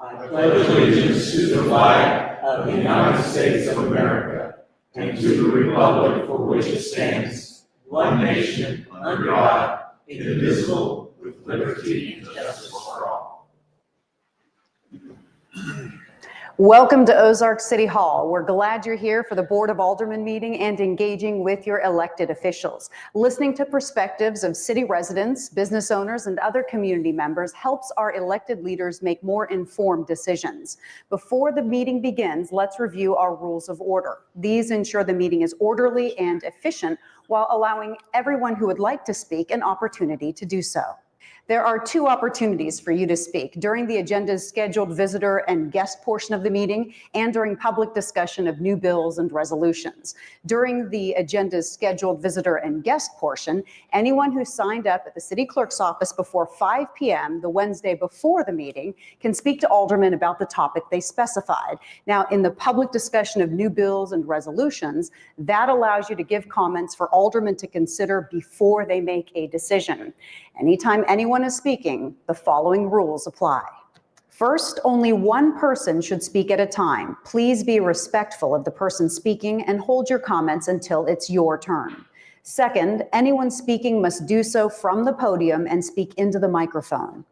I pledge allegiance to the flag of the United States of America and to the republic for which it stands, one nation, under God, indivisible, with liberty and justice for all. Welcome to Ozark City Hall. We're glad you're here for the Board of Aldermen meeting and engaging with your elected officials. Listening to perspectives of city residents, business owners, and other community members helps our elected leaders make more informed decisions. Before the meeting begins, let's review our rules of order. These ensure the meeting is orderly and efficient while allowing everyone who would like to speak an opportunity to do so. There are two opportunities for you to speak: during the agenda's scheduled visitor and guest portion of the meeting and during public discussion of new bills and resolutions. During the agenda's scheduled visitor and guest portion, anyone who signed up at the city clerk's office before 5 p.m. the Wednesday before the meeting can speak to aldermen about the topic they specified. Now, in the public discussion of new bills and resolutions, that allows you to give comments for aldermen to consider before they make a decision. Anytime anyone is speaking, the following rules apply. First, only one person should speak at a time. Please be respectful of the person speaking and hold your comments until it's your turn. Second, anyone speaking must do so from the podium and speak into the microphone.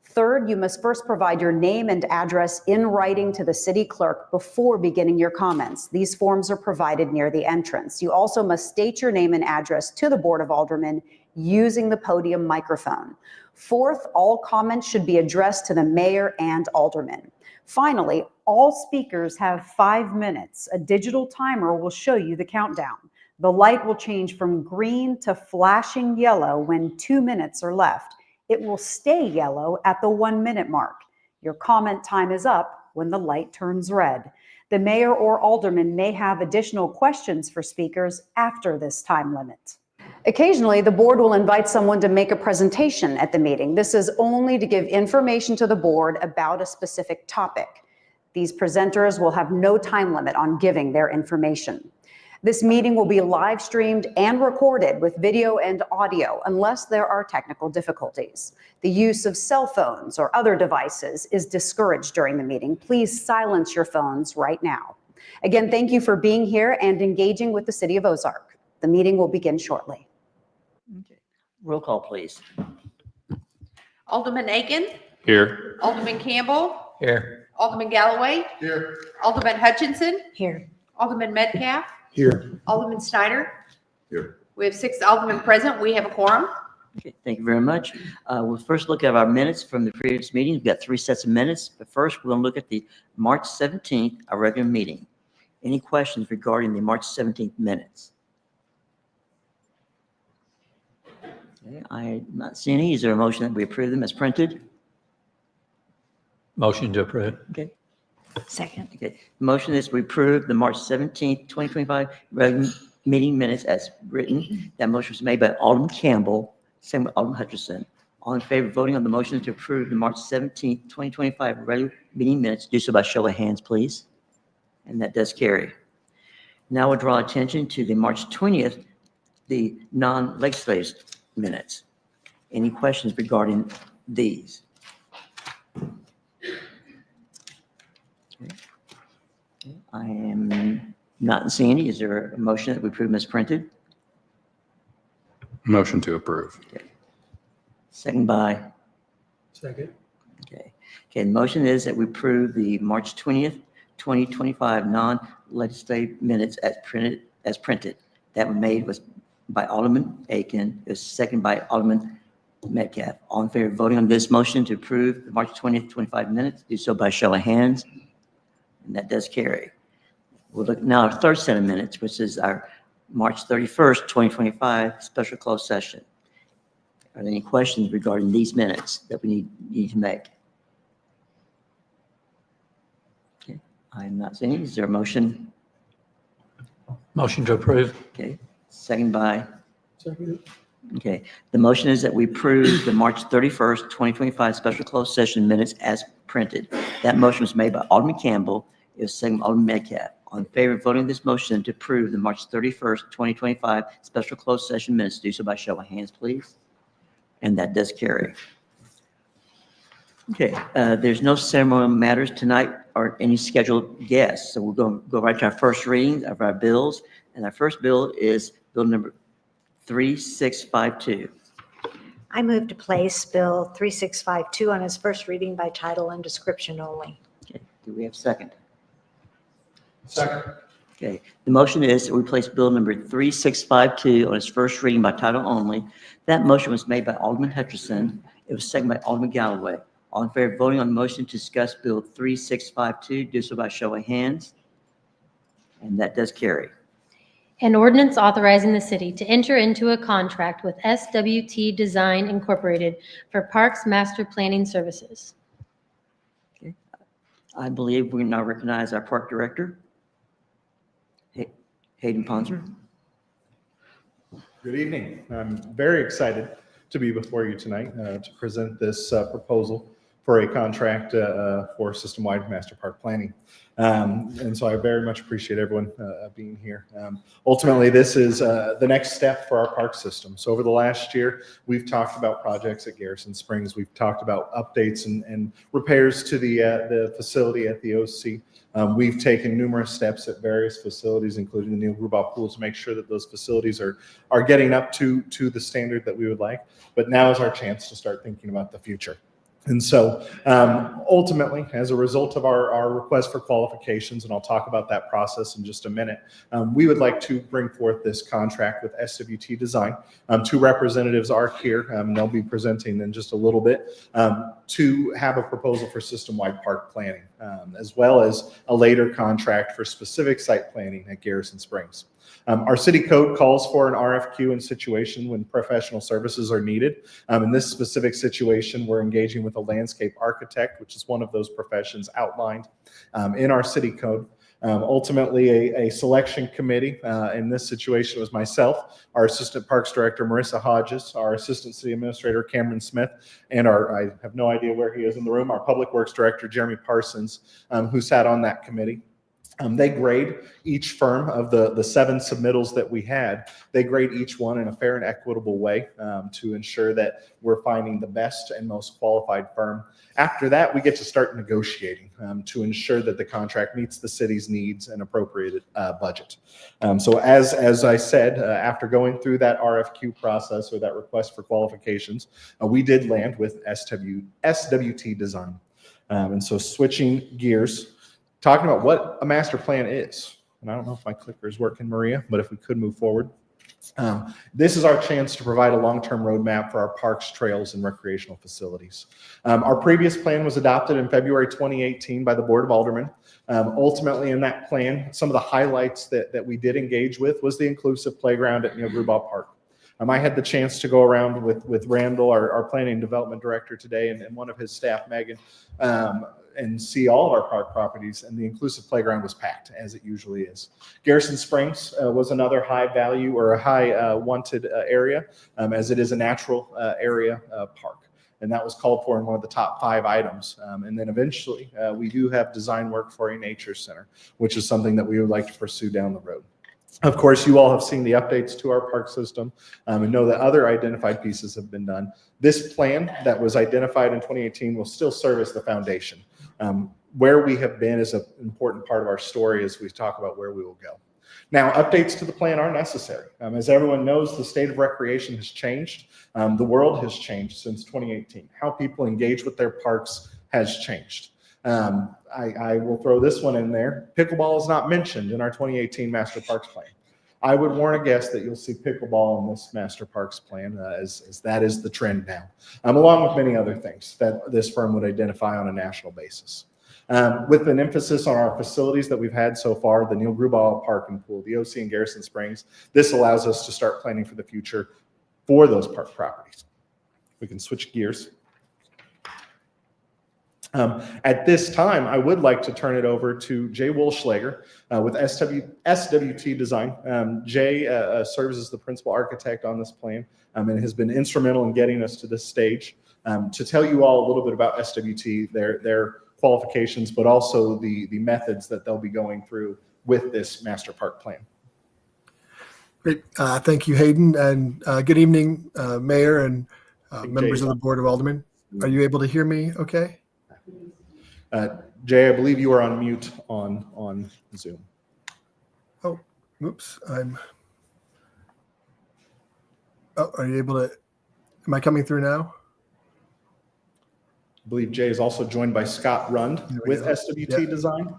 Third, you must first provide your name and address in writing to the city clerk before beginning your comments. These forms are provided near the entrance. You also must state your name and address to the Board of Aldermen using the podium microphone. Fourth, all comments should be addressed to the mayor and aldermen. Finally, all speakers have 5 minutes. A digital timer will show you the countdown. The light will change from green to flashing yellow when 2 minutes are left. It will stay yellow at the 1 minute mark. Your comment time is up when the light turns red. The mayor or alderman may have additional questions for speakers after this time limit. Occasionally, the board will invite someone to make a presentation at the meeting. This is only to give information to the board about a specific topic. These presenters will have no time limit on giving their information. This meeting will be live streamed and recorded with video and audio unless there are technical difficulties. The use of cell phones or other devices is discouraged during the meeting. Please silence your phones right now. Again, thank you for being here and engaging with the City of Ozark. The meeting will begin shortly. Okay. Roll call, please. Alderman Aiken. Here. Alderman Campbell. Here. Alderman Galloway. Here. Alderman Hutchinson. Here. Alderman Metcalf. Here. Alderman Snyder. Here. We have 6 aldermen present. We have a quorum. Okay, thank you very much. We'll first look at our minutes from the previous meeting. We've got 3 sets of minutes, but first we're going to look at the March 17th, our regular meeting. Any questions regarding the March 17th minutes? Okay, I'm not seeing any. Is there a motion that we approve them as printed? Motion to approve. Okay. Second. Okay. The motion is we approve the March 17th, 2025 regular meeting minutes as written. That motion was made by Alderman Campbell, second by Alderman Hutchinson. All in favor of voting on the motion to approve the March 17th, 2025 regular meeting minutes, do so by show of hands, please. And that does carry. Now we'll draw attention to the March 20th, the non-legislative minutes. Any questions regarding these? Okay. I am not seeing any. Is there a motion that we approve them as printed? Motion to approve. Okay. Second by? Second. Okay. Okay, the motion is that we approve the March 20th, 2025 non-legislative minutes as printed. That was made by Alderman Aiken. It was seconded by Alderman Metcalf. All in favor of voting on this motion to approve the March 20th, 25 minutes, do so by show of hands. And that does carry. We'll look now at our third set of minutes, which is our March 31st, 2025 special closed session. Are there any questions regarding these minutes that we need to make? Okay, I'm not seeing any. Is there a motion? Motion to approve. Okay, second by? Second. Okay, the motion is that we approve the March 31st, 2025 special closed session minutes as printed. That motion was made by Alderman Campbell. It was seconded by Alderman Metcalf. All in favor of voting this motion to approve the March 31st, 2025 special closed session minutes, do so by show of hands, please. And that does carry. Okay, there's no ceremonial matters tonight or any scheduled guests. So we're going to go right to our first reading of our bills. And our first bill is bill number 3652. I move to place Bill 3652 on its first reading by title and description only. Okay, do we have a second? Second. Okay, the motion is that we place bill number 3652 on its first reading by title only. That motion was made by Alderman Hutchinson. It was seconded by Alderman Galloway. All in favor of voting on the motion to discuss bill 3652, do so by show of hands. And that does carry. An ordinance authorizing the city to enter into a contract with SWT Design Incorporated for Parks Master Planning Services. I believe we now recognize our park director, Hayden Ponzer. Good evening. I'm very excited to be before you tonight to present this proposal for a contract for system-wide master park planning. And so I very much appreciate everyone being here. Ultimately, this is the next step for our park system. So over the last year, we've talked about projects at Garrison Springs. We've talked about updates and repairs to the facility at the OC. We've taken numerous steps at various facilities, including the new Grubauer pool, to make sure that those facilities are getting up to the standard that we would like. But now is our chance to start thinking about the future. And so ultimately, as a result of our request for qualifications, and I'll talk about that process in just a minute, we would like to bring forth this contract with SWT Design. Two representatives are here, and they'll be presenting in just a little bit, to have a proposal for system-wide park planning, as well as a later contract for specific site planning at Garrison Springs. Our city code calls for an RFQ in situation when professional services are needed. In this specific situation, we're engaging with a landscape architect, which is one of those professions outlined in our city code. Ultimately, a selection committee in this situation was myself, our Assistant Parks Director, Marissa Hodges, our Assistant City Administrator, Cameron Smith, and I have no idea where he is in the room, our Public Works Director, Jeremy Parsons, who sat on that committee. They grade each firm of the 7 submittals that we had. They grade each one in a fair and equitable way to ensure that we're finding the best and most qualified firm. After that, we get to start negotiating to ensure that the contract meets the city's needs and appropriated budget. So as I said, after going through that RFQ process or that request for qualifications, we did land with SWT Design. And so switching gears, talking about what a master plan is. And I don't know if my clicker is working, Maria, but if we could move forward. This is our chance to provide a long-term roadmap for our parks, trails, and recreational facilities. Our previous plan was adopted in February 2018 by the Board of Aldermen. Ultimately, in that plan, some of the highlights that we did engage with was the inclusive playground at Grubauer Park. I had the chance to go around with Randall, our planning and development director today, and one of his staff, Megan, and see all of our park properties, and the inclusive playground was packed, as it usually is. Garrison Springs was another high value or a high wanted area, as it is a natural area park. And that was called for in one of the top 5 items. And then eventually, we do have design work for a nature center, which is something that we would like to pursue down the road. Of course, you all have seen the updates to our park system and know that other identified pieces have been done. This plan that was identified in 2018 will still serve as the foundation. Where we have been is an important part of our story as we talk about where we will go. Now, updates to the plan are necessary. As everyone knows, the state of recreation has changed. The world has changed since 2018. How people engage with their parks has changed. I will throw this one in there. Pickleball is not mentioned in our 2018 Master Parks Plan. I would warn a guest that you'll see pickleball in this Master Parks Plan, as that is the trend now, along with many other things that this firm would identify on a national basis. With an emphasis on our facilities that we've had so far, the Neil Grubauer Park and Pool, the OC in Garrison Springs, this allows us to start planning for the future for those park properties. We can switch gears. At this time, I would like to turn it over to Jay Wolschlager with SWT Design. Jay serves as the principal architect on this plan and has been instrumental in getting us to this stage. To tell you all a little bit about SWT, their qualifications, but also the methods that they'll be going through with this master park plan. Great. Thank you, Hayden. And good evening, Mayor and members of the Board of Aldermen. Are you able to hear me okay? Jay, I believe you are on mute on Zoom. Oops, are you able to, am I coming through now? I believe Jay is also joined by Scott Rund There we with go. SWT Yeah. Design.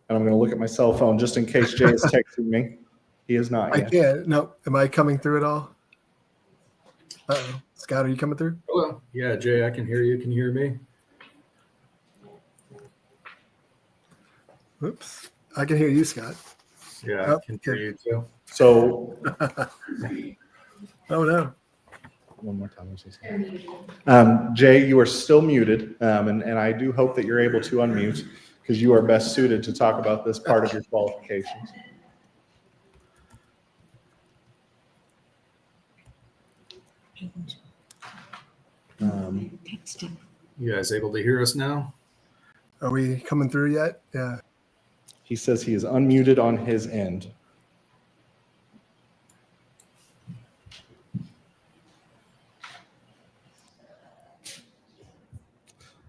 And I'm going to look at my cell phone just in case Jay is texting me. He is not I yet. can't, no, am I coming through at all? Uh-oh, Scott, are you coming through? Hello. Yeah, Jay, I can hear you. Can you hear me? Oops, I can hear you, Scott. Yeah, Oh, I can hear okay. you too. So Oh, no. one more time. Jay, you are still muted. And I do hope that you're able to unmute because you are best suited to talk about this part of your qualifications. You guys able to hear us now? Are we coming through yet? Yeah. He says he is unmuted on his end.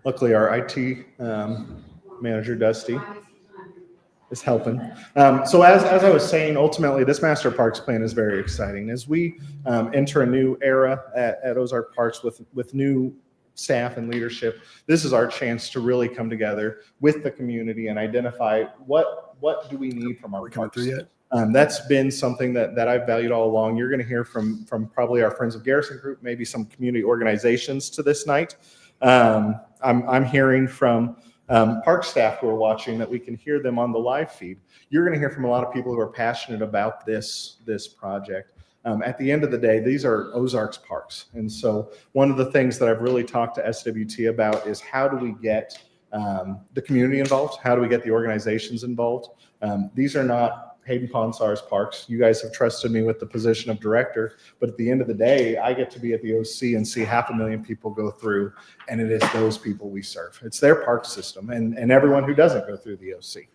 Luckily, our IT manager, Dusty, is helping. So as I was saying, ultimately, this Master Parks Plan is very exciting. As we enter a new era at Ozark Parks with new staff and leadership, this is our chance to really come together with the community and identify what do we need from Are our we coming parks. through yet? That's been something that I've valued all along. You're going to hear from probably our Friends of Garrison group, maybe some community organizations to this night. I'm hearing from park staff who are watching that we can hear them on the live feed. You're going to hear from a lot of people who are passionate about this project. At the end of the day, these are Ozarks parks. And so one of the things that I've really talked to SWT about is how do we get the community involved? How do we get the organizations involved? These are not Hayden Ponsar's parks. You guys have trusted me with the position of director, but at the end of the day, I get to be at the OC and see 500,000 people go through, and it is those people we serve. It's their park system and everyone who doesn't go through the OC.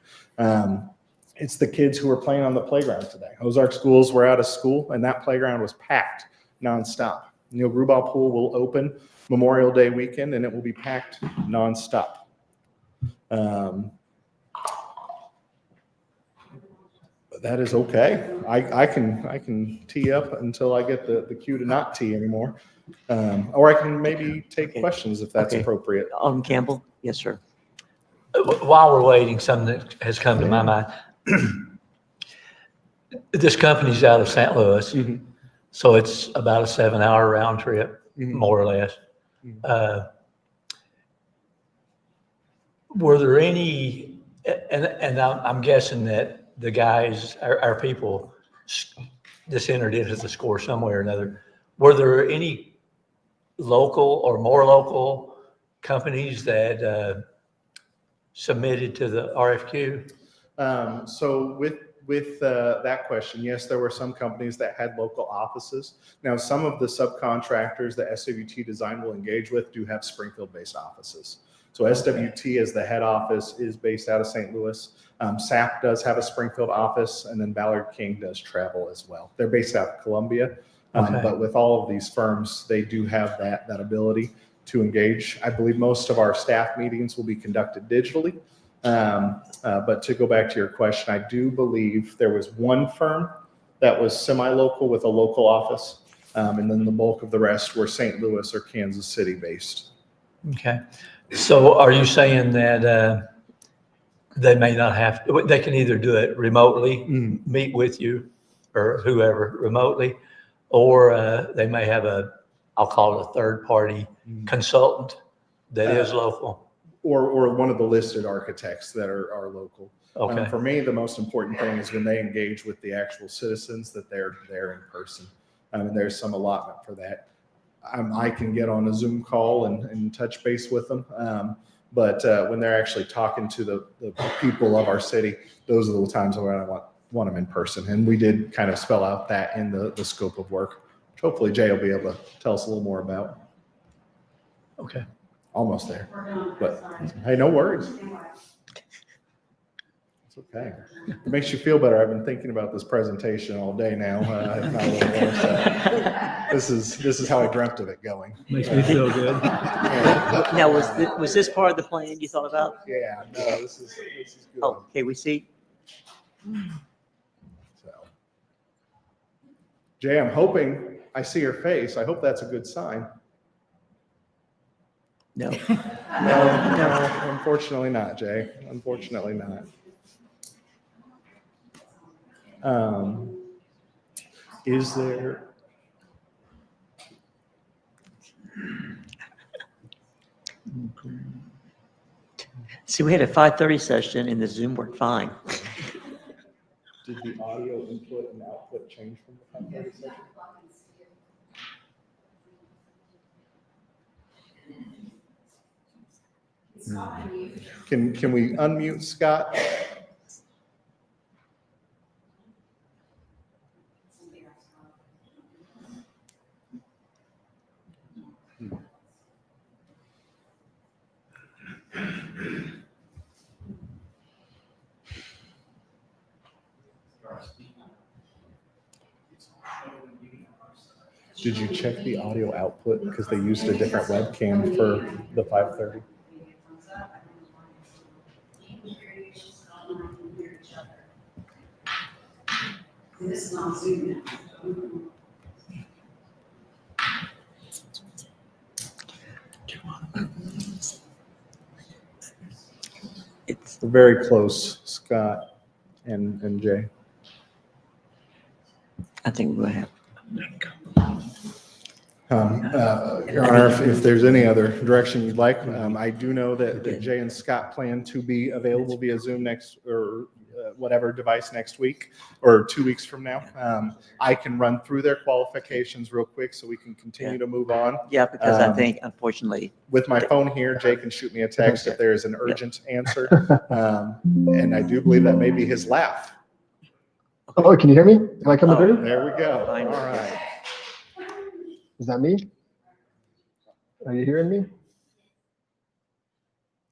It's the kids who are playing on the playground today. Ozark schools were out of school, and that playground was packed nonstop. Neil Grubau Pool will open Memorial Day weekend, and it will be packed nonstop. That is okay. I can tee up until I get the cue to not tee anymore. Or I can maybe take questions if that's appropriate. Alderman Campbell? Yes, sir. While we're waiting, something that has come to my mind. This company's out of St. Louis, so it's about a 7-hour round trip, more or less. Were there any, and I'm guessing that the guys, our people, just entered into the score somewhere or another. Were there any local or more local companies that submitted to the RFQ? So with that question, yes, there were some companies that had local offices. Now, some of the subcontractors that SWT Design will engage with do have Springfield-based offices. So SWT as the head office is based out of St. Louis. SAP does have a Springfield office, and then Ballard King does travel as well. They're based out of Columbia, but with all of these firms, they do have that ability to engage. I believe most of our staff meetings will be conducted digitally. But to go back to your question, I do believe there was one firm that was semi-local with a local office, and then the bulk of the rest were St. Louis or Kansas City based. Okay. So are you saying that they may not have, they can either do it remotely, meet with you or whoever remotely, or they may have I'll call it a third-party consultant that is local? Or one of the listed architects that are local. Okay. For me, the most important thing is when they engage with the actual citizens that they're there in person. And there's some allotment for that. I can get on a Zoom call and touch base with them. But when they're actually talking to the people of our city, those are the times where I want them in person. And we did kind of spell out that in the scope of work, which hopefully Jay will be able to tell us a little more about. Okay. Almost there, but hey, no worries. It's okay. It makes you feel better. I've been thinking about this presentation all day now. If not a little more, so this is how I dreamt of it going. Makes me feel good. Now, was this part of the plan you thought about? Yeah, no, this is good. Oh, okay, we see. So, Jay, I'm hoping I see your face. I hope that's a good sign. No. No, unfortunately not, Jay. Unfortunately not. Is there? See, we had a 5:30 session and the Zoom worked fine. Did the audio input and output change from the 5:30 session? Can we unmute Scott? Did you check the audio output because they used a different webcam for the 5:30? This is on Zoom. It's We're very close, Scott and Jay. I think we'll have. Your Honor, if there's any other direction you'd like, I do know that Jay and Scott plan to be available via Zoom next, or whatever device next week, or 2 weeks from now. I can run through their qualifications real quick so we can continue to move on. Yeah, because I think, unfortunately, With my phone here, Jay can shoot me a text if there is an urgent answer. And I do believe that may be his laugh. Oh, can you hear me? Am I coming Oh, through? there we go. All Fine. right. Is that me? Are you hearing me?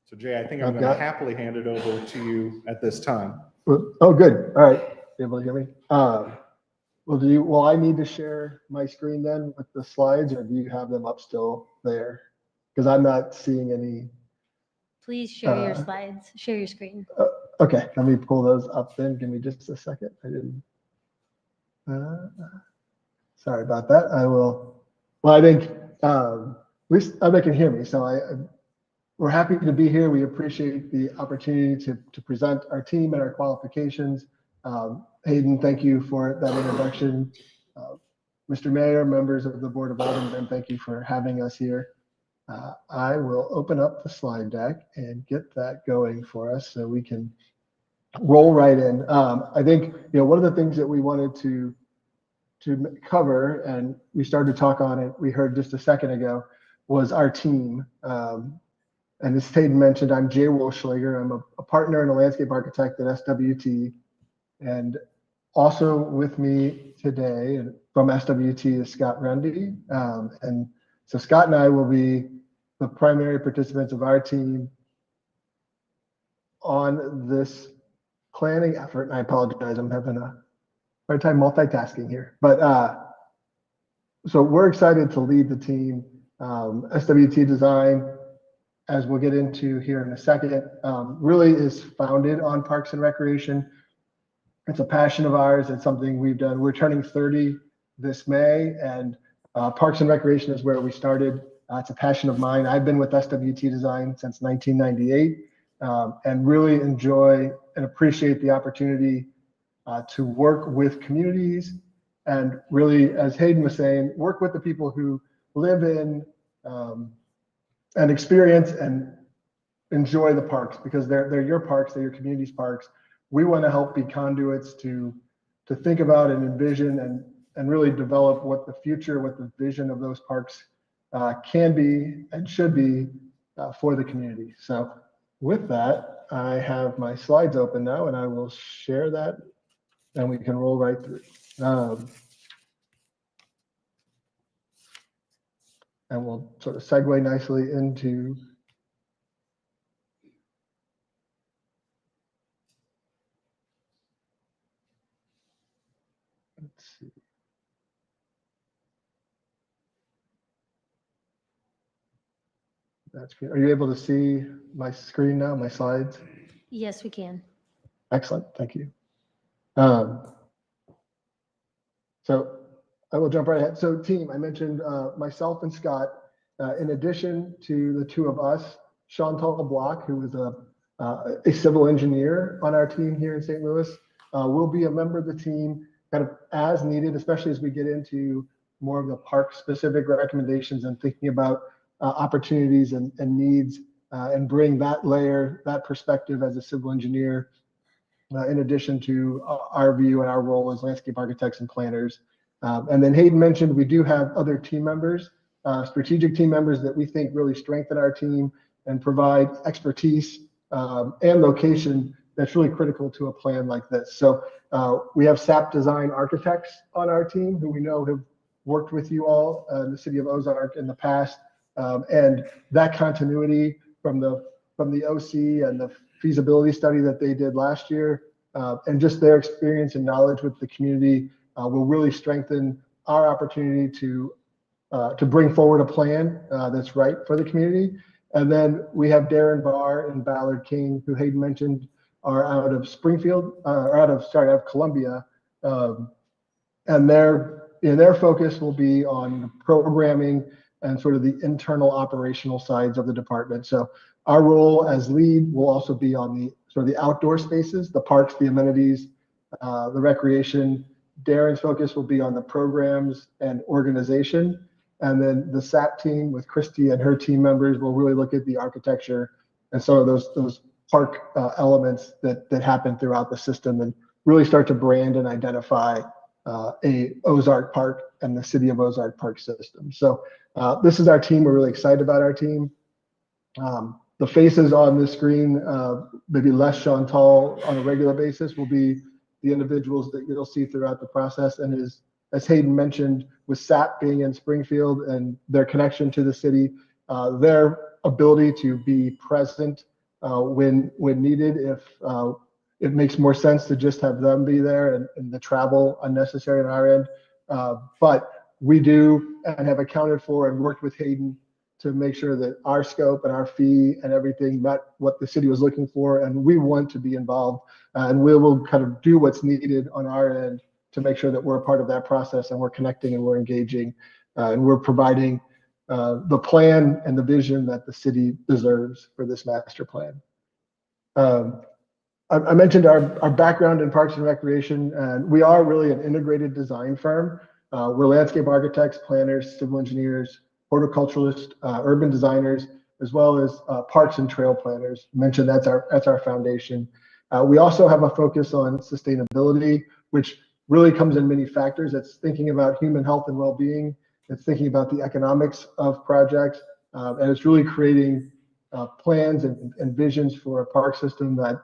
So Jay, I think I'm I've going to got- happily hand it over to you at this time. Oh, good. All right. You able to hear me? Will I need to share my screen then with the slides, or do you have them up still there? Because I'm not seeing any. Please share your Uh, slides, share your screen. Okay, let me pull those up then. Give me just a second. I didn't. Sorry about that. I will. Well, I think at least they can hear me. So we're happy to be here. We appreciate the opportunity to present our team and our qualifications. Hayden, thank you for that introduction. Mr. Mayor, members of the Board of Aldermen, thank you for having us here. I will open up the slide deck and get that going for us so we can roll right in. I think, one of the things that we wanted to cover, and we started to talk on it, we heard just a second ago, was our team. And as Hayden mentioned, I'm Jay Wolschlager. I'm a partner and a landscape architect at SWT. And also with me today from SWT is Scott Rundy. And so Scott and I will be the primary participants of our team on this planning effort. And I apologize, I'm having a hard time multitasking here. But so we're excited to lead the team. SWT Design, as we'll get into here in a second, really is founded on Parks and Recreation. It's a passion of ours. It's something we've done. We're turning 30 this May, and Parks and Recreation is where we started. It's a passion of mine. I've been with SWT Design since 1998, and really enjoy and appreciate the opportunity to work with communities and really, as Hayden was saying, work with the people who live in and experience and enjoy the parks, because they're your parks, they're your community's parks. We want to help be conduits to think about and envision and really develop what the future, what the vision of those parks can be and should be for the community. So with that, I have my slides open now, and I will share that, and we can roll right through. And we'll sort of segue nicely into That's good. Are you able to see my screen now, my slides? Yes, we can. Excellent, thank you. So I will jump right ahead. So team, I mentioned myself and Scott, in addition to the two of us, Chantal Block, who is a civil engineer on our team here in St. Louis, will be a member of the team kind of as needed, especially as we get into more of the park specific recommendations and thinking about opportunities and needs and bring that layer, that perspective as a civil engineer, in addition to our view and our role as landscape architects and planners. And then Hayden mentioned we do have other team members, strategic team members that we think really strengthen our team and provide expertise and location that's really critical to a plan like this. So we have SAP design architects on our team who we know have worked with you all in the city of Ozark in the past. And that continuity from the OC and the feasibility study that they did last year, and just their experience and knowledge with the community will really strengthen our opportunity to bring forward a plan that's right for the community. And then we have Darren Barr and Ballard King, who Hayden mentioned, are out of Springfield, or out of Columbia, and their focus will be on programming and sort of the internal operational sides of the department. So our role as lead will also be on the sort of the outdoor spaces, the parks, the amenities, the recreation. Darren's focus will be on the programs and organization. And then the SAP team with Christy and her team members will really look at the architecture and some of those park elements that happen throughout the system and really start to brand and identify a Ozark Park and the city of Ozark Park system. So this is our team. We're really excited about our team. The faces on the screen, maybe less Chantal on a regular basis, will be the individuals that you'll see throughout the process. And as Hayden mentioned, with SAP being in Springfield and their connection to the city, their ability to be present when needed, if it makes more sense to just have them be there and the travel unnecessary on our end. But we do and have accounted for and worked with Hayden to make sure that our scope and our fee and everything met what the city was looking for. And we want to be involved, and we will kind of do what's needed on our end to make sure that we're a part of that process and we're connecting and we're engaging and we're providing the plan and the vision that the city deserves for this master plan. I mentioned our background in parks and recreation, and we are really an integrated design firm. We're landscape architects, planners, civil engineers, horticulturalists, urban designers, as well as parks and trail planners. I mentioned that's our foundation. We also have a focus on sustainability, which really comes in many factors. It's thinking about human health and well-being. It's thinking about the economics of projects, and it's really creating plans and visions for a park system that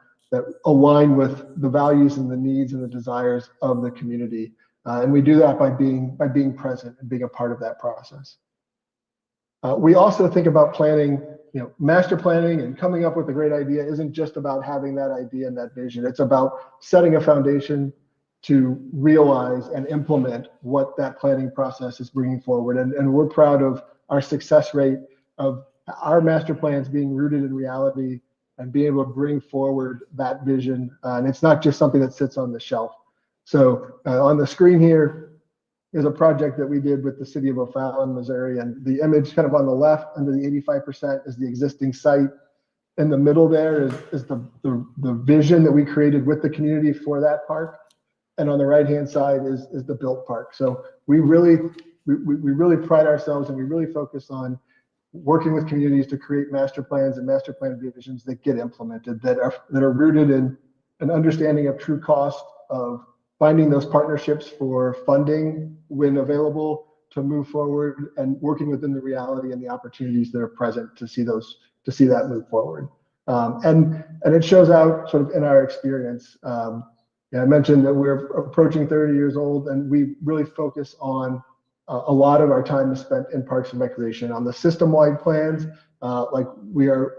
align with the values and the needs and the desires of the community. And we do that by being present and being a part of that process. We also think about planning, master planning and coming up with a great idea isn't just about having that idea and that vision. It's about setting a foundation to realize and implement what that planning process is bringing forward. And we're proud of our success rate of our master plans being rooted in reality and being able to bring forward that vision. And it's not just something that sits on the shelf. So on the screen here is a project that we did with the city of O'Fallon, Missouri. And the image kind of on the left under the 85% is the existing site. In the middle there is the vision that we created with the community for that park. And on the right-hand side is the built park. So we really pride ourselves and we really focus on working with communities to create master plans and master plan visions that get implemented, that are rooted in an understanding of true cost, of finding those partnerships for funding when available to move forward, and working within the reality and the opportunities that are present to see that move forward. And it shows out sort of in our experience. I mentioned that we're approaching 30 years old, and we really focus on a lot of our time is spent in parks and recreation on the system-wide plans, like we are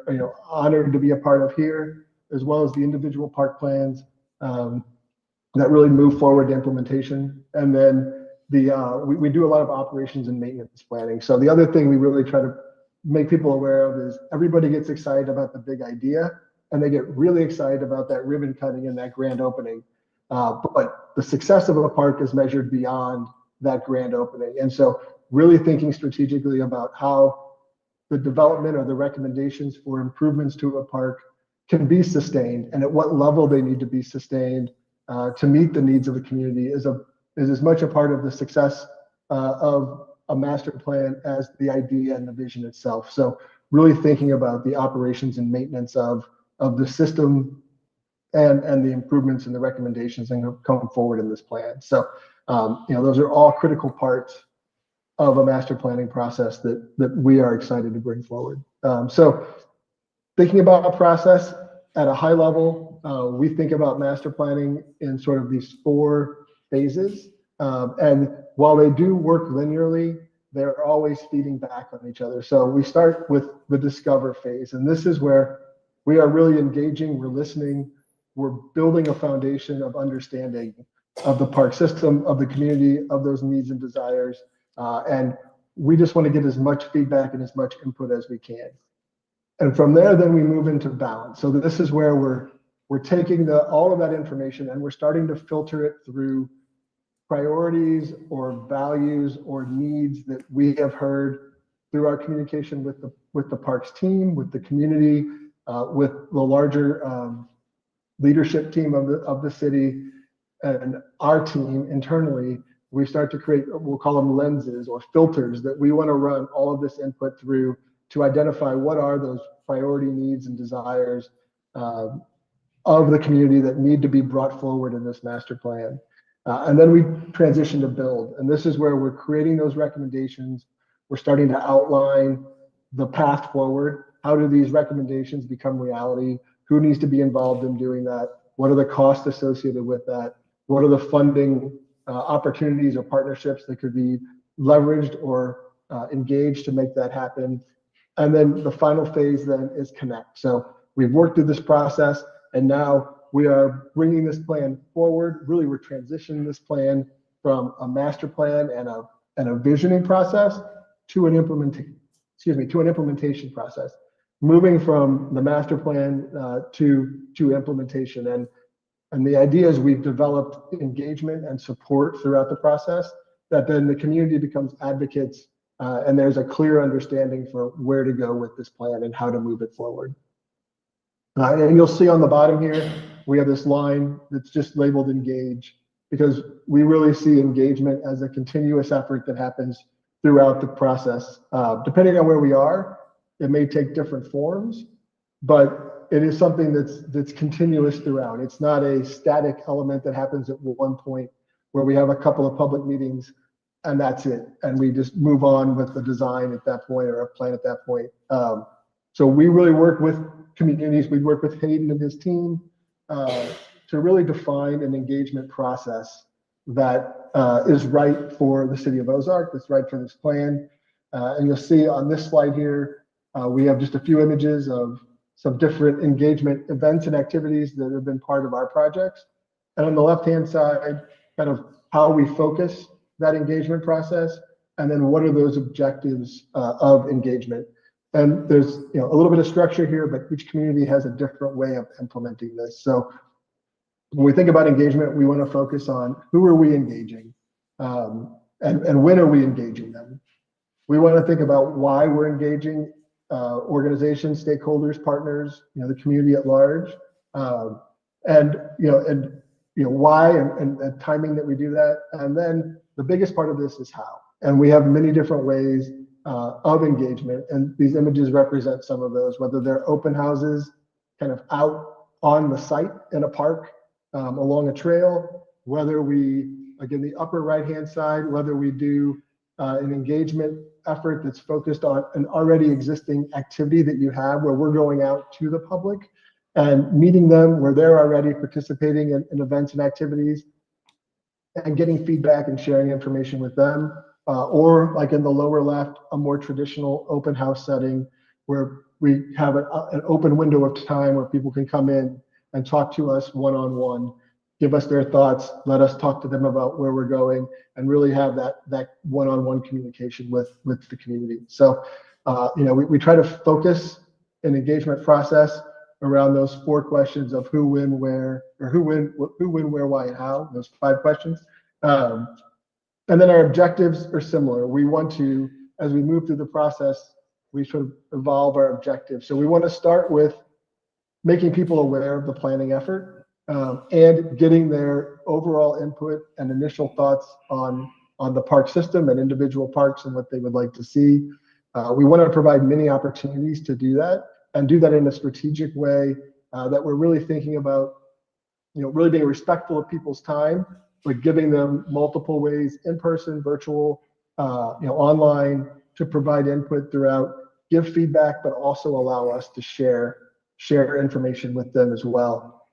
honored to be a part of here, as well as the individual park plans that really move forward to implementation. And then we do a lot of operations and maintenance planning. So the other thing we really try to make people aware of is everybody gets excited about the big idea and they get really excited about that ribbon cutting and that grand opening. But the success of a park is measured beyond that grand opening. And so really thinking strategically about how the development or the recommendations for improvements to a park can be sustained and at what level they need to be sustained to meet the needs of the community is as much a part of the success of a master plan as the idea and the vision itself. So really thinking about the operations and maintenance of the system and the improvements and the recommendations that come forward in this plan. So, those are all critical parts of a master planning process that we are excited to bring forward. So thinking about a process at a high level, we think about master planning in sort of these 4 phases. And while they do work linearly, they're always feeding back on each other. So we start with the discover phase, and this is where we are really engaging, we're listening, we're building a foundation of understanding of the park system, of the community, of those needs and desires. And we just want to get as much feedback and as much input as we can. And from there, then we move into balance. So this is where we're taking all of that information and we're starting to filter it through priorities or values or needs that we have heard through our communication with the parks team, with the community, with the larger leadership team of the city, and our team internally. We start to create, we'll call them lenses or filters that we want to run all of this input through to identify what are those priority needs and desires of the community that need to be brought forward in this master plan. And then we transition to build. And this is where we're creating those recommendations. We're starting to outline the path forward. How do these recommendations become reality? Who needs to be involved in doing that? What are the costs associated with that? What are the funding opportunities or partnerships that could be leveraged or engaged to make that happen? And then the final phase then is connect. So we've worked through this process and now we are bringing this plan forward. Really, we're transitioning this plan from a master plan and a visioning process to an implementation process. Moving from the master plan to implementation. And the idea is we've developed engagement and support throughout the process that then the community becomes advocates and there's a clear understanding for where to go with this plan and how to move it forward. And you'll see on the bottom here, we have this line that's just labeled engage because we really see engagement as a continuous effort that happens throughout the process. Depending on where we are, it may take different forms, but it is something that's continuous throughout. It's not a static element that happens at one point where we have a couple of public meetings and that's it. And we just move on with the design at that point or a plan at that point. So we really work with communities. We work with Hayden and his team to really define an engagement process that is right for the city of Ozark, that's right for this plan. And you'll see on this slide here, we have just a few images of some different engagement events and activities that have been part of our projects. And on the left-hand side, kind of how we focus that engagement process, and then what are those objectives of engagement. And there's a little bit of structure here, but each community has a different way of implementing this. So when we think about engagement, we want to focus on who are we engaging and when are we engaging them. We want to think about why we're engaging organizations, stakeholders, partners, the community at large, and why and the timing that we do that. And then the biggest part of this is how. And we have many different ways of engagement, and these images represent some of those, whether they're open houses kind of out on the site in a park, along a trail, whether we, again, the upper right-hand side, whether we do an engagement effort that's focused on an already existing activity that you have where we're going out to the public and meeting them where they're already participating in events and activities and getting feedback and sharing information with them. Or like in the lower left, a more traditional open house setting where we have an open window of time where people can come in and talk to us one-on-one, give us their thoughts, let us talk to them about where we're going, and really have that one-on-one communication with the community. So We try to focus an engagement process around those 4 questions of who, when, where, or who, when, where, why, and how, those 5 questions. And then our objectives are similar. We want to, as we move through the process, we sort of evolve our objectives. So we want to start with making people aware of the planning effort and getting their overall input and initial thoughts on the park system and individual parks and what they would like to see. We want to provide many opportunities to do that and do that in a strategic way that we're really thinking about, really being respectful of people's time, but giving them multiple ways, in person, virtual, online, to provide input throughout, give feedback, but also allow us to share information with them as well.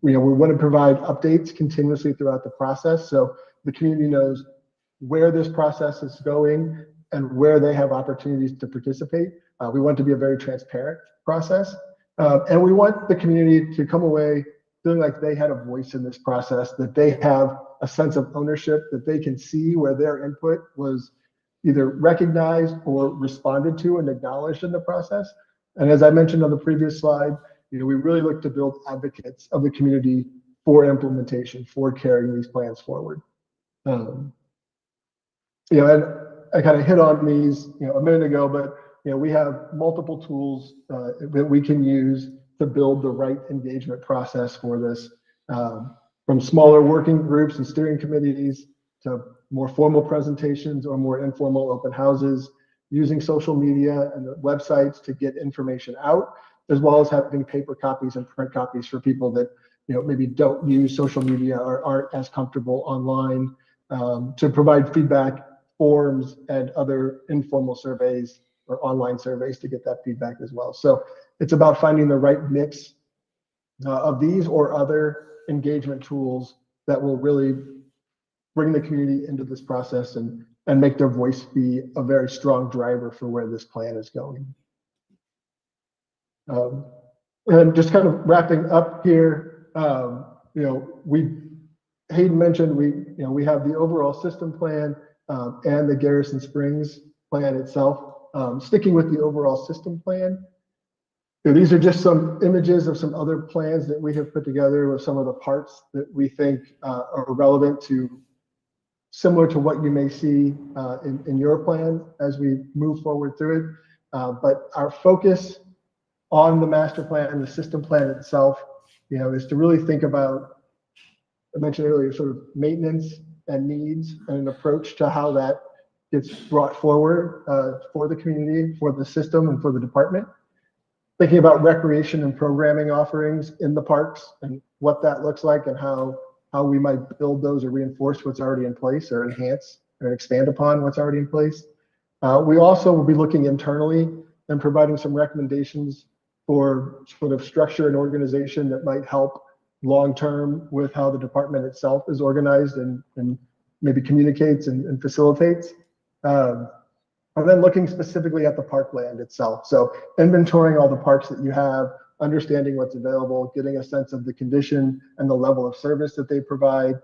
We want to provide updates continuously throughout the process, so the community knows where this process is going and where they have opportunities to participate. We want to be a very transparent process, and we want the community to come away feeling like they had a voice in this process, that they have a sense of ownership, that they can see where their input was either recognized or responded to and acknowledged in the process. And as I mentioned on the previous slide, we really look to build advocates of the community for implementation, for carrying these plans forward. And I kind of hit on these, a minute ago, but we have multiple tools that we can use to build the right engagement process for this, from smaller working groups and steering committees to more formal presentations or more informal open houses, using social media and the websites to get information out, as well as having paper copies and print copies for people that maybe don't use social media or aren't as comfortable online, to provide feedback forms and other informal surveys or online surveys to get that feedback as well. So it's about finding the right mix of these or other engagement tools that will really bring the community into this process and make their voice be a very strong driver for where this plan is going. And just kind of wrapping up here, Hayden mentioned we have the overall system plan and the Garrison Springs plan itself. Sticking with the overall system plan, these are just some images of some other plans that we have put together with some of the parts that we think are relevant to, similar to what you may see in your plan as we move forward through it. But our focus on the master plan, the system plan itself, is to really think about, I mentioned earlier, sort of maintenance and needs and an approach to how that gets brought forward for the community, for the system, and for the department. Thinking about recreation and programming offerings in the parks and what that looks like and how we might build those or reinforce what's already in place or enhance or expand upon what's already in place. We also will be looking internally and providing some recommendations for sort of structure and organization that might help long-term with how the department itself is organized and maybe communicates and facilitates. And then looking specifically at the parkland itself. So inventorying all the parks that you have, understanding what's available, getting a sense of the condition and the level of service that they provide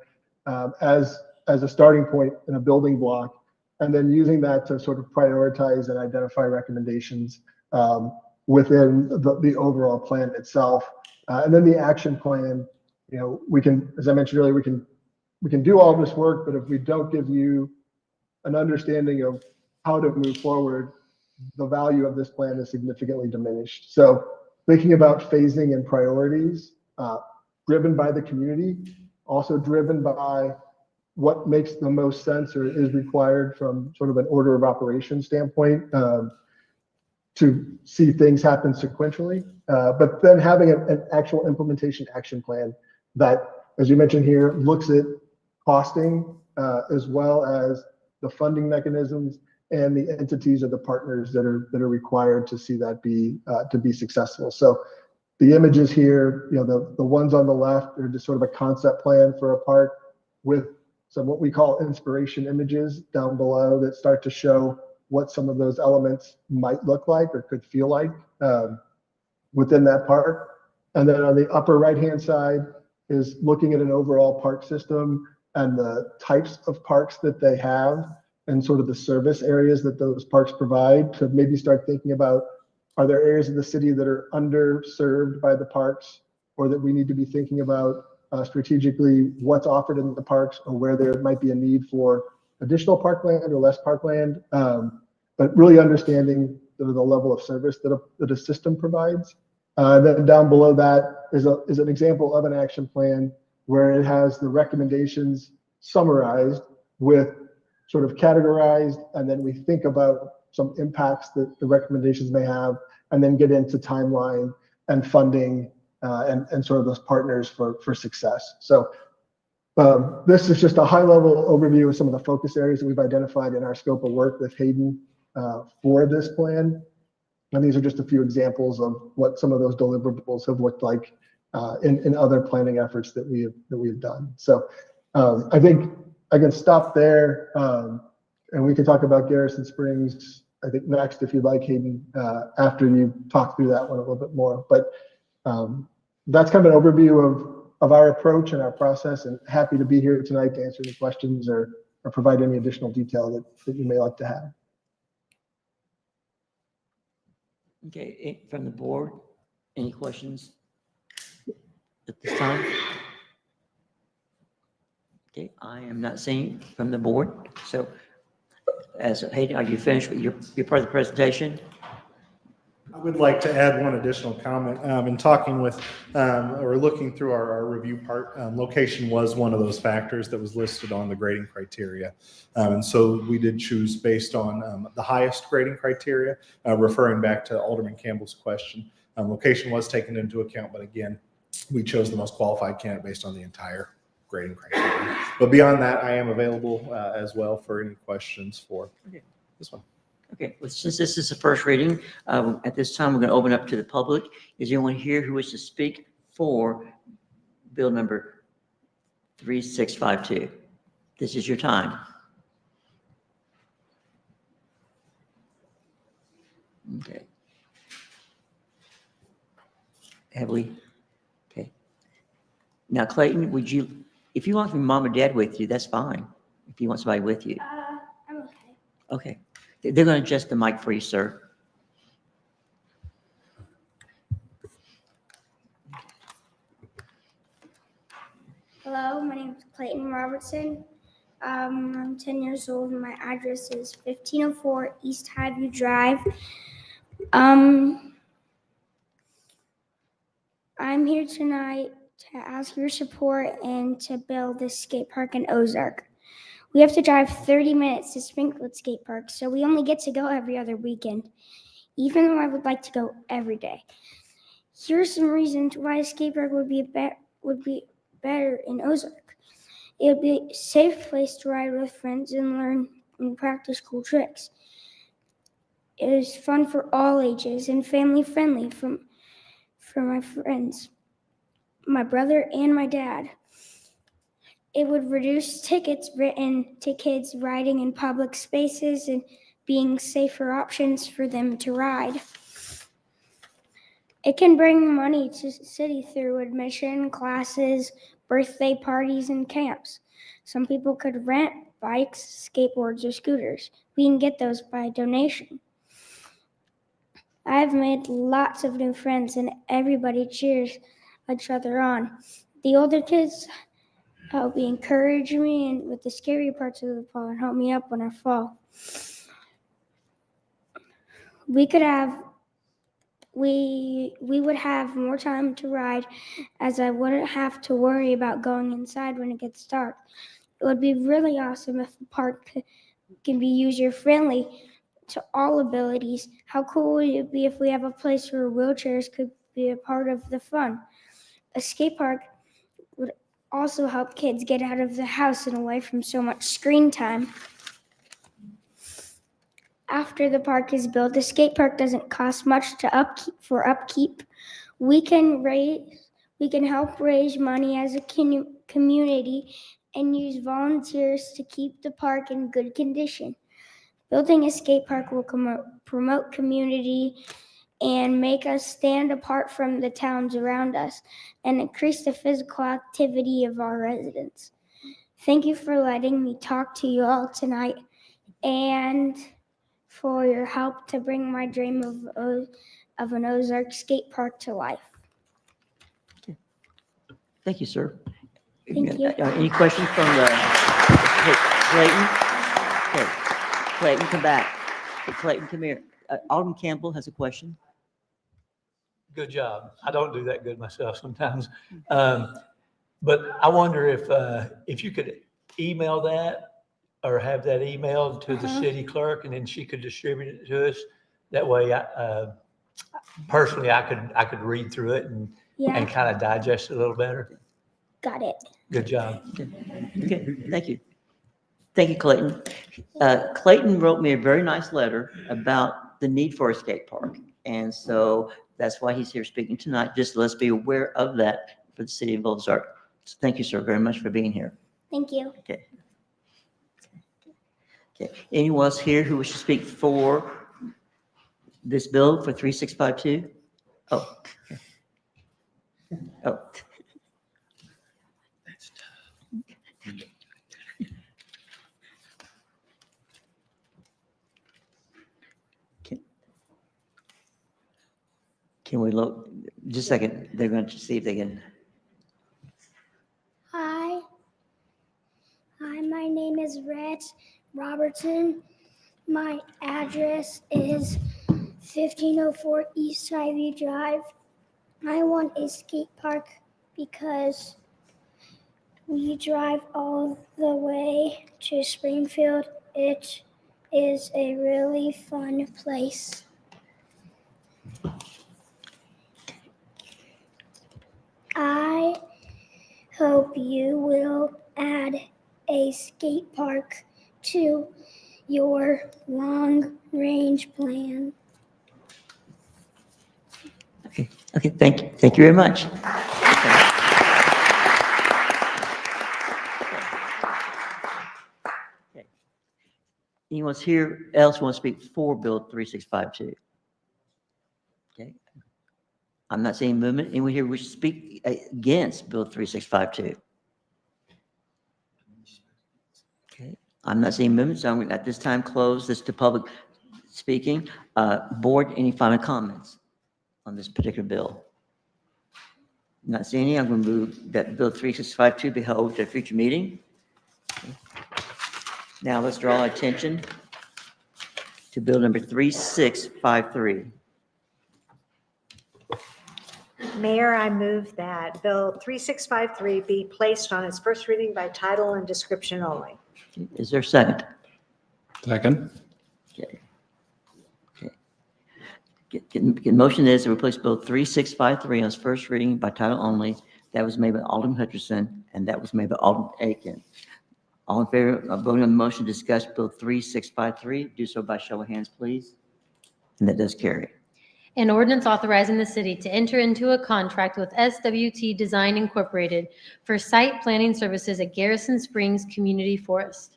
as a starting point and a building block, and then using that to sort of prioritize and identify recommendations within the overall plan itself. And then the action plan, we can, as I mentioned earlier, we can do all this work, but if we don't give you an understanding of how to move forward, the value of this plan is significantly diminished. So thinking about phasing and priorities, driven by the community, also driven by what makes the most sense or is required from sort of an order of operations standpoint, to see things happen sequentially, but then having an actual implementation action plan that, as you mentioned here, looks at costing as well as the funding mechanisms and the entities or the partners that are required to see that to be successful. So the images here, the ones on the left are just sort of a concept plan for a park with some what we call inspiration images down below that start to show what some of those elements might look like or could feel like within that park. And then on the upper right-hand side is looking at an overall park system and the types of parks that they have and sort of the service areas that those parks provide, to maybe start thinking about, are there areas of the city that are underserved by the parks, or that we need to be thinking about strategically what's offered in the parks, or where there might be a need for additional parkland or less parkland, but really understanding the level of service that a system provides. Then down below that is an example of an action plan where it has the recommendations summarized with sort of categorized, and then we think about some impacts that the recommendations may have, and then get into timeline and funding and sort of those partners for success. So this is just a high level overview of some of the focus areas that we've identified in our scope of work with Hayden for this plan. And these are just a few examples of what some of those deliverables have looked like in other planning efforts that we have done. So I think I can stop there, and we can talk about Garrison Springs, I think, next, if you'd like, Hayden, after you talk through that one a little bit more. But that's kind of an overview of our approach and our process, and happy to be here tonight to answer any questions or provide any additional detail that you may like to have. Okay, from the board, any questions at this time? Okay, I am not seeing from the board. So Hayden, are you finished with your part of the presentation? I would like to add one additional comment. In talking with, or looking through our review part, location was one of those factors that was listed on the grading criteria. And so we did choose based on the highest grading criteria, referring back to Alderman Campbell's question. Location was taken into account, but again, we chose the most qualified candidate based on the entire grading criteria. But beyond that, I am available as well for any questions for this one. Okay, well, since this is the first reading, at this time, we're going to open up to the public. Is there anyone here who wishes to speak for bill number 3652? This is your time. Okay. Have we? Okay. Now, Clayton, would you, if you want your mom or dad with you, that's fine. If you want somebody with you. I'm okay. Okay. They're going to adjust the mic for you, sir. Hello, my name is Clayton Robertson. I'm 10 years old and my address is 1504 East Highview Drive. I'm here tonight to ask your support and to build this skate park in Ozark. We have to drive 30 minutes to Springfield Skate Park, so we only get to go every other weekend, even though I would like to go every day. Here's some reasons why a skate park would be better in Ozark. It would be a safe place to ride with friends and learn and practice cool tricks. It is fun for all ages and family friendly for my friends, my brother and my dad. It would reduce tickets written to kids riding in public spaces and being safer options for them to ride. It can bring money to the city through admission, classes, birthday parties, and camps. Some people could rent bikes, skateboards, or scooters. We can get those by donation. I've made lots of new friends and everybody cheers each other on. The older kids help encourage me and with the scary parts of the fall and help me up when I fall. We would have more time to ride, as I wouldn't have to worry about going inside when it gets dark. It would be really awesome if the park can be user-friendly to all abilities. How cool would it be if we have a place where wheelchairs could be a part of the fun? A skate park would also help kids get out of the house and away from so much screen time. After the park is built, the skate park doesn't cost much to upkeep. We can help raise money as a community and use volunteers to keep the park in good condition. Building a skate park will promote community and make us stand apart from the towns around us and increase the physical activity of our residents. Thank you for letting me talk to you all tonight. and for your help to bring my dream of an Ozark skate park to life. Thank you, sir. Thank you. Any questions from the, hey, Clayton? Okay, Clayton, come back. Hey, Clayton, come here. Alderman Campbell has a question. Good job. I don't do that good myself sometimes. But I wonder if you could email that or have that emailed to the city clerk, and then she could distribute it to us. That way, personally, I could read through it and Yeah, kind of digest it a little better. got it. Good job. Okay, thank you. Thank you, Clayton. Clayton wrote me a very nice letter about the need for a skate park. And so that's why he's here speaking tonight. Just let's be aware of that for the city of Ozark. So thank you, sir, very much for being here. Thank you. Okay. Okay. Anyone else here who wishes to speak for this bill for 3652? Oh. Okay. Oh. Can we look, just a second, they're going to see if they can. Hi, my name is Rhett Robertson. My address is 1504 East Highview Drive. I want a skate park because we drive all the way to Springfield. It is a really fun place. I hope you will add a skate park to your long-range plan. Okay, okay, thank you. Thank you very much. Okay. Anyone here else want to speak for Bill 3652? Okay. I'm not seeing movement. Anyone here wish to speak against Bill 3652? Okay, I'm not seeing movement, so I'm going to at this time close this to public speaking. Board, any final comments on this particular bill? Not seeing any. I'm going to move that Bill 3652 be held to a future meeting. Okay. Now let's draw attention to Bill number 3653. Mayor, I move that Bill 3653 be placed on its first reading by title and description only. Is there a second? Second. Okay. Okay. Motion is to replace Bill 3653 on its first reading by title only. That was made by Alderman Hutchinson, and that was made by Alderman Aiken. All in favor of voting on the motion to discuss Bill 3653, do so by show of hands, please. And that does carry. An ordinance authorizing the city to enter into a contract with SWT Design Incorporated for site planning services at Garrison Springs Community Forest.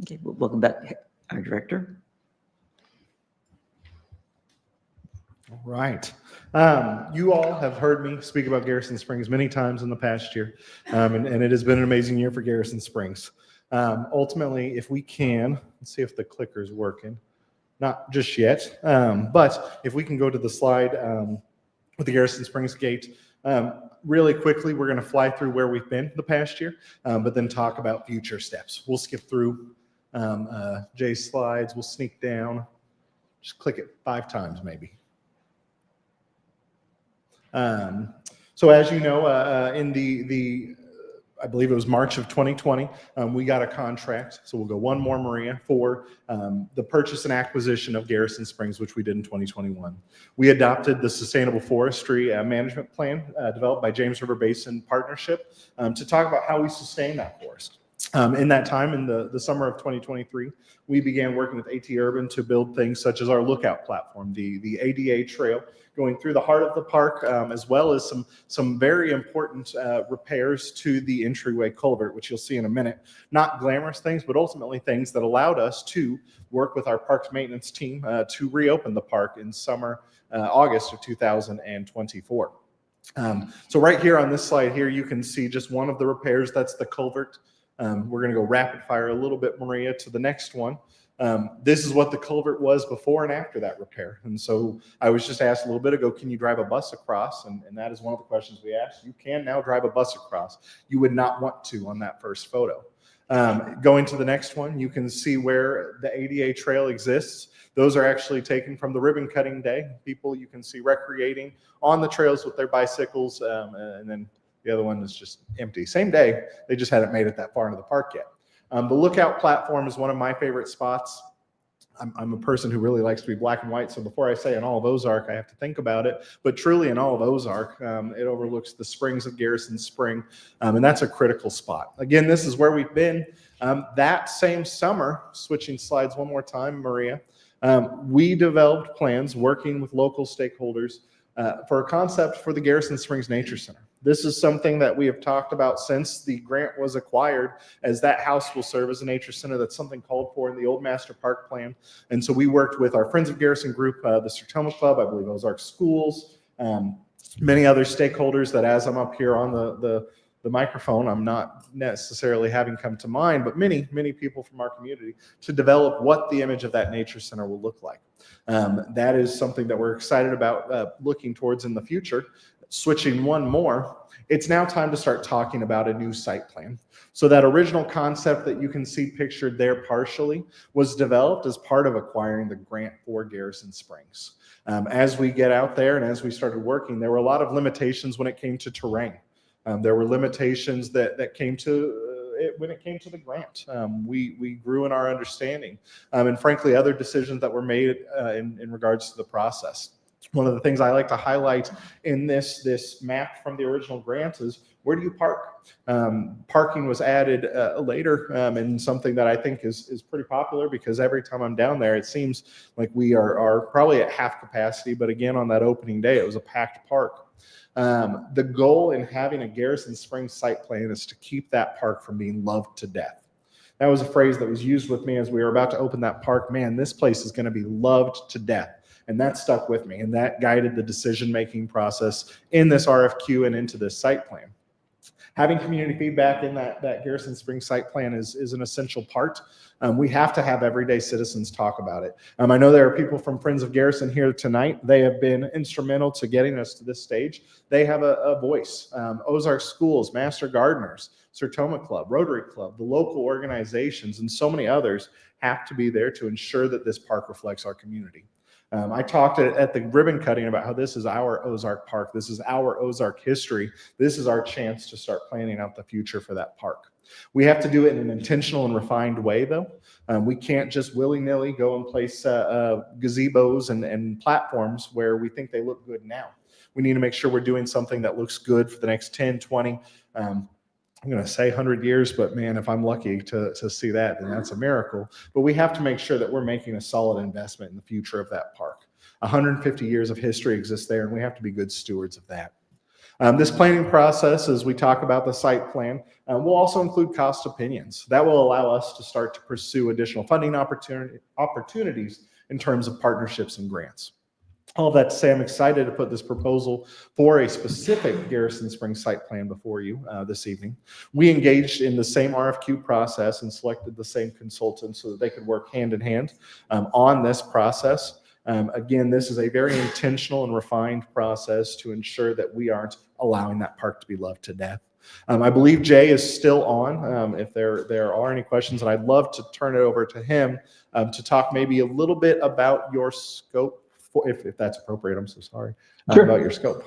Okay, well, welcome back, our director. All right. You all have heard me speak about Garrison Springs many times in the past year, and it has been an amazing year for Garrison Springs. Ultimately, if we can, let's see if the clicker's working. Not just yet, but if we can go to the slide with the Garrison Springs gate, really quickly, we're going to fly through where we've been the past year, but then talk about future steps. We'll skip through Jay's slides. We'll sneak down. Just click it 5 times, maybe. So as you know, in the I believe it was March of 2020, we got a contract. So we'll go one more, Maria, for the purchase and acquisition of Garrison Springs, which we did in 2021. We adopted the Sustainable Forestry Management Plan developed by James River Basin Partnership to talk about how we sustain that forest. In that time, in the summer of 2023, we began working with AT Urban to build things such as our lookout platform, the ADA trail, going through the heart of the park, as well as some very important repairs to the entryway culvert, which you'll see in a minute. Not glamorous things, but ultimately things that allowed us to work with our parks maintenance team to reopen the park in August of 2024. So right here on this slide here, you can see just one of the repairs. That's the culvert We're going to go rapid fire a little bit, Maria, to the next one. This is what the culvert was before and after that repair. And so I was just asked a little bit ago, can you drive a bus across? And that is one of the questions we asked. You can now drive a bus across. You would not want to on that first photo. Going to the next one, you can see where the ADA trail exists. Those are actually taken from the ribbon cutting day. People you can see recreating on the trails with their bicycles, and then the other one is just empty. Same day, they just hadn't made it that far into the park yet. The lookout platform is one of my favorite spots. I'm a person who really likes to be black and white, so before I say in all of Ozark, I have to think about it. But truly in all of Ozark, it overlooks the springs of Garrison Spring, and that's a critical spot. Again, this is where we've been. That same summer, switching slides one more time, Maria, we developed plans working with local stakeholders for a concept for the Garrison Springs Nature Center. This is something that we have talked about since the grant was acquired, as that house will serve as a nature center. That's something called for in the old master park plan. And so we worked with our Friends of Garrison group, the Sertoma Club, I believe Ozark Schools, many other stakeholders that as I'm up here on the microphone, I'm not necessarily having come to mind, but many people from our community to develop what the image of that nature center will look like. That is something that we're excited about looking towards in the future. Switching one more, it's now time to start talking about a new site plan. So that original concept that you can see pictured there partially was developed as part of acquiring the grant for Garrison Springs. As we get out there and as we started working, there were a lot of limitations when it came to terrain. There were limitations that came to when it came to the grant. We grew in our understanding, and frankly, other decisions that were made in regards to the process. One of the things I like to highlight in this map from the original grant is, where do you park? Parking was added later, and something that I think is pretty popular, because every time I'm down there, it seems like we are probably at half capacity, but again, on that opening day, it was a packed park. The goal in having a Garrison Springs site plan is to keep that park from being loved to death. That was a phrase that was used with me as we were about to open that park. Man, this place is going to be loved to death. And that stuck with me, and that guided the decision-making process in this RFQ and into this site plan. Having community feedback in that Garrison Springs site plan is an essential part. We have to have everyday citizens talk about it. I know there are people from Friends of Garrison here tonight. They have been instrumental to getting us to this stage. They have a voice. Ozark Schools, Master Gardeners, Sertoma Club, Rotary Club, the local organizations, and so many others have to be there to ensure that this park reflects our community. I talked at the ribbon cutting about how this is our Ozark Park. This is our Ozark history. This is our chance to start planning out the future for that park. We have to do it in an intentional and refined way, though. We can't just willy-nilly go and place gazebos and platforms where we think they look good now. We need to make sure we're doing something that looks good for the next 10, 20, I'm going to say 100 years, but man, if I'm lucky to see that, then that's a miracle. But we have to make sure that we're making a solid investment in the future of that park. 150 years of history exists there, and we have to be good stewards of that. This planning process, as we talk about the site plan, will also include cost opinions. That will allow us to start to pursue additional funding opportunities in terms of partnerships and grants. All of that to say, I'm excited to put this proposal for a specific Garrison Springs site plan before you this evening. We engaged in the same RFQ process and selected the same consultants so that they could work hand in hand on this process. Again, this is a very intentional and refined process to ensure that we aren't allowing that park to be loved to death. I believe Jay is still on. If there are any questions, and I'd love to turn it over to him to talk maybe a little bit about your scope, if that's appropriate. I'm so sorry. Sure. About your scope.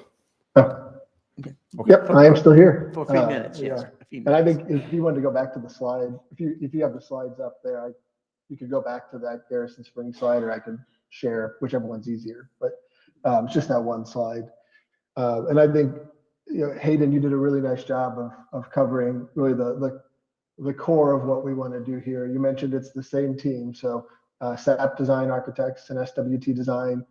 Okay. Yep, I am still here. For a few minutes, yes. A few And I minutes. think if you wanted to go back to the slide, if you have the slides up there, you could go back to that Garrison Springs slide, or I could share, whichever one's easier. But it's just that one slide. And I think, Hayden, you did a really nice job of covering really the core of what we want to do here. You mentioned it's the same team, so SAP Design Architects and SWT Design.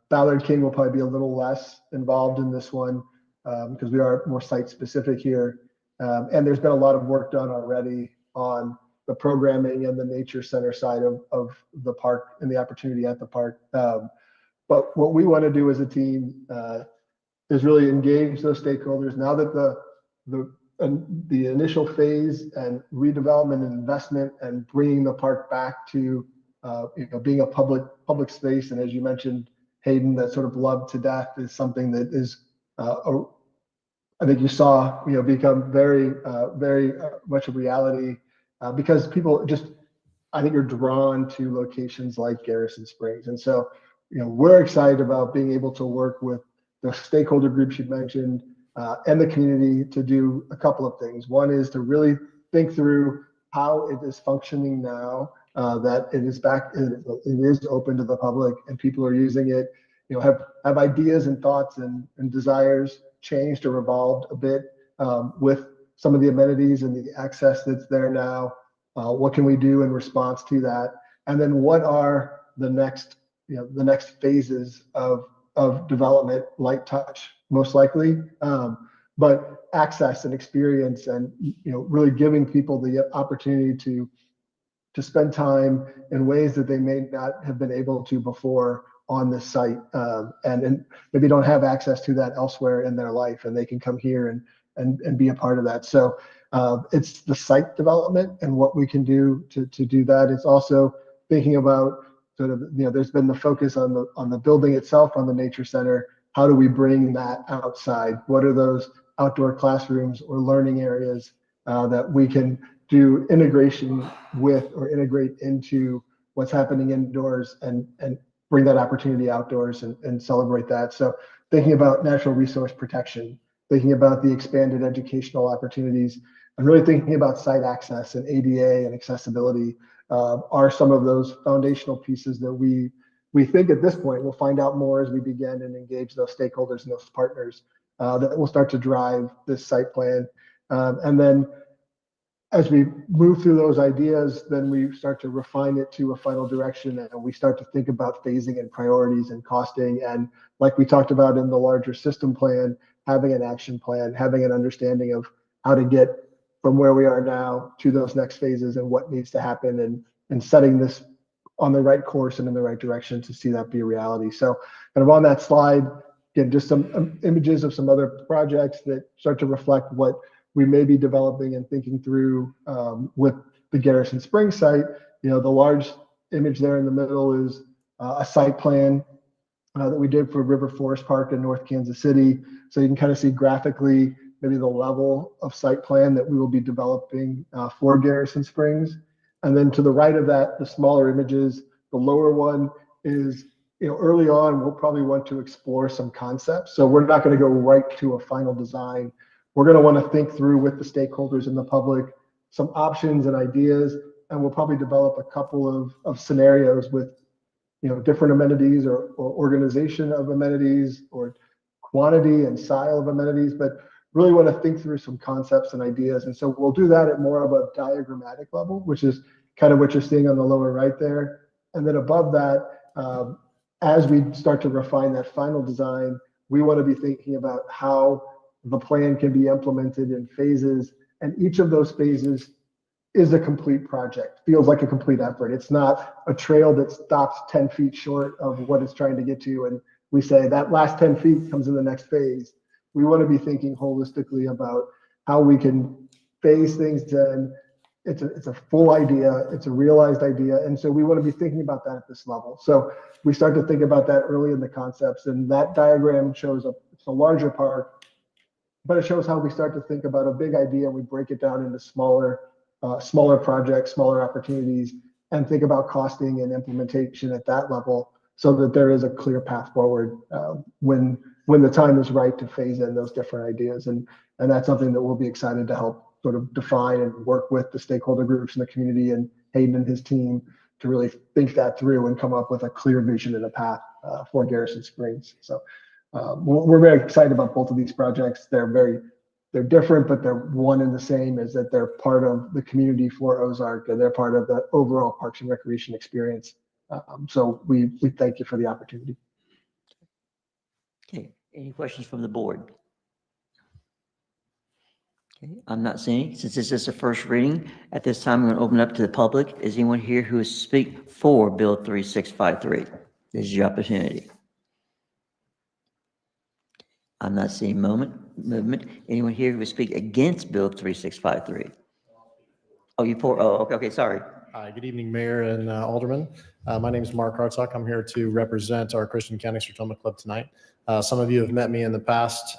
Ballard King will probably be a little less involved in this one because we are more site specific here. And there's been a lot of work done already on the programming and the nature center side of the park and the opportunity at the park. But what we want to do as a team is really engage those stakeholders. Now that the the initial phase and redevelopment and investment and bringing the park back to being a public space. And as you mentioned, Hayden, that sort of loved to death is something that is I think you saw become very much a reality because people just, I think, are drawn to locations like Garrison Springs. And so we're excited about being able to work with the stakeholder groups you mentioned and the community to do a couple of things. One is to really think through how it is functioning now, that it is back, it is open to the public and people are using it. Have ideas and thoughts and desires changed or evolved a bit with some of the amenities and the access that's there now? What can we do in response to that? And then what are the next phases of development, light touch, most likely, but access and experience, and really giving people the opportunity to spend time in ways that they may not have been able to before on this site, and maybe don't have access to that elsewhere in their life, and they can come here and be a part of that. So it's the site development and what we can do to do that. It's also thinking about sort of, there's been the focus on the building itself, on the nature center. How do we bring that outside? What are those outdoor classrooms or learning areas that we can do integration with or integrate into what's happening indoors and bring that opportunity outdoors and celebrate that. So thinking about natural resource protection, thinking about the expanded educational opportunities, and really thinking about site access and ADA and accessibility are some of those foundational pieces that we think at this point, we'll find out more as we begin and engage those stakeholders and those partners that will start to drive this site plan. And then as we move through those ideas, then we start to refine it to a final direction, and we start to think about phasing and priorities and costing. And like we talked about in the larger system plan, having an action plan, having an understanding of how to get from where we are now to those next phases and what needs to happen, and setting this on the right course and in the right direction to see that be a reality. So kind of on that slide, again, just some images of some other projects that start to reflect what we may be developing and thinking through with the Garrison Springs site. The large image there in the middle is a site plan that we did for River Forest Park in North Kansas City. So you can kind of see graphically maybe the level of site plan that we will be developing for Garrison Springs. And then to the right of that, the smaller images, the lower one is, early on, we'll probably want to explore some concepts. So we're not going to go right to a final design. We're going to want to think through with the stakeholders and the public some options and ideas, and we'll probably develop a couple of scenarios with different amenities or organization of amenities or quantity and style of amenities, but really want to think through some concepts and ideas. And so we'll do that at more of a diagrammatic level, which is kind of what you're seeing on the lower right there. And then above that, as we start to refine that final design, we want to be thinking about how the plan can be implemented in phases, and each of those phases is a complete project, feels like a complete effort. It's not a trail that stops 10 feet short of what it's trying to get to, and we say that last 10 feet comes in the next phase. We want to be thinking holistically about how we can phase things in. It's a full idea, it's a realized idea, and so we want to be thinking about that at this level. So we start to think about that early in the concepts, and that diagram shows it's a larger part, but it shows how we start to think about a big idea and we break it down into smaller projects, smaller opportunities, and think about costing and implementation at that level so that there is a clear path forward when the time is right to phase in those different ideas. And that's something that we'll be excited to help sort of define and work with the stakeholder groups in the community and Hayden and his team to really think that through and come up with a clear vision and a path for Garrison Springs. So we're very excited about both of these projects. They're different, but they're one and the same, is that they're part of the community for Ozark, and they're part of the overall Parks and Recreation experience. So we thank you for the opportunity. Okay, any questions from the board? Okay, I'm not seeing. Since this is the first reading, at this time, I'm going to open up to the public. Is anyone here who is speak for Bill 3653? This is your opportunity. I'm not seeing movement. Anyone here who would speak against Bill 3653? Oh, okay, sorry. Hi, good evening, Mayor and Aldermen. My name is Mark Hartsock. I'm here to represent our Christian County Sertoma Club tonight. Some of you have met me in the past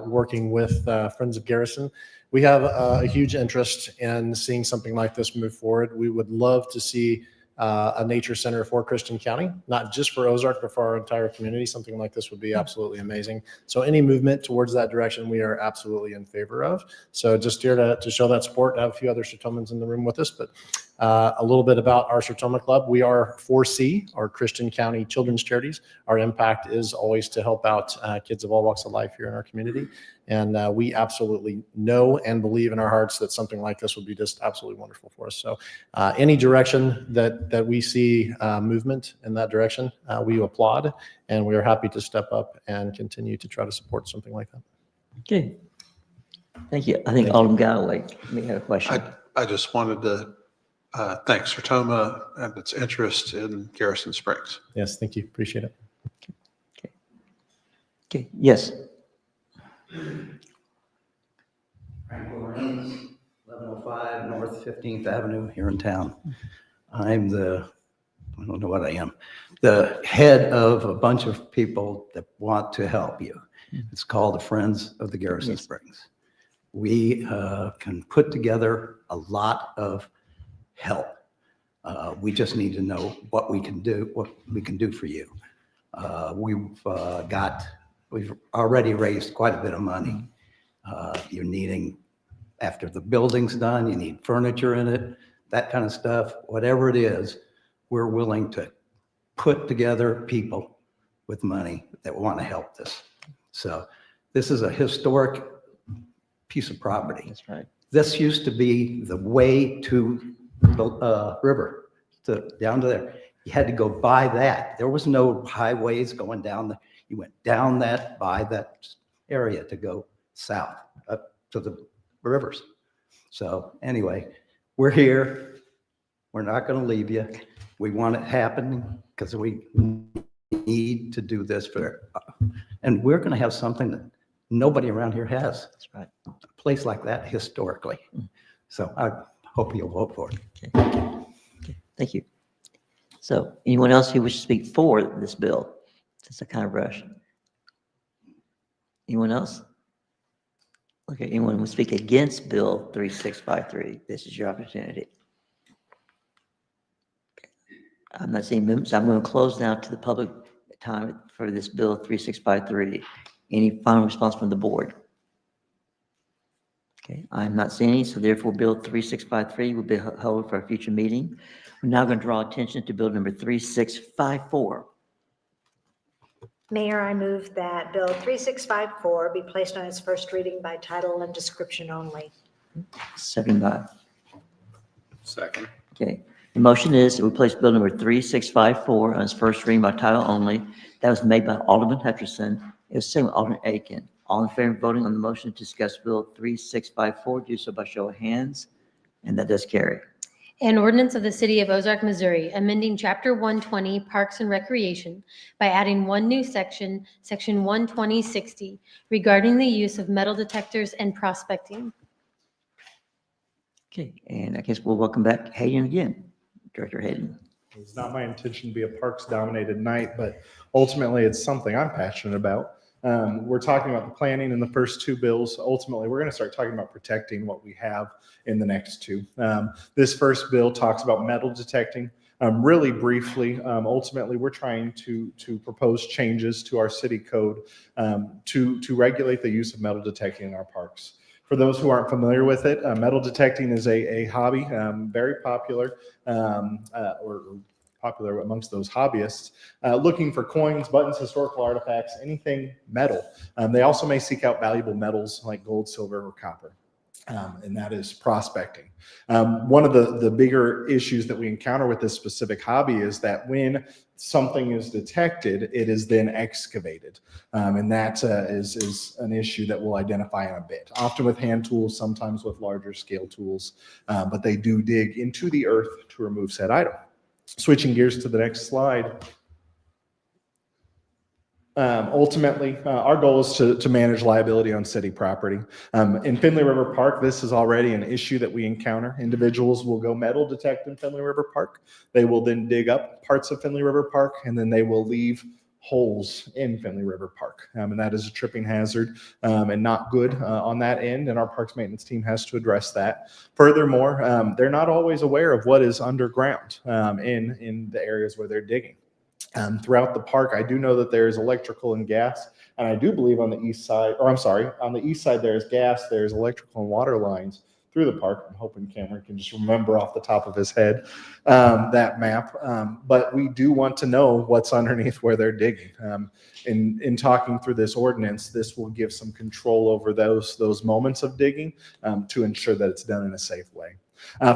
working with Friends of Garrison. We have a huge interest in seeing something like this move forward. We would love to see a nature center for Christian County, not just for Ozark, but for our entire community. Something like this would be absolutely amazing. So any movement towards that direction, we are absolutely in favor of. So just here to show that support. I have a few other Sertomans in the room with us, but a little bit about our Sertoma Club. We are 4C, our Christian County Children's Charities. Our impact is always to help out kids of all walks of life here in our community. And we absolutely know and believe in our hearts that something like this would be just absolutely wonderful for us. So any direction that we see movement in that direction, we applaud, and we are happy to step up and continue to try to support something like that. Okay. Thank you. I think Alderman Galloway may have a question. I just wanted to thank Sertoma and its interest in Garrison Springs. Yes, thank you. Appreciate it. Okay, yes. Frank Lawrence, 1105 North 15th Avenue here in town. I don't know what I am, the head of a bunch of people that want to help you. It's called the Friends of the Garrison Springs. We can put together a lot of help. We just need to know what we can do for you. We've already raised quite a bit of money. You're needing, after the building's done, you need furniture in it, that kind of stuff. Whatever it is, we're willing to put together people with money that want to help this. So this is a historic piece of property. That's right. This used to be the way to the river, down to there. You had to go by that. There was no highways going down. You went down that, by that area to go south up to the rivers. So anyway, we're here. We're not going to leave you. We want it happening because we need to do this and we're going to have something that nobody around here has. That's right. A place like that historically. So I hope you'll vote for it. Okay. Thank you. So anyone else who wishes to speak for this bill? It's a kind of rush. Anyone else? Okay, anyone who would speak against Bill 3653? This is your opportunity. I'm not seeing movement, so I'm going to close now to the public time for this Bill 3653. Any final response from the board? Okay, I'm not seeing any, so therefore Bill 3653 will be held for a future meeting. We're now going to draw attention to Bill number 3654. Mayor, I move that Bill 3654 be placed on its first reading by title and description only. Second by. Second. Okay. The motion is that we place Bill number 3654 on its first reading by title only. That was made by Alderman Hutcherson. It was seconded by Alderman Aiken. All in favor of voting on the motion to discuss Bill 3654, do so by show of hands. And that does carry. An ordinance of the City of Ozark, Missouri, amending Chapter 120 Parks and Recreation by adding one new section, Section 12060, regarding the use of metal detectors and prospecting. Okay, and I guess we'll welcome back Hayden again, Director Hayden. It's not my intention to be a parks-dominated night, but ultimately it's something I'm passionate about. We're talking about the planning in the first two bills. Ultimately, we're going to start talking about protecting what we have in the next two. This first bill talks about metal detecting. Really briefly, ultimately, we're trying to propose changes to our city code to regulate the use of metal detecting in our parks. For those who aren't familiar with it, metal detecting is a hobby, very popular, or popular amongst those hobbyists, looking for coins, buttons, historical artifacts, anything metal. They also may seek out valuable metals like gold, silver, or copper. And that is prospecting. One of the bigger issues that we encounter with this specific hobby is that when something is detected, it is then excavated. And that is an issue that we'll identify in a bit, often with hand tools, sometimes with larger scale tools, but they do dig into the earth to remove said item. Switching gears to the next slide. Ultimately, our goal is to manage liability on city property. In Finley River Park, this is already an issue that we encounter. Individuals will go metal detect in Finley River Park. They will then dig up parts of Finley River Park, and then they will leave holes in Finley River Park. And that is a tripping hazard and not good on that end. And our parks maintenance team has to address that. Furthermore, they're not always aware of what is underground in the areas where they're digging. Throughout the park, I do know that there is electrical and gas, and I do believe on the east side, or I'm sorry, on the east side there's gas, there's electrical and water lines through the park. I'm hoping Cameron can just remember off the top of his head that map. But we do want to know what's underneath where they're digging. In talking through this ordinance, this will give some control over those moments of digging to ensure that it's done in a safe way.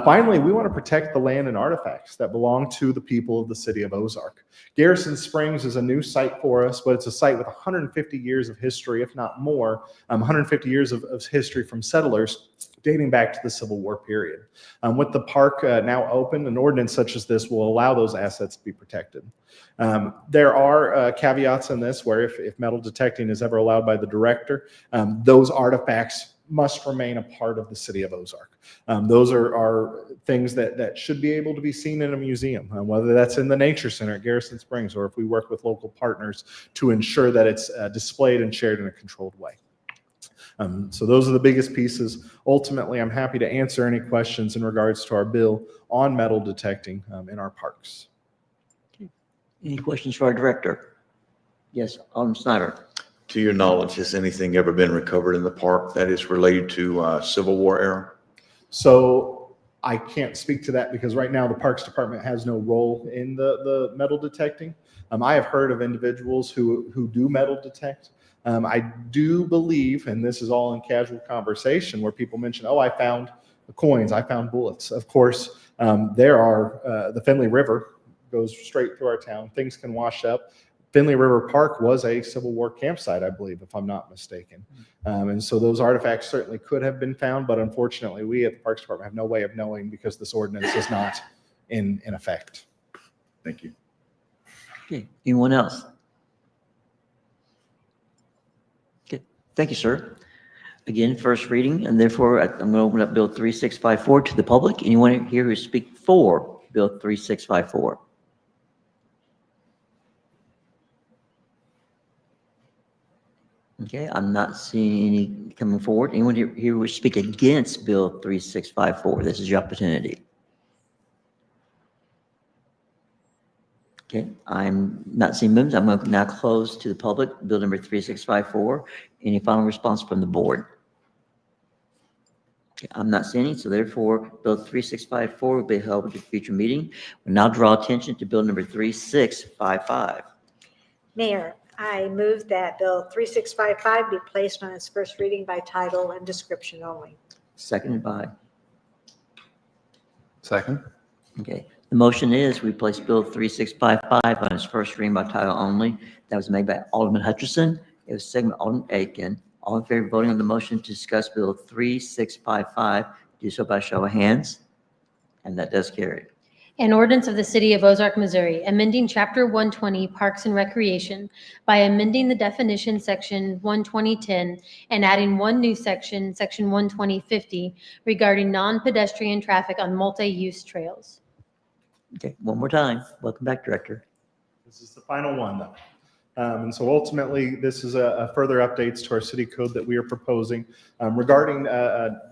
Finally, we want to protect the land and artifacts that belong to the people of the city of Ozark. Garrison Springs is a new site for us, but it's a site with 150 years of history, if not more, 150 years of history from settlers dating back to the Civil War period. With the park now open, an ordinance such as this will allow those assets to be protected. There are caveats in this where if metal detecting is ever allowed by the director, those artifacts must remain a part of the city of Ozark. Those are things that should be able to be seen in a museum, whether that's in the Nature Center at Garrison Springs or if we work with local partners to ensure that it's displayed and shared in a controlled way. So those are the biggest pieces. Ultimately, I'm happy to answer any questions in regards to our bill on metal detecting in our parks. Any questions for our director? Yes, Alderman Snyder. To your knowledge, has anything ever been recovered in the park that is related to Civil War era? So I can't speak to that because right now the Parks Department has no role in the metal detecting. I have heard of individuals who do metal detect. I do believe, and this is all in casual conversation, where people mention, oh, I found coins, I found bullets. Of course, there are, the Finley River goes straight through our town. Things can wash up. Finley River Park was a Civil War campsite, I believe, if I'm not mistaken. And so those artifacts certainly could have been found, but unfortunately, we at the Parks Department have no way of knowing because this ordinance is not in effect. Thank you. Okay, anyone else? Okay, thank you, sir. Again, first reading, and therefore I'm going to open up Bill 3654 to the public. Anyone here who speak for Bill 3654? Okay, I'm not seeing any coming forward. Anyone here who would speak against Bill 3654? This is your opportunity. Okay, I'm not seeing movements. I'm going to now close to the public, Bill number 3654. Any final response from the board? Okay, I'm not seeing any, so therefore, Bill 3654 will be held at a future meeting. We'll now draw attention to Bill number 3655. Mayor, I move that Bill 3655 be placed on its first reading by title and description only. Seconded by. Second. Okay, the motion is we place Bill 3655 on its first reading by title only. That was made by Alderman Hutchinson. It was seconded by Alderman Aiken. All in favor of voting on the motion to discuss Bill 3655, do so by show of hands. And that does carry. An ordinance of the City of Ozark, Missouri, amending Chapter 120 Parks and Recreation by amending the definition Section 12010 and adding one new section, Section 12050, regarding non-pedestrian traffic on multi-use trails. Okay, one more time. Welcome back, Director. This is the final one, though. And so ultimately, this is a further updates to our city code that we are proposing regarding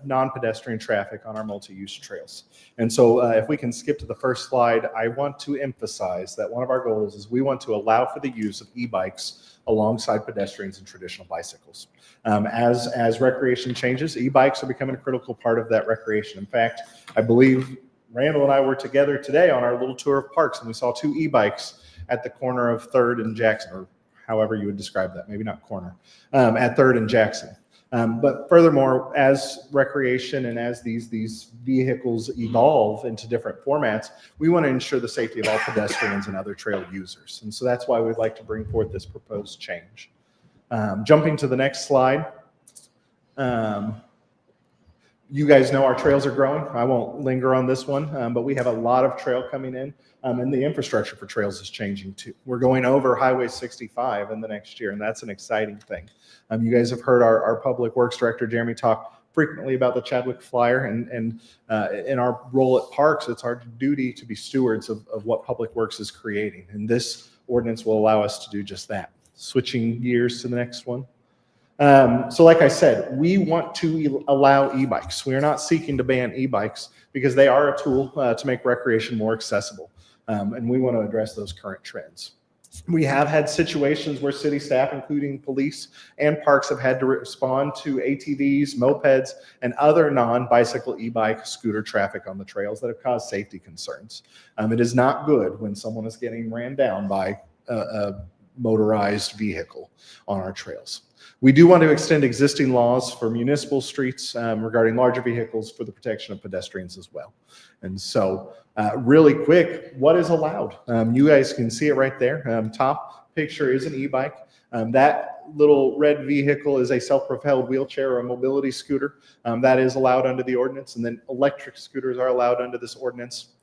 non-pedestrian traffic on our multi-use trails. And so if we can skip to the first slide, I want to emphasize that one of our goals is we want to allow for the use of e-bikes alongside pedestrians and traditional bicycles. As recreation changes, e-bikes are becoming a critical part of that recreation. In fact, I believe Randall and I were together today on our little tour of parks, and we saw two e-bikes at the corner of 3rd and Jackson, or however you would describe that, maybe not corner, at 3rd and Jackson. But furthermore, as recreation and as these vehicles evolve into different formats, we want to ensure the safety of all pedestrians and other trail users. And so that's why we'd like to bring forth this proposed change. Jumping to the next slide. You guys know our trails are growing. I won't linger on this one, but we have a lot of trail coming in, and the infrastructure for trails is changing too. We're going over Highway 65 in the next year, and that's an exciting thing. You guys have heard our Public Works Director, Jeremy, talk frequently about the Chadwick Flyer, and in our role at Parks, it's our duty to be stewards of what Public Works is creating, and this ordinance will allow us to do just that. Switching gears to the next one. So like I said, we want to allow e-bikes. We are not seeking to ban e-bikes because they are a tool to make recreation more accessible. And we want to address those current trends. We have had situations where city staff, including police and parks, have had to respond to ATVs, mopeds, and other non-bicycle e-bike scooter traffic on the trails that have caused safety concerns. It is not good when someone is getting ran down by a motorized vehicle on our trails. We do want to extend existing laws for municipal streets regarding larger vehicles for the protection of pedestrians as well. And so really quick, what is allowed? You guys can see it right there. Top picture is an e-bike. That little red vehicle is a self-propelled wheelchair or a mobility scooter. That is allowed under the ordinance. And then electric scooters are allowed under this ordinance.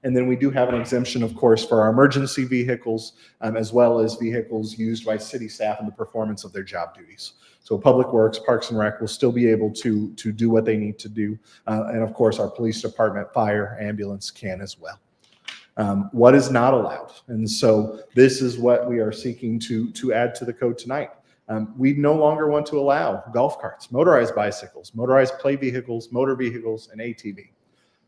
And then we do have an exemption, of course, for our emergency vehicles, as well as vehicles used by city staff in the performance of their job duties. So Public Works, Parks and Rec will still be able to do what they need to do. And of course, our police department, fire, ambulance can as well. What is not allowed? And so this is what we are seeking to add to the code tonight. We no longer want to allow golf carts, motorized bicycles, motorized play vehicles, motor vehicles, and ATV.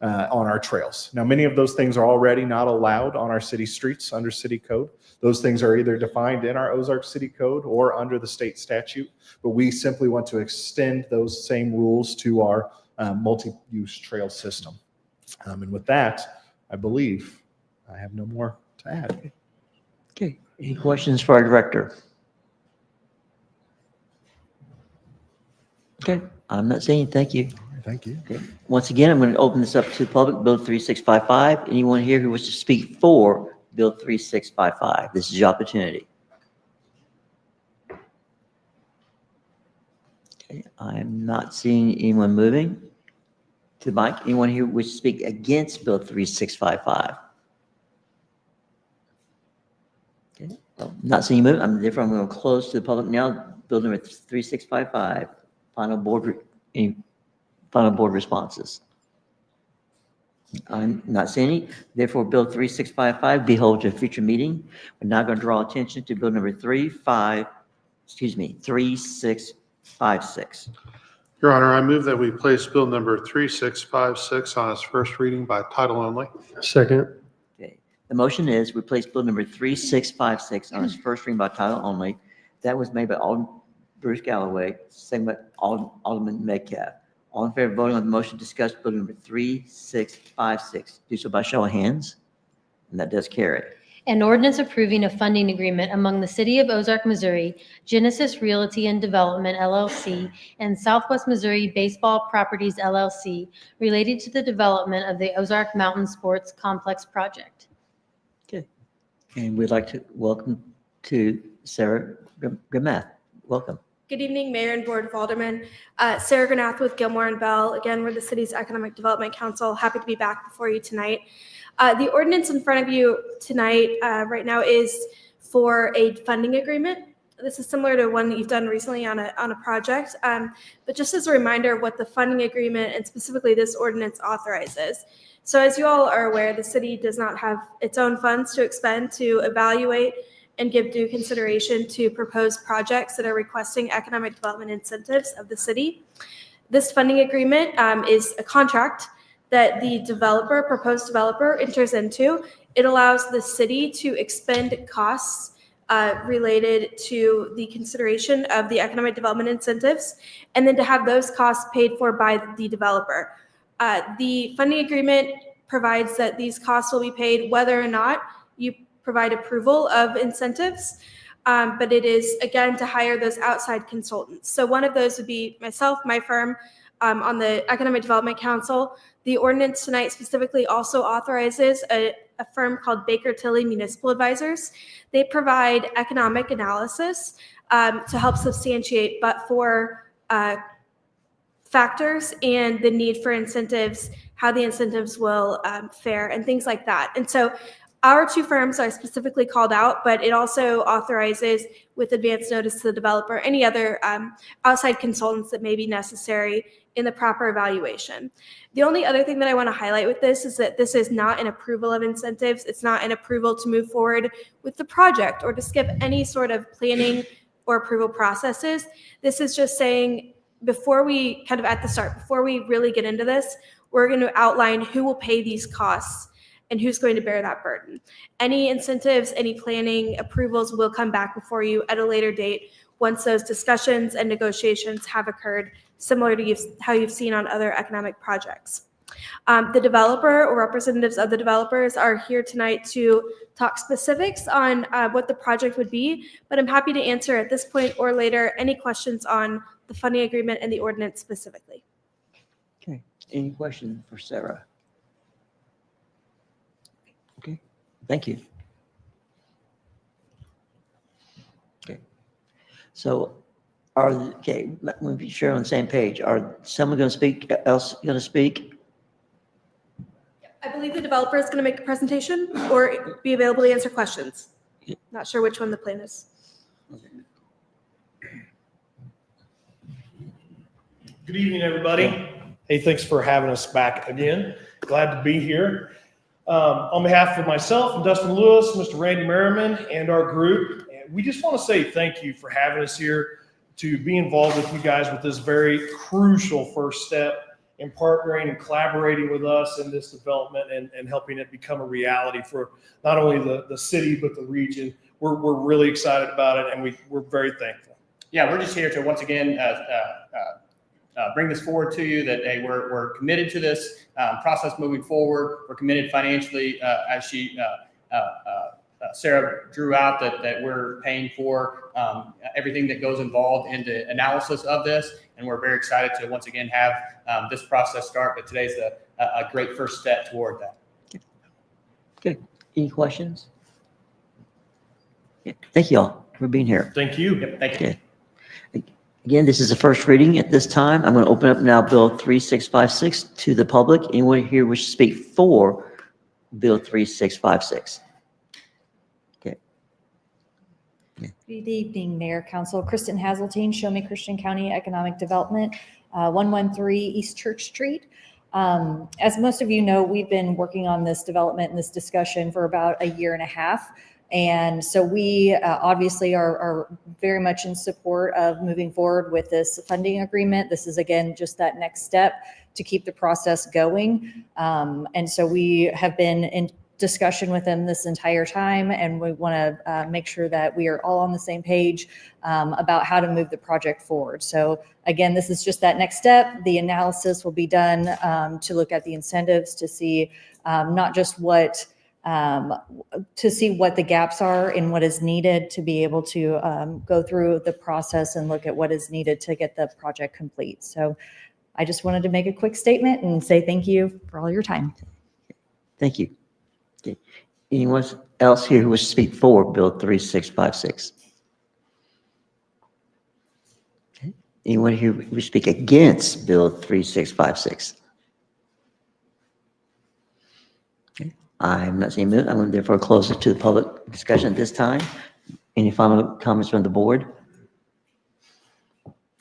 On our trails. Now, many of those things are already not allowed on our city streets under city code. Those things are either defined in our Ozark City Code or under the state statute, but we simply want to extend those same rules to our multi-use trail system. And with that, I believe I have no more to add. Okay, any questions for our director? Okay, I'm not saying thank you. Thank you. Okay. Once again, I'm going to open this up to the public. Bill 3655. Anyone here who wishes to speak for Bill 3655? This is your opportunity. Okay. I'm not seeing anyone moving to the mic. Anyone here who wishes to speak against Bill 3655? Okay. Well, not seeing you move. Therefore, I'm going to close to the public now. Bill number 3655. Final board responses. I'm not seeing any. Therefore, Bill 3655 be held to a future meeting. We're now going to draw attention to Bill number 3656. Your Honor, I move that we place Bill number 3656 on its first reading by title only. Second. Okay. The motion is we place Bill number 3656 on its first reading by title only. That was made by Alderman Bruce Galloway, second by Alderman Metcalf. All in favor of voting on the motion discussed, Bill number 3656, do so by show of hands, and that does carry. An ordinance approving a funding agreement among the City of Ozark, Missouri, Genesis Realty and Development, LLC, and Southwest Missouri Baseball Properties, LLC, related to the development of the Ozark Mountain Sports Complex project. Okay. And we'd like to welcome to Sarah Gramath. Welcome. Good evening, Mayor and Board of Aldermen. Sarah Granath with Gilmore and Bell. Again, we're the city's Economic Development Council. Happy to be back before you tonight. The ordinance in front of you tonight, right now, is for a funding agreement. This is similar to one that you've done recently on a project. But just as a reminder of what the funding agreement and specifically this ordinance authorizes. So as you all are aware, the city does not have its own funds to expend to evaluate and give due consideration to proposed projects that are requesting economic development incentives of the city. This funding agreement is a contract that the proposed developer enters into. It allows the city to expend costs related to the consideration of the economic development incentives, and then to have those costs paid for by the developer. The funding agreement provides that these costs will be paid whether or not you provide approval of incentives, but it is, again, to hire those outside consultants. So one of those would be myself, my firm, on the Economic Development Council. The ordinance tonight specifically also authorizes a firm called Baker Tilly Municipal Advisors. They provide economic analysis to help substantiate but for factors and the need for incentives, how the incentives will fare, and things like that. And so our two firms are specifically called out, but it also authorizes, with advance notice to the developer, any other outside consultants that may be necessary in the proper evaluation. The only other thing that I want to highlight with this is that this is not an approval of incentives. It's not an approval to move forward with the project or to skip any sort of planning or approval processes. This is just saying, before we kind of at the start, before we really get into this, we're going to outline who will pay these costs and who's going to bear that burden. Any incentives, any planning approvals will come back before you at a later date once those discussions and negotiations have occurred, similar to how you've seen on other economic projects. The developer or representatives of the developers are here tonight to talk specifics on what the project would be, but I'm happy to answer at this point or later any questions on the funding agreement and the ordinance specifically. Okay, any questions for Sarah? Okay, thank you. Okay, so okay, let me be sure on the same page. Are someone going to speak, else going to speak? I believe the developer is going to make a presentation or be available to answer questions. Not sure which one the plan is. Good evening, everybody. Hey, thanks for having us back again. Glad to be here. On behalf of myself and Dustin Lewis, Mr. Randy Merriman, and our group, we just want to say thank you for having us here to be involved with you guys with this very crucial first step in partnering and collaborating with us in this development and helping it become a reality for not only the city, but the region. We're really excited about it, and we're very thankful. Yeah, we're just here to once again bring this forward to you that, hey, we're committed to this process moving forward. We're committed financially, as Sarah drew out, that we're paying for everything that goes involved in the analysis of this. And we're very excited to once again have this process start. But today's a great first step toward that. Good. Any questions? Yeah. Thank you all for being here. Thank you. Yep, thank you. Okay. Again, this is the first reading at this time. I'm going to open up now Bill 3656 to the public. Anyone here wish to speak for Bill 3656? Okay. Good evening, Mayor, Council. Kristen Hazeltine, Show Me Christian County Economic Development, 113 East Church Street. As most of you know, we've been working on this development and this discussion for about a year and a half. And so we obviously are very much in support of moving forward with this funding agreement. This is, again, just that next step to keep the process going. And so we have been in discussion with them this entire time, and we want to make sure that we are all on the same page about how to move the project forward. So again, this is just that next step. The analysis will be done to look at the incentives to see not just what the gaps are and what is needed to be able to go through the process and look at what is needed to get the project complete. So I just wanted to make a quick statement and say thank you for all your time. Thank you. Okay. Anyone else here who wishes to speak for Bill 3656? Okay. Anyone here who wishes to speak against Bill 3656? I'm not seeing it. I'm going to therefore close it to the public discussion at this time. Any final comments from the board?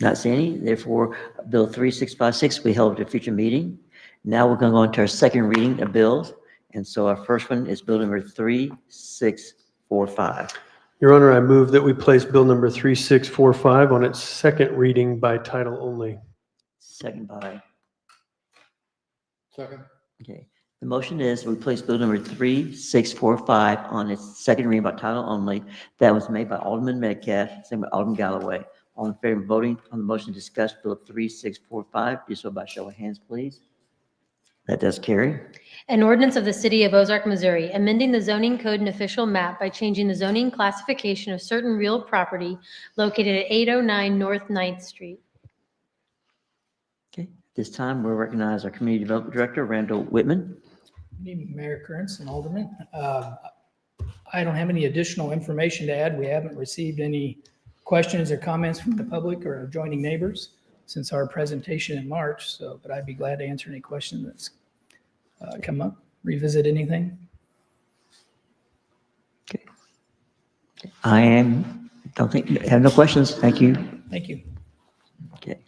Not seeing any. Therefore, Bill 3656 will be held at a future meeting. Now we're going to go into our second reading of bills. And so our first one is bill number 3645. Your Honor, I move that we place bill number 3645 on its second reading by title only. Second by. Second. Okay. The motion is we place bill number 3645 on its second reading by title only. That was made by Alderman Metcalf, second by Alderman Galloway. All in favor of voting on the motion to discuss bill 3645, do so by show of hands, please. That does carry. An ordinance of the City of Ozark, Missouri, amending the zoning code and official map by changing the zoning classification of certain real property located at 809 North 9th Street. Okay. This time we'll recognize our Community Development Director, Randall Whitman. Good evening, Mayor Currents and Aldermen. I don't have any additional information to add. We haven't received any questions or comments from the public or adjoining neighbors. since our presentation in March. So, but I'd be glad to answer any question that's come up, revisit anything. Have no questions. Thank you. Thank you. Okay.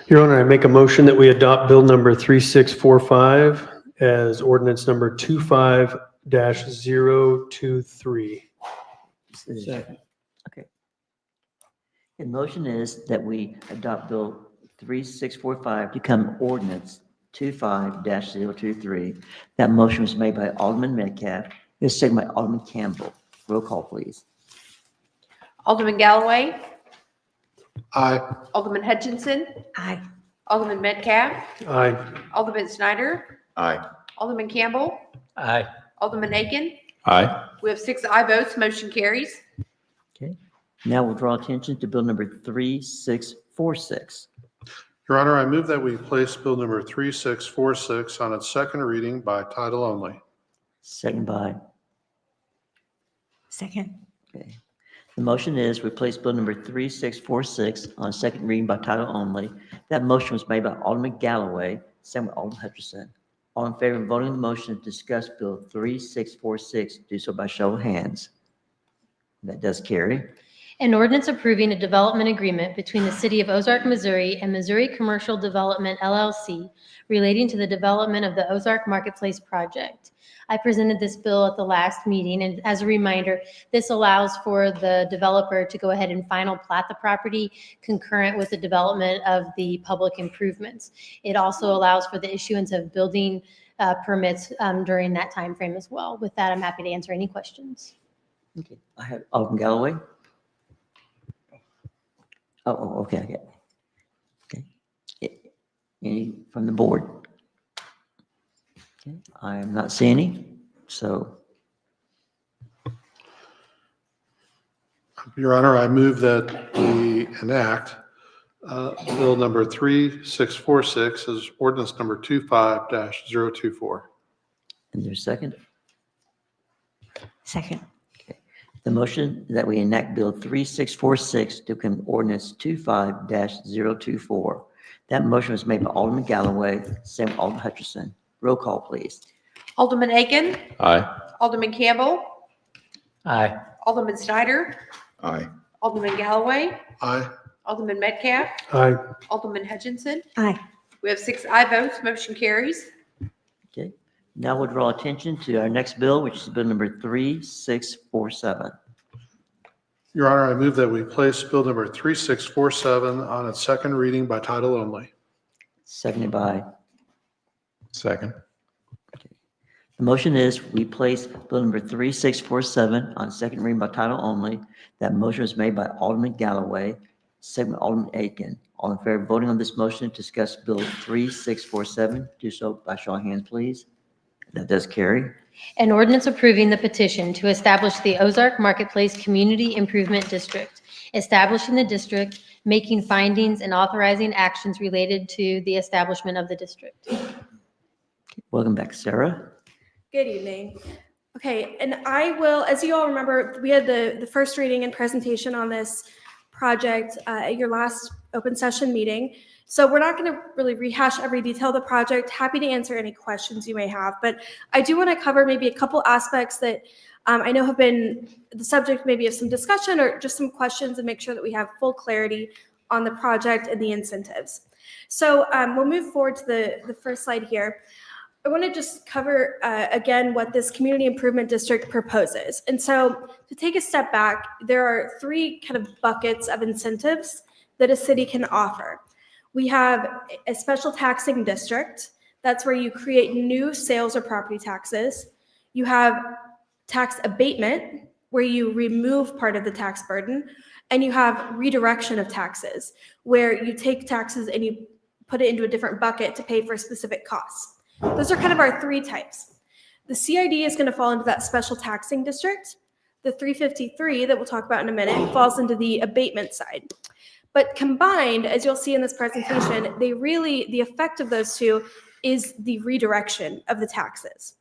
Your Honor, I make a motion that we adopt Bill number 3645 as ordinance number 25-023. Second. Okay. The motion is that we adopt Bill 3645 to become ordinance 25-023. That motion was made by Alderman Metcalf. It was seconded by Alderman Campbell. Roll call, please. Alderman Galloway, Aye. Alderman Hutchinson, Aye. Alderman Metcalf, Aye. Alderman Snyder, Aye. Alderman Campbell, Aye. Alderman Aiken. Aye. We have 6 aye votes, motion carries. Okay. Now we'll draw attention to Bill number 3646. Your Honor, I move that we place Bill number 3646 on its second reading by title only. Second by. Second. Okay. The motion is replace Bill number 3646 on second reading by title only. That motion was made by Alderman Galloway, second by Alderman Hutchinson. All in favor of voting on the motion to discuss Bill 3646, do so by show of hands. That does carry. An ordinance approving a development agreement between the City of Ozark, Missouri and Missouri Commercial Development LLC relating to the development of the Ozark Marketplace project. I presented this bill at the last meeting, and as a reminder, this allows for the developer to go ahead and final plat the property concurrent with the development of the public improvements. It also allows for the issuance of building permits during that time frame as well. With that, I'm happy to answer any questions. Okay. I have Alderman Galloway. Okay. Any from the board? Okay. I am not seeing any, so. Your Honor, I move that we enact Bill number 3646 as ordinance number 25-024. Is there a second? Second. The motion that we enact Bill 3646 to become ordinance 25-024. That motion was made by Alderman Galloway, second by Alderman Hutchinson. Roll call, please. Alderman Aiken, Aye. Alderman Campbell, Aye. Alderman Snyder, Aye. Alderman Galloway, Aye. Alderman Metcalf, Aye. Alderman Hutchinson. Aye. We have 6 aye votes, motion carries. Okay. Now we'll draw attention to our next bill, which is Bill number 3647. Your Honor, I move that we place Bill number 3647 on its second reading by title only. Seconded by. Second. The motion is we place Bill number 3647 on second reading by title only. That motion was made by Alderman Galloway, second by Alderman Aiken. All in favor of voting on this motion to discuss Bill 3647, do so by show of hands, please. That does carry. An ordinance approving the petition to establish the Ozark Marketplace Community Improvement District, establishing the district, making findings, and authorizing actions related to the establishment of the district. Welcome back, Sarah. Good evening. Okay, and I will, as you all remember, we had the first reading and presentation on this project at your last open session meeting. So we're not going to really rehash every detail of the project. Happy to answer any questions you may have, but I do want to cover maybe a couple aspects that I know have been the subject maybe of some discussion or just some questions, and make sure that we have full clarity on the project and the incentives. So we'll move forward to the first slide here. I want to just cover again what this community improvement district proposes. And so to take a step back, there are 3 kind of buckets of incentives that a city can offer. We have a special taxing district. That's where you create new sales or property taxes. You have tax abatement, where you remove part of the tax burden. And you have redirection of taxes, where you take taxes and you put it into a different bucket to pay for specific costs. Those are kind of our 3 types. The CID is going to fall into that special taxing district. The 353 that we'll talk about in a minute falls into the abatement side. But combined, as you'll see in this presentation, the effect of those 2 is the redirection of the taxes.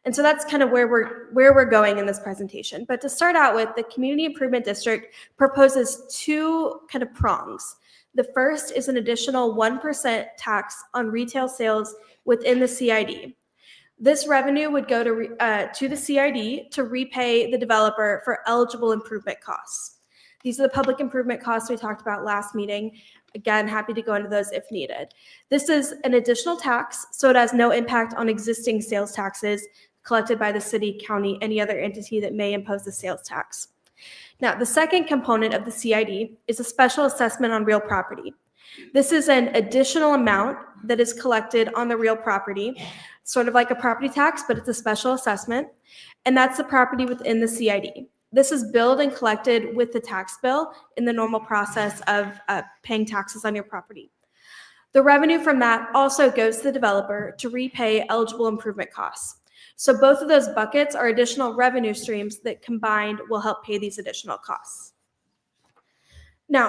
And so that's kind of where we're going in this presentation. But to start out with, the Community Improvement District proposes two kind of prongs. The first is an additional 1% tax on retail sales within the CID. This revenue would go to the CID to repay the developer for eligible improvement costs. These are the public improvement costs we talked about last meeting. Again, happy to go into those if needed. This is an additional tax, so it has no impact on existing sales taxes collected by the city, county, any other entity that may impose the sales tax. Now, the second component of the CID is a special assessment on real property. This is an additional amount that is collected on the real property, sort of like a property tax, but it's a special assessment, and that's the property within the CID. This is billed and collected with the tax bill in the normal process of paying taxes on your property. The revenue from that also goes to the developer to repay eligible improvement costs. So both of those buckets are additional revenue streams that combined will help pay these additional costs. Now,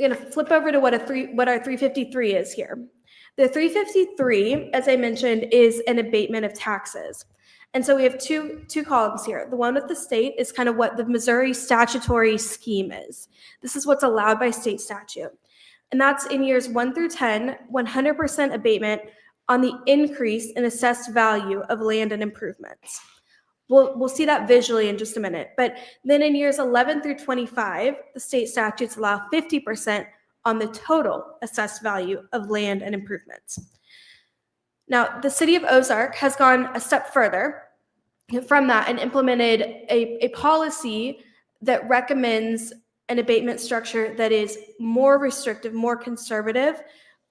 I'm going to flip over to what our 353 is here. The 353, as I mentioned, is an abatement of taxes. And so we have two columns here. The one with the state is kind of what the Missouri statutory scheme is. This is what's allowed by state statute. And that's in years 1 through 10, 100% abatement on the increase in assessed value of land and improvements. We'll see that visually in just a minute. But then in years 11 through 25, the state statutes allow 50% on the total assessed value of land and improvements. Now, the city of Ozark has gone a step further from that and implemented a policy that recommends an abatement structure that is more restrictive, more conservative,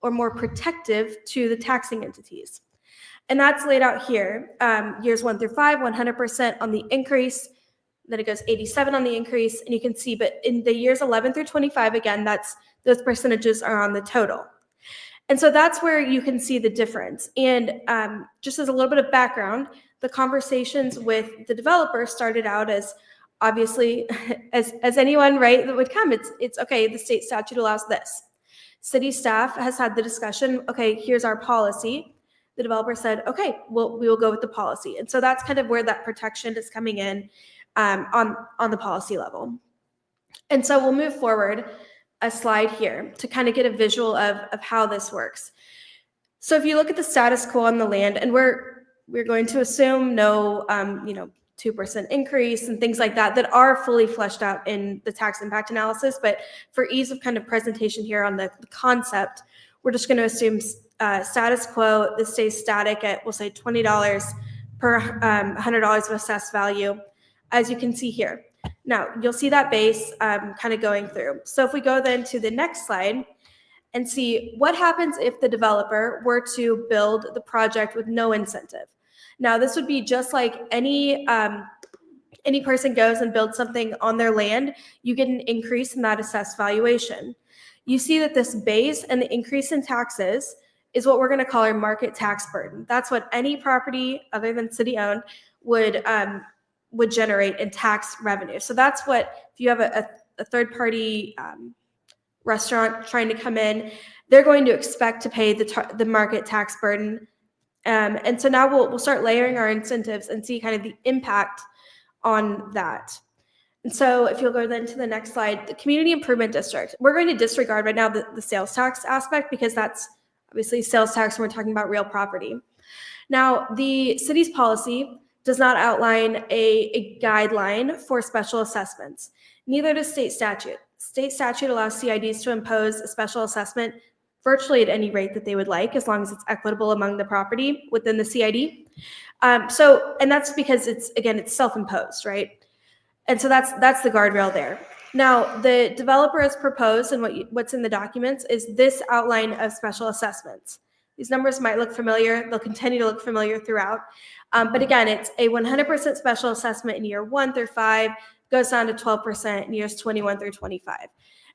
or more protective to the taxing entities. And that's laid out here, years 1 through 5, 100% on the increase, then it goes 87 on the increase, and you can see, but in the years 11 through 25, again, those percentages are on the total. And so that's where you can see the difference. And just as a little bit of background, the conversations with the developer started out as obviously, as anyone, right, that would come, it's okay, the state statute allows this. City staff has had the discussion, okay, here's our policy. The developer said, okay, well, we will go with the policy. And so that's kind of where that protection is coming in on the policy level. And so we'll move forward a slide here to kind of get a visual of how this works. So if you look at the status quo on the land, and we're going to assume no 2% increase and things like that are fully fleshed out in the tax impact analysis, but for ease of kind of presentation here on the concept, we're just going to assume status quo. This stays static at, we'll say, $20 per $100 of assessed value, as you can see here. Now, you'll see that base kind of going through. So if we go then to the next slide and see what happens if the developer were to build the project with no incentive. Now, this would be just like any person goes and builds something on their land, you get an increase in that assessed valuation. You see that this base and the increase in taxes is what we're going to call our market tax burden. That's what any property other than city-owned would generate in tax revenue. So that's what, if you have a third-party restaurant trying to come in, they're going to expect to pay the market tax burden. And so now we'll start layering our incentives and see kind of the impact on that. And so if you'll go then to the next slide, the Community Improvement District. We're going to disregard right now the sales tax aspect because that's obviously sales tax when we're talking about real property. Now, the city's policy does not outline a guideline for special assessments. Neither does state statute. State statute allows CIDs to impose a special assessment virtually at any rate that they would like, as long as it's equitable among the property within the CID. And that's because it's self-imposed, right? And so that's the guardrail there. Now, the developer has proposed, and what's in the documents is this outline of special assessments. These numbers might look familiar. They'll continue to look familiar throughout. But again, it's a 100% special assessment in year 1 through 5, goes down to 12% in years 21 through 25.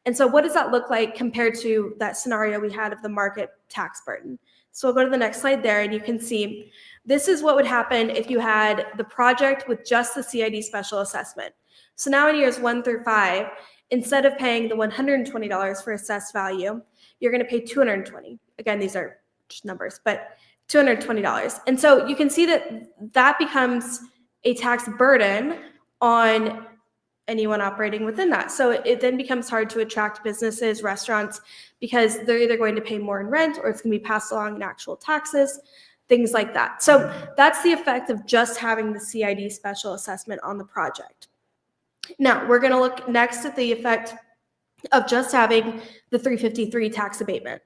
And so what does that look like compared to that scenario we had of the market tax burden? So we'll go to the next slide there, and you can see this is what would happen if you had the project with just the CID special assessment. So now in years 1 through 5, instead of paying the $120 for assessed value, you're going to pay $220. Again, these are just numbers, but $220. And so you can see that that becomes a tax burden on anyone operating within that. So it then becomes hard to attract businesses, restaurants, because they're either going to pay more in rent or it's going to be passed along in actual taxes, things like that. So that's the effect of just having the CID special assessment on the project. Now, we're going to look next at the effect of just having the 353 tax abatement.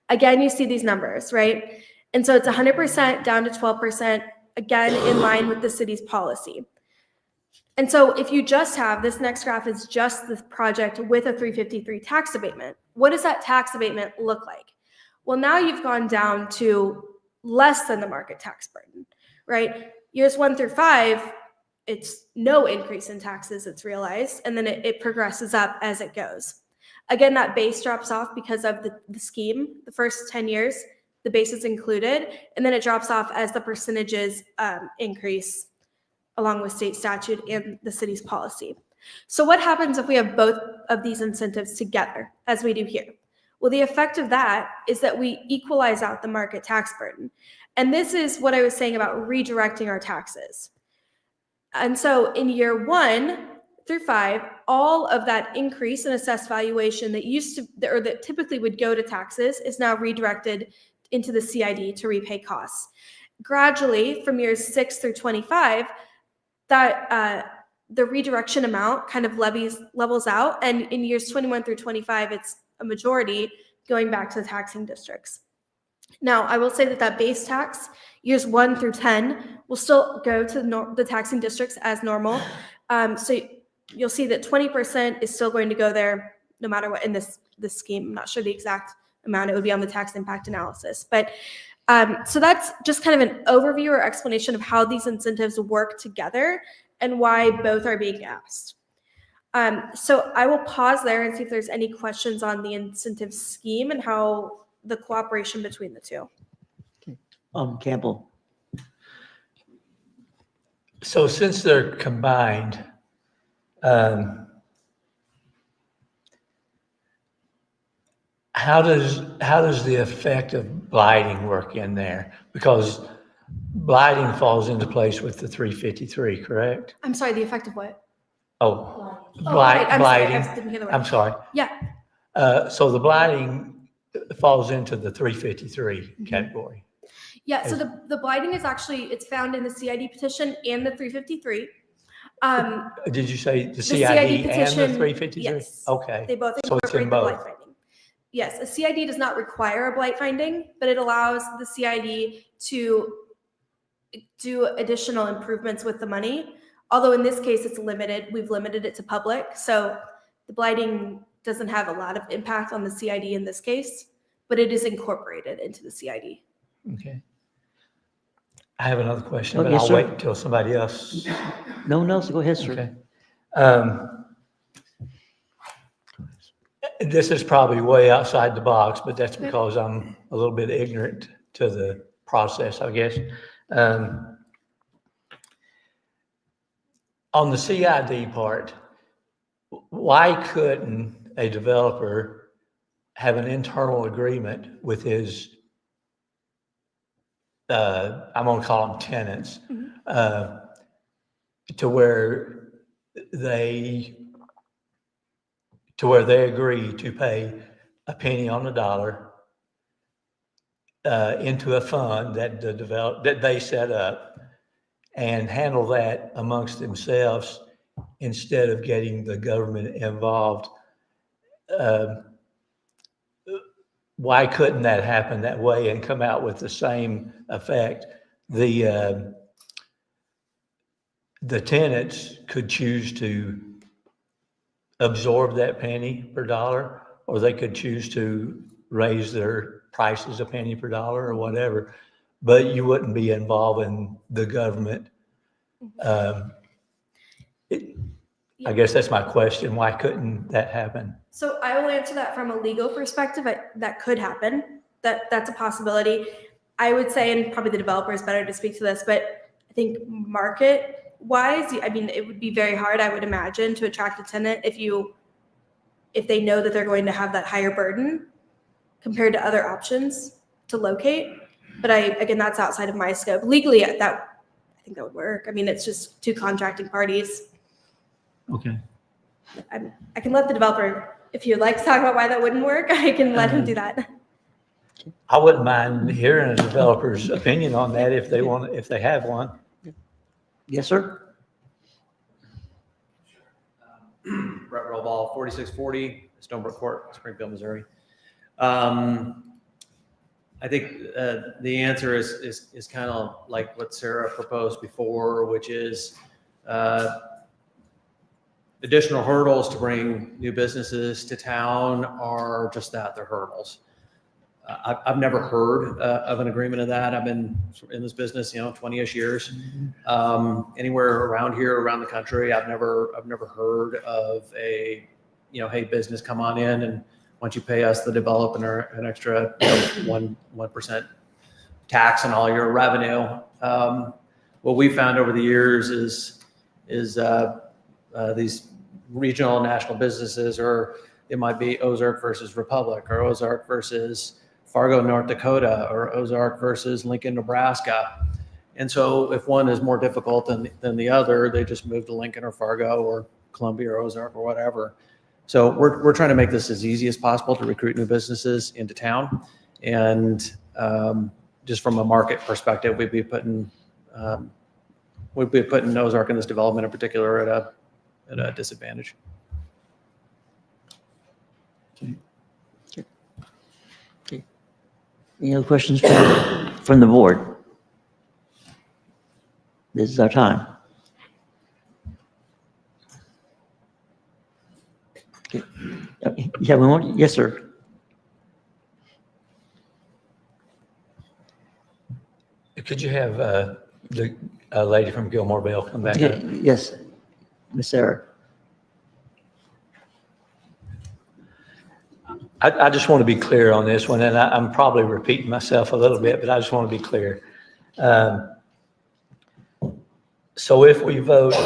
Again, you see these numbers, right? And so it's 100% down to 12%, again, in line with the city's policy. And so if you just have, this next graph is just the project with a 353 tax abatement. What does that tax abatement look like? Well, now you've gone down to less than the market tax burden, right? Years 1 through 5, it's no increase in taxes, it's realized, and then it progresses up as it goes. Again, that base drops off because of the scheme. The first 10 years, the base is included, and then it drops off as the percentages increase along with state statute and the city's policy. So what happens if we have both of these incentives together, as we do here? Well, the effect of that is that we equalize out the market tax burden. And this is what I was saying about redirecting our taxes. And so in year 1 through 5, all of that increase in assessed valuation that used to, or that typically would go to taxes, is now redirected into the CID to repay costs. Gradually, from years 6 through 25, that the redirection amount kind of levels out, and in years 21 through 25, it's a majority going back to the taxing districts. Now, I will say that base tax, years 1 through 10, will still go to the taxing districts as normal. So you'll see that 20% is still going to go there no matter what in this scheme. I'm not sure the exact amount. It would be on the tax impact analysis. But so that's just kind of an overview or explanation of how these incentives work together and why both are being asked. So I will pause there and see if there's any questions on the incentive scheme and how the cooperation between the two. Campbell. So since they're combined, how does the effect of blighting work in there? Because blighting falls into place with the 353, correct? I'm sorry, the effect of what? Blighting. Sorry, I didn't hear the word. I'm sorry. Yeah. So the blighting falls into the 353 category. Yeah, so the blighting is actually, it's found in the CID petition and the 353. Did you say the CID, CID and the petition, 353? yes. Okay. They both So it's in incorporate the blight both. finding. Yes, a CID does not require a blight finding, but it allows the CID to do additional improvements with the money. Although in this case, it's limited. We've limited it to public. So the blighting doesn't have a lot of impact on the CID in this case, but it is incorporated into the CID. Okay. I have another question, Oh, but yes, I'll sir. wait until somebody else. No one else, go ahead, sir. Okay. This is probably way outside the box, but that's because I'm a little bit ignorant to the process, I guess. On the CID part, why couldn't a developer have an internal agreement with his, I'm going to call them tenants, to where they agree to pay a penny on the dollar into a fund that they set up, and handle that amongst themselves instead of getting the government involved? Why couldn't that happen that way and come out with the same effect? The tenants could choose to absorb that penny per dollar, or they could choose to raise their prices a penny per dollar or whatever, but you wouldn't be involving the government. I guess that's my question. Why couldn't that happen? So I will answer that from a legal perspective. That could happen. That's a possibility. I would say, and probably the developer is better to speak to this, but I think market-wise, I mean, it would be very hard, I would imagine, to attract a tenant if they know that they're going to have that higher burden compared to other options to locate. But again, that's outside of my scope. Legally, I think that would work. I mean, it's just two contracting parties. Okay. I can let the developer, if you'd like to talk about why that wouldn't work, I can let him do that. I wouldn't mind hearing a developer's opinion on that if they have one. Yes, sir. Brett Rollball, 4640 Stonebrook Court, Springfield, Missouri. I think the answer is kind of like what Sarah proposed before, which is additional hurdles to bring new businesses to town are just that, they're hurdles. I've never heard of an agreement of that. I've been in this business, 20-ish years. Anywhere around here, around the country, I've never heard of a, hey, business, come on in, and once you pay us the developer an extra 1% tax on all your revenue. What we found over the years is these regional and national businesses, or it might be Ozark versus Republic, or Ozark versus Fargo, North Dakota, or Ozark versus Lincoln, Nebraska. And so if one is more difficult than the other, they just move to Lincoln or Fargo or Columbia or Ozark or whatever. So we're trying to make this as easy as possible to recruit new businesses into town. And just from a market perspective, we'd be putting Ozark in this development in particular at a disadvantage. Okay. Any other questions from the board? This is our time. Okay. You have one more? Yes, sir. Could you have the lady from Gilmore Bell come back Okay. up? Yes, Miss Sarah. I just want to be clear on this one, and I'm probably repeating myself a little bit, but I just want to be clear. So if we vote,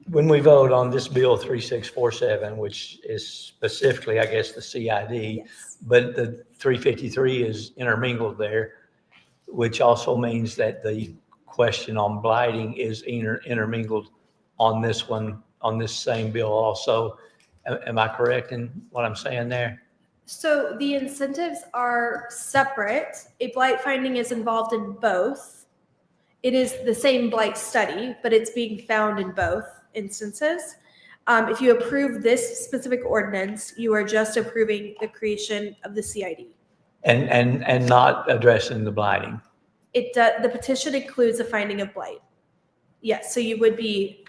when we vote on this bill 3647, which is specifically, I guess, the CID, but the 353 is intermingled there, which also means that the question on blighting is intermingled on this one, on this same bill also. Am I correct in what I'm saying there? So the incentives are separate. A blight finding is involved in both. It is the same blight study, but it's being found in both instances. If you approve this specific ordinance, you are just approving the creation of the CID. And not addressing the blighting. The petition includes a finding of blight. Yes, so you would be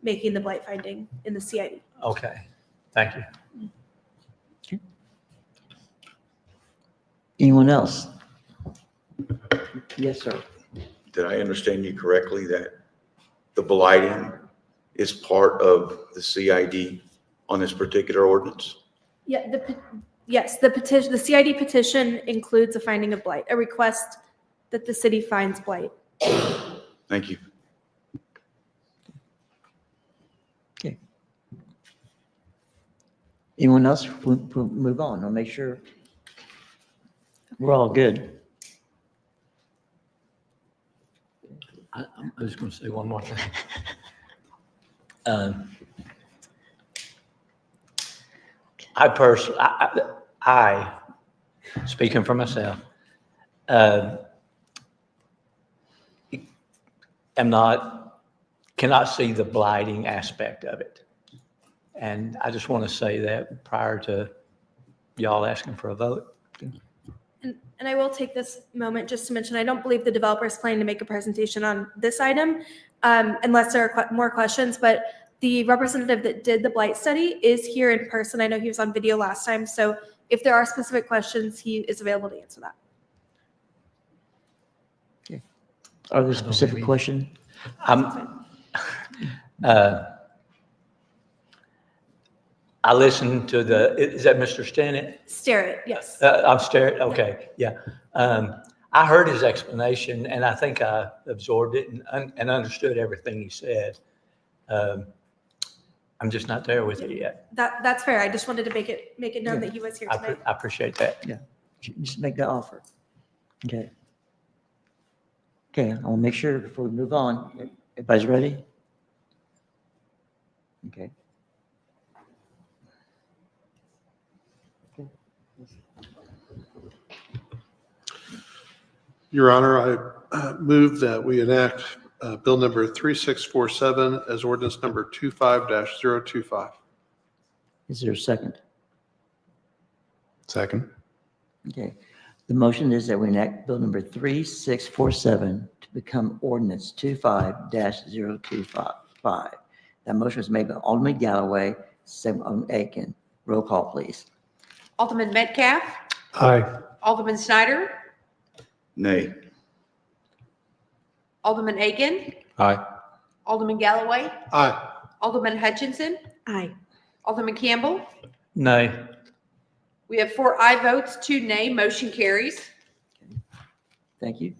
making the blight finding in the CID. Okay, thank you. Okay. Anyone else? Yes, sir. Did I understand you correctly that the blighting is part of the CID on this particular ordinance? Yeah, yes, the petition, the CID petition includes a finding of blight, a request that the city finds blight. Thank you. Okay. Anyone else? We'll move on. I'll make sure we're all good. I was going to say one more thing. I personally, I speaking for myself, cannot see the blighting aspect of it. And I just want to say that prior to y'all asking for a vote. And I will take this moment just to mention, I don't believe the developer is planning to make a presentation on this item unless there are more questions, but the representative that did the blight study is here in person. I know he was on video last time, so if there are specific questions, he is available to answer that. Okay. Are there specific questions? I listened to is that Mr. Stennett? Starrett, yes. I'm Starrett, okay, yeah. I heard his explanation and I think I absorbed it and understood everything he said. I'm just not there with it yet. That's fair. I just wanted to make it known that he was here tonight. I appreciate that. Yeah, just make the offer. Okay. Okay, I want to make sure before we move on, everybody's ready? Okay. Your Honor, I move that we enact Bill number 3647 as ordinance number 25-025. Is there a second? Second. Okay. The motion is that we enact Bill number 3647 to become ordinance 25-025. That motion was made by Alderman Galloway, second by Alderman Aiken. Roll call, please. Alderman Metcalf, Aye. Alderman Snyder, Nay. Alderman Aiken, Aye. Alderman Galloway, Aye. Alderman Hutchinson, Aye. Alderman Campbell. Nay. We have 4 aye votes, 2 nay, motion carries. Thank you.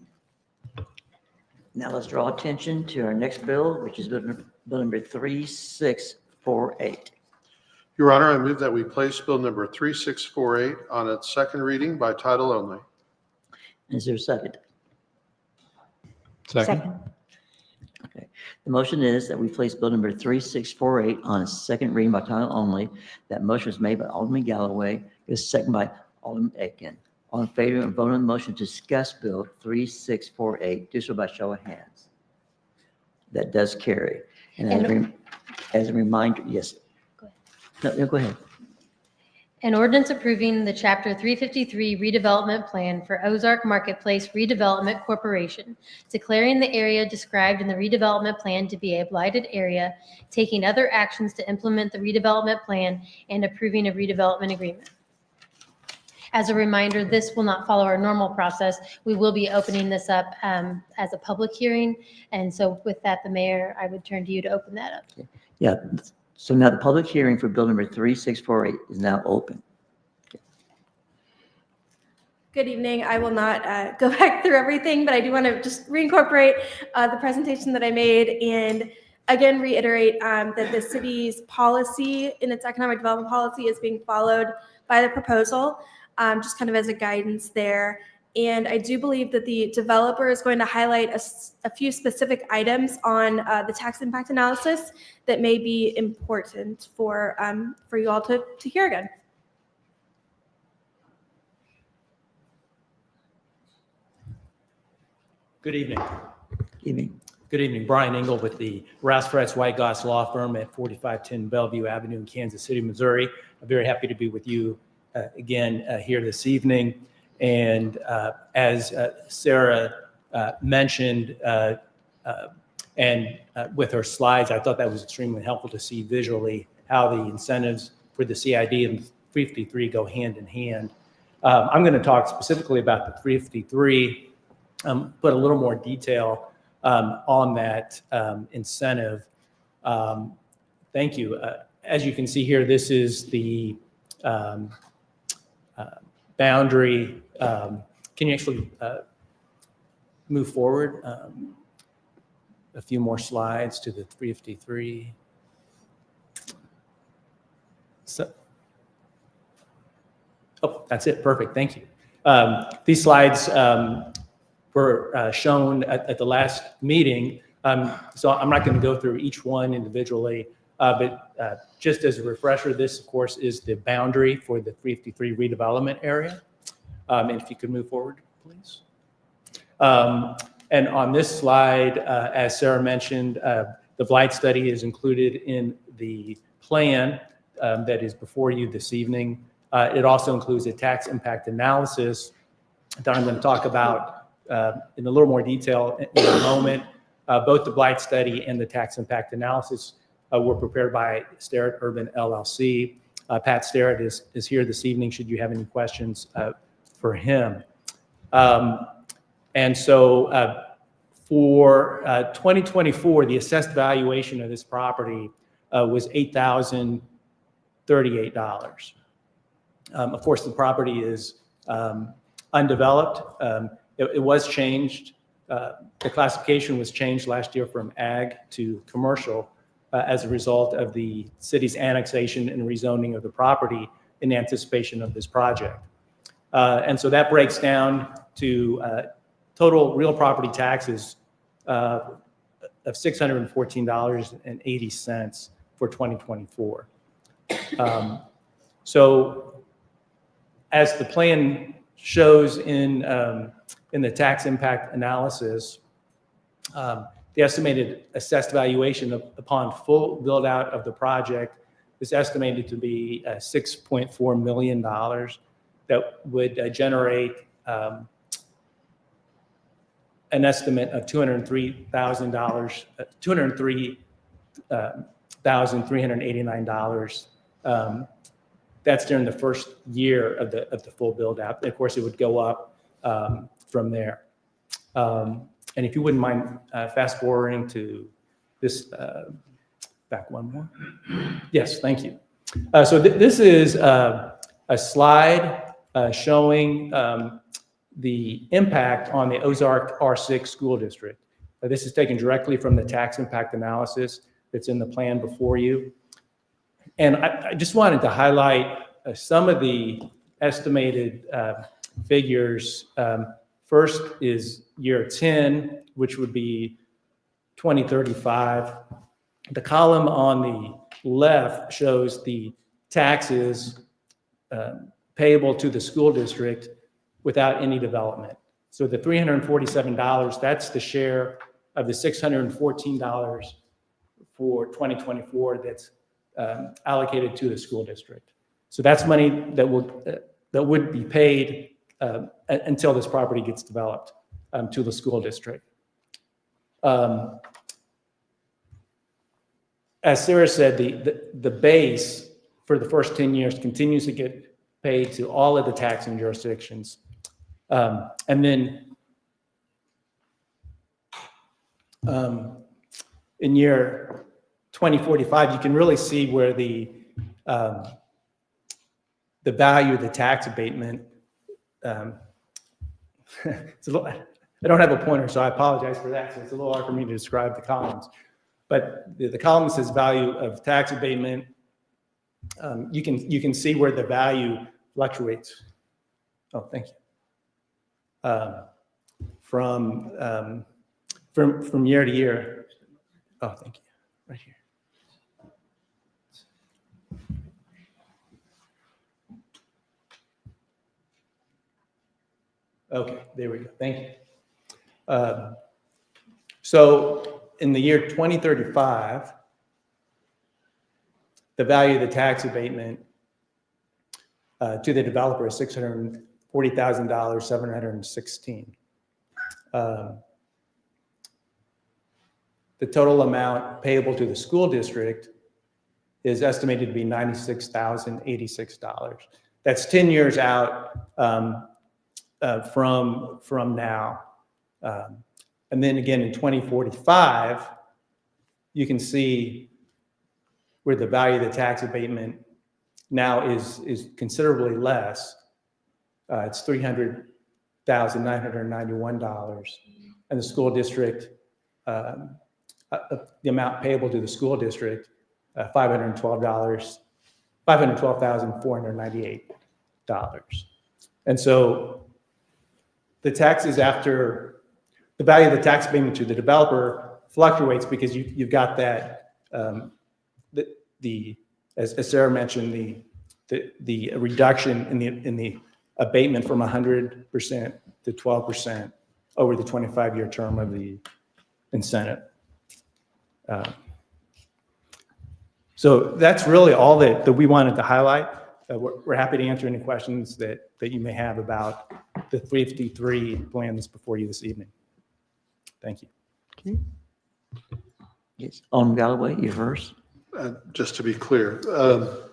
Now let's draw attention to our next bill, which is Bill number 3648. Your Honor, I move that we place Bill number 3648 on its second reading by title only. Is there a second? Second. Okay. The motion is that we place Bill number 3648 on its second reading by title only. That motion was made by Alderman Galloway. It was seconded by Alderman Aiken. All in favor of voting on the motion to discuss Bill 3648, do so by show of hands. That does carry. And as a reminder, yes. Go ahead. No, go ahead. An ordinance approving the Chapter 353 redevelopment plan for Ozark Marketplace Redevelopment Corporation, declaring the area described in the redevelopment plan to be a blighted area, taking other actions to implement the redevelopment plan, and approving a redevelopment agreement. As a reminder, this will not follow our normal process. We will be opening this up as a public hearing. And so with that, the mayor, I would turn to you to open that up. Yeah. So now the public hearing for Bill number 3648 is now open. Good evening. I will not go back through everything, but I do want to just reincorporate the presentation that I made and again reiterate that the city's policy in its economic development policy is being followed by the proposal, just kind of as a guidance there. And I do believe that the developer is going to highlight a few specific items on the tax impact analysis that may be important for you all to hear again. Good evening. Evening. Good evening. Brian Engel with the Rasfretz White Goss Law Firm at 4510 Bellevue Avenue in Kansas City, Missouri. I'm very happy to be with you again here this evening. And as Sarah mentioned, and with her slides, I thought that was extremely helpful to see visually how the incentives for the CID and 353 go hand in hand. I'm going to talk specifically about the 353, put a little more detail on that incentive. Thank you. As you can see here, this is the boundary. Can you actually move forward a few more slides to the 353? So, oh, that's it. Perfect. Thank you. These slides were shown at the last meeting. So I'm not going to go through each one individually, but just as a refresher, this, of course, is the boundary for the 353 redevelopment area. And if you could move forward, please. And on this slide, as Sarah mentioned, the blight study is included in the plan that is before you this evening. It also includes a tax impact analysis that I'm going to talk about in a little more detail in a moment. Both the blight study and the tax impact analysis were prepared by Starrett Urban LLC. Pat Starrett is here this evening should you have any questions for him. And so for 2024, the assessed valuation of this property was $8,038. Of course, the property is undeveloped. It was changed. The classification was changed last year from ag to commercial as a result of the city's annexation and rezoning of the property in anticipation of this project. And so that breaks down to total real property taxes of $614.80 for 2024. So as the plan shows in the tax impact analysis, the estimated assessed valuation upon full build out of the project is estimated to be $6.4 million that would generate an estimate of $203,389. That's during the first year of the full build out. Of course, it would go up from there. And if you wouldn't mind fast forwarding to this, back one more. Yes, thank you. So this is a slide showing the impact on the Ozark R6 school district. This is taken directly from the tax impact analysis that's in the plan before you. And I just wanted to highlight some of the estimated figures. First is year 10, which would be 2035. The column on the left shows the taxes payable to the school district without any development. So the $347, that's the share of the $614 for 2024 that's allocated to the school district. So that's money that would be paid until this property gets developed to the school district. As Sarah said, the base for the first 10 years continues to get paid to all of the taxing jurisdictions. And then in year 2045, you can really see where the value of the tax abatement, it's a little, I don't have a pointer, so I apologize for that. So it's a little hard for me to describe the columns. But the column says value of tax abatement. You can see where the value fluctuates. Oh, thank you. From year to year. Oh, thank you. Right here. Okay, there we go. Thank you. So in the year 2035, the value of the tax abatement to the developer is $640,716. The total amount payable to the school district is estimated to be $96,086. That's 10 years out from now. And then again in 2045, you can see where the value of the tax abatement now is considerably less. It's $300,991, and the school district, the amount payable to the school district, $512,498. And so the taxes after the value of the tax payment to the developer fluctuates because you've got that as Sarah mentioned, the reduction in the abatement from 100% to 12% over the 25-year term of the incentive. So that's really all that we wanted to highlight. We're happy to answer any questions that you may have about the 353 plan that's before you this evening. Thank you. Okay. Yes, Alderman Galloway, you're first. Just to be clear, well,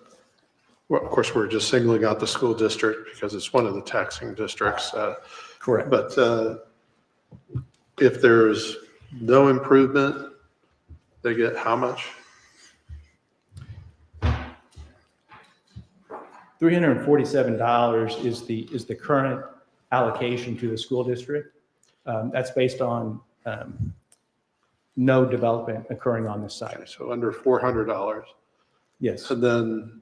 of course, we're just singling out the school district because it's one of the taxing districts. Correct. But if there's no improvement, they get how much? $347 is the current allocation to the school district. That's based on no development occurring on this site. Okay, so under $400. Yes. And then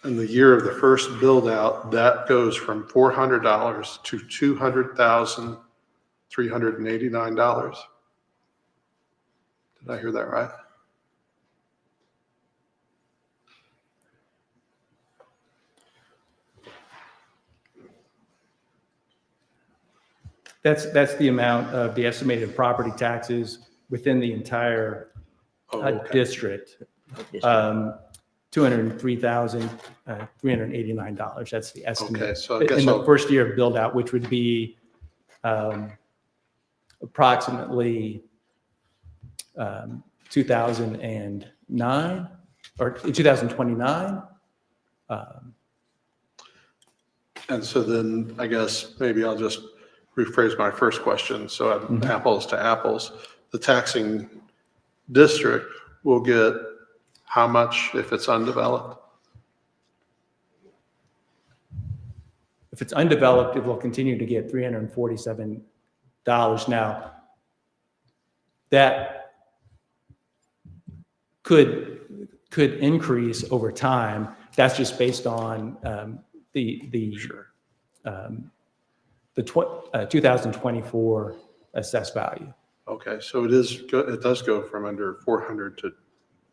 in the year of the first build out, that goes from $400 to $200,389. Did I hear that right? That's the amount of the estimated property taxes within the entire district. $203,389. That's the estimate. Okay, so I guess in the first year of build out, which would be approximately 2009 or 2029. And so then I guess maybe I'll just rephrase my first question. So apples to apples, the taxing district will get how much if it's undeveloped? If it's undeveloped, it will continue to get $347. Now, that could increase over time. That's just based on the 2024 assessed value. Okay, so it does go from under $400 to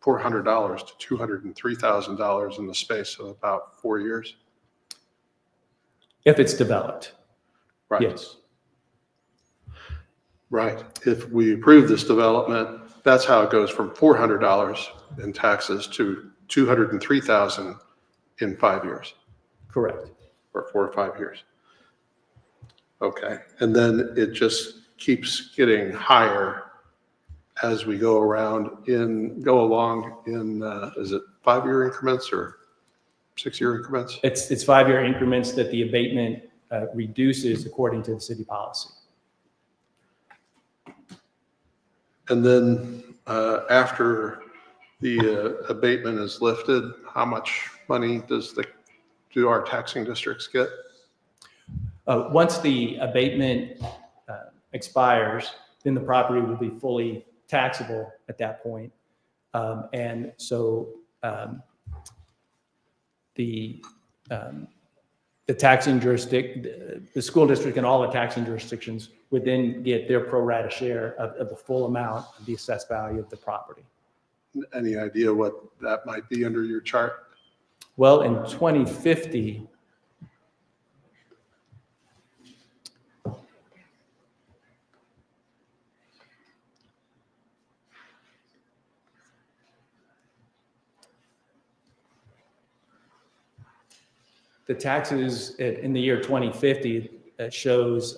$203,000 in the space of about 4 years. If it's developed. Right. Yes. Right. If we approve this development, that's how it goes from $400 in taxes to $203,000 in 5 years. Correct. Or 4 or 5 years. Okay. And then it just keeps getting higher as we go along in, is it 5-year increments or 6-year increments? It's 5-year increments that the abatement reduces according to the city policy. And then after the abatement is lifted, how much money do our taxing districts get? Once the abatement expires, then the property will be fully taxable at that point. And so the taxing jurisdiction, the school district and all the taxing jurisdictions would then get their pro rata share of the full amount of the assessed value of the property. Any idea what that might be under your chart? Well, in 2050, the taxes in the year 2050 shows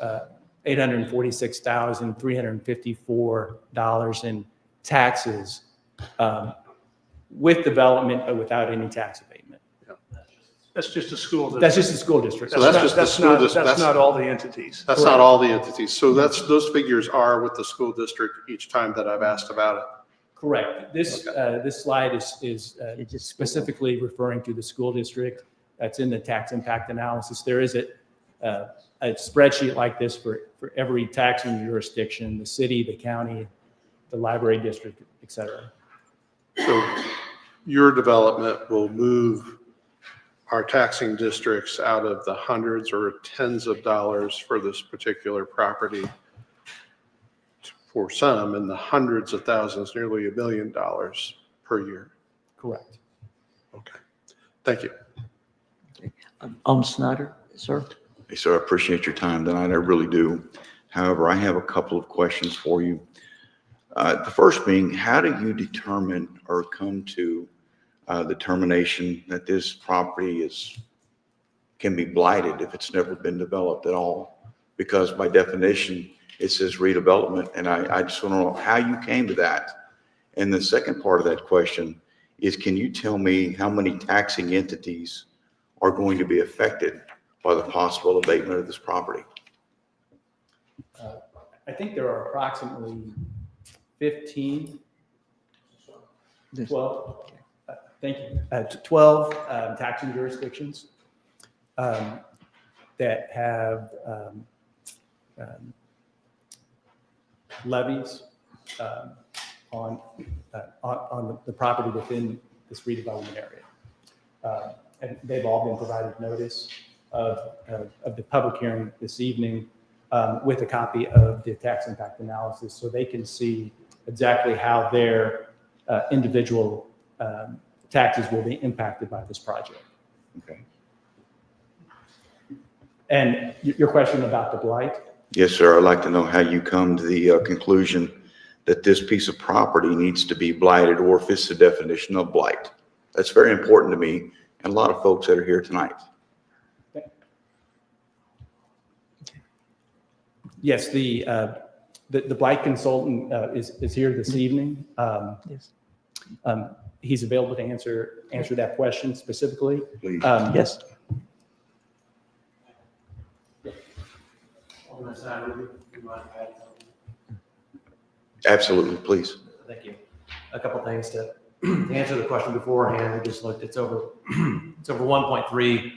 $846,354 in taxes with development but without any tax abatement. That's just a school district. That's just a school district. So that's not all the entities. That's not all the entities. So those figures are with the school district each time that I've asked about it. Correct. This slide is specifically referring to the school district. That's in the tax impact analysis. There is a spreadsheet like this for every taxing jurisdiction, the city, the county, the library district, et cetera. So your development will move our taxing districts out of the hundreds or tens of dollars for this particular property, for some in the hundreds of thousands, nearly $1 million per year. Correct. Okay. Thank you. Snyder, sir. Hey, sir, I appreciate your time tonight. I really do. However, I have a couple of questions for you. The first being, how do you determine or come to the determination that this property can be blighted if it's never been developed at all? Because by definition, it says redevelopment, and I just want to know how you came to that. And the second part of that question is, can you tell me how many taxing entities are going to be affected by the possible abatement of this property? I think there are approximately 15, 12, thank you, 12 taxing jurisdictions that have levies on the property within this redevelopment area. and they've all been provided notice of the public hearing this evening with a copy of the tax impact analysis so they can see exactly how their individual taxes will be impacted by this project. Okay. And your question about the blight? Yes, sir. I'd like to know how you come to the conclusion that this piece of property needs to be blighted or fits the definition of blight. That's very important to me and a lot of folks that are here tonight. Yes, the blight consultant is here this evening. Yes. He's available to answer that question specifically. Please. Yes. Absolutely, please. Thank you. A couple things to answer the question beforehand. We just looked, it's over $1.3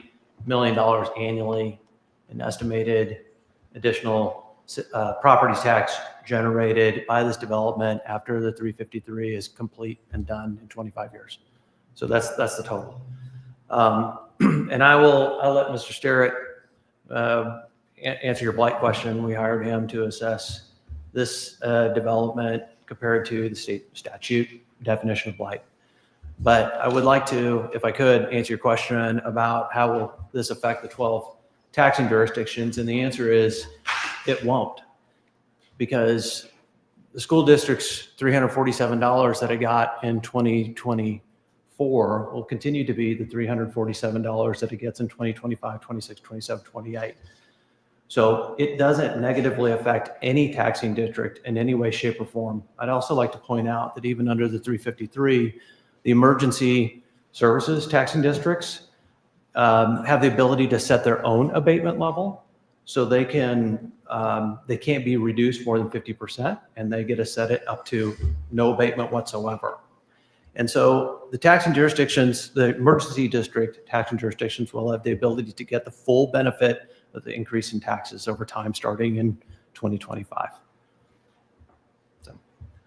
million annually in estimated additional property tax generated by this development after the 353 is complete and done in 25 years. So that's the total. And I'll let Mr. Sterrett answer your blight question. We hired him to assess this development compared to the state statute definition of blight. But I would like to, if I could, answer your question about how will this affect the 12 taxing jurisdictions, and the answer is it won't, because the school district's $347 that it got in 2024 will continue to be the $347 that it gets in 2025, 26, 27, 28. So it doesn't negatively affect any taxing district in any way, shape, or form. I'd also like to point out that even under the 353, the emergency services taxing districts have the ability to set their own abatement level. So they can't be reduced more than 50%, and they get to set it up to no abatement whatsoever. And so the taxing jurisdictions, the emergency district taxing jurisdictions will have the ability to get the full benefit of the increase in taxes over time starting in 2025. So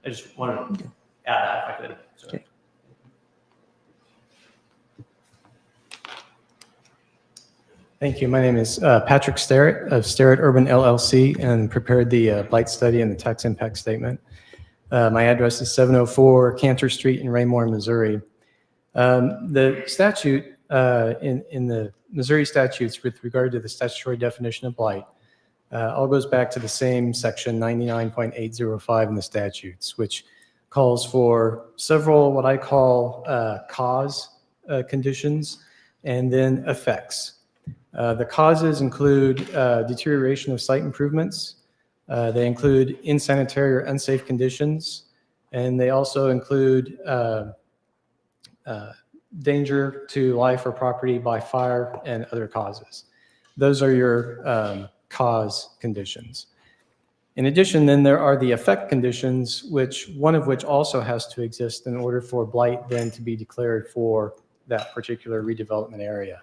I just wanted to add that if I could. So. Okay. Thank you. My name is Patrick Sterrett of Sterrett Urban LLC, and prepared the blight study and the tax impact statement. My address is 704 Cantor Street in Raymore, Missouri. The statute in the Missouri statutes with regard to the statutory definition of blight all goes back to the same section 99.805 in the statutes, which calls for several what I call cause conditions and then effects. The causes include deterioration of site improvements. They include insanitary or unsafe conditions, and they also include danger to life or property by fire and other causes. Those are your cause conditions. In addition, then there are the effect conditions, one of which also has to exist in order for blight then to be declared for that particular redevelopment area.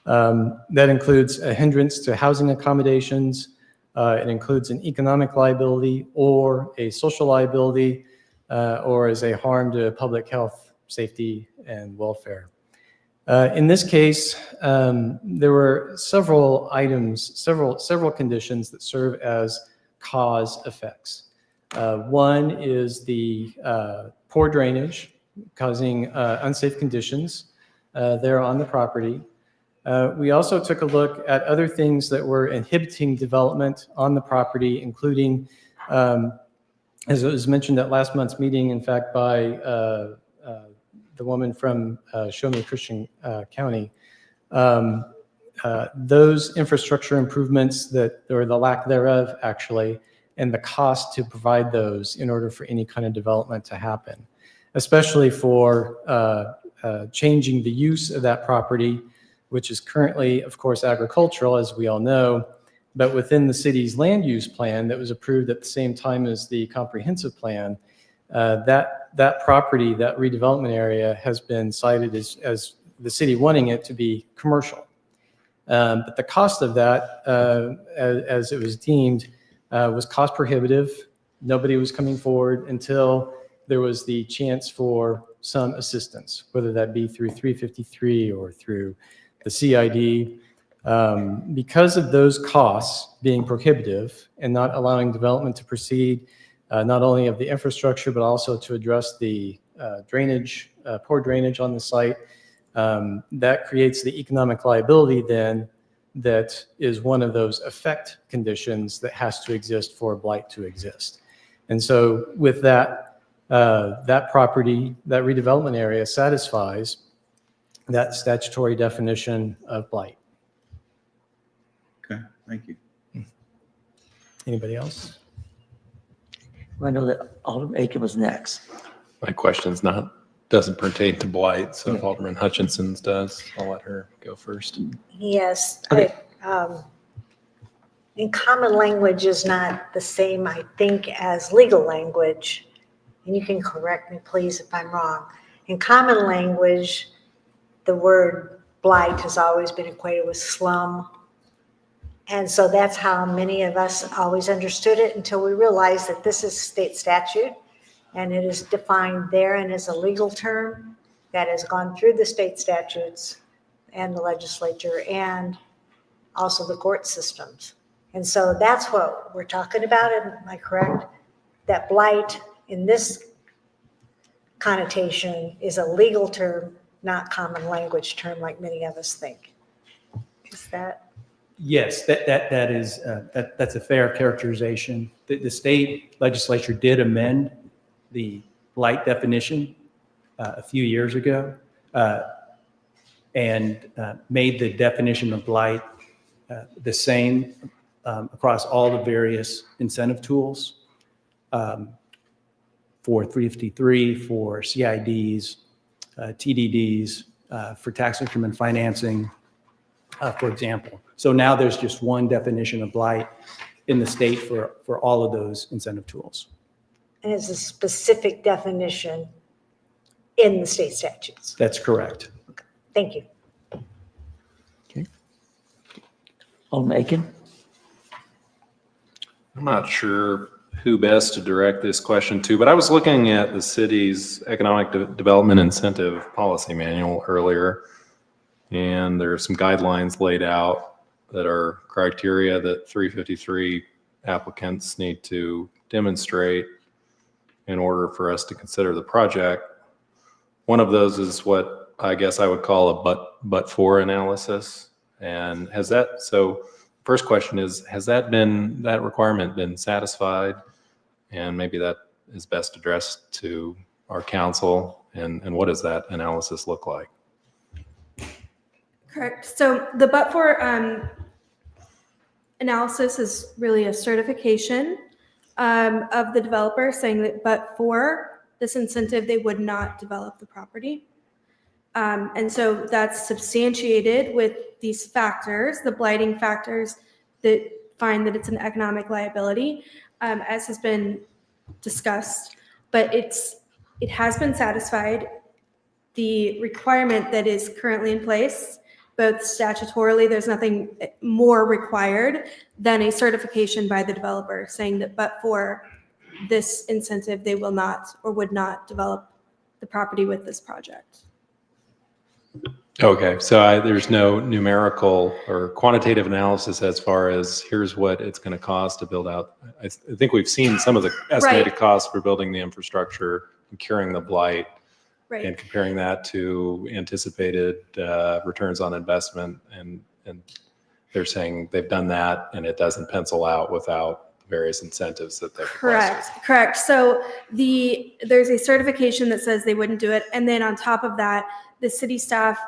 That includes a hindrance to housing accommodations. It includes an economic liability or a social liability, or as a harm to public health, safety, and welfare. In this case, there were several items, several conditions that serve as cause effects. One is the poor drainage causing unsafe conditions there on the property. We also took a look at other things that were inhibiting development on the property, including, as it was mentioned at last month's meeting, in fact, by the woman from Show Me Christian County, those infrastructure improvements or the lack thereof, actually, and the cost to provide those in order for any kind of development to happen, especially for changing the use of that property, which is currently, of course, agricultural, as we all know, but within the city's land use plan that was approved at the same time as the comprehensive plan, that property, that redevelopment area, has been cited as the city wanting it to be commercial. But the cost of that, as it was deemed, was cost prohibitive. Nobody was coming forward until there was the chance for some assistance, whether that be through 353 or through the CID. Because of those costs being prohibitive and not allowing development to proceed, not only of the infrastructure, but also to address the drainage, poor drainage on the site, that creates the economic liability then that is one of those effect conditions that has to exist for a blight to exist. And so with that, that property, that redevelopment area satisfies that statutory definition of blight. Okay, thank you. Anybody else? I know that Alderman Aiken was next. My question's doesn't pertain to blight, so if Alderman Hutchinson's does, I'll let her go first. Yes. Okay. In common language is not the same, I think, as legal language. And you can correct me, please, if I'm wrong. In common language, the word blight has always been equated with slum. And so that's how many of us always understood it until we realized that this is state statute and it is defined there and is a legal term that has gone through the state statutes and the legislature and also the court systems. And so that's what we're talking about, am I correct? That blight in this connotation is a legal term, not common language term like many of us think. Is that? Yes, that's a fair characterization. The state legislature did amend the blight definition a few years ago and made the definition of blight the same across all the various incentive tools for 353, for CIDs, TDDs, for tax increment financing, for example. So now there's just one definition of blight in the state for all of those incentive tools. And it's a specific definition in the state statutes. That's correct. Thank you. Okay. Alderman Aiken? I'm not sure who best to direct this question to, but I was looking at the city's economic development incentive policy manual earlier, and there are some guidelines laid out that are criteria that 353 applicants need to demonstrate in order for us to consider the project. One of those is what I guess I would call a but-for analysis. And so first question is, has that requirement been satisfied? And maybe that is best addressed to our council. And what does that analysis look like? Correct. So the but-for analysis is really a certification of the developer saying that but for this incentive, they would not develop the property. And so that's substantiated with these factors, the blighting factors that find that it's an economic liability, as has been discussed, but it has been satisfied. The requirement that is currently in place, both statutorily, there's nothing more required than a certification by the developer saying that but for this incentive, they will not or would not develop the property with this project. Okay, so there's no numerical or quantitative analysis as far as here's what it's going to cost to build out. I think we've seen some of the estimated costs for building the infrastructure and curing the blight, right, and comparing that to anticipated returns on investment. And they're saying they've done that and it doesn't pencil out without the various incentives that they've requested. Correct. So there's a certification that says they wouldn't do it. And then on top of that, the city staff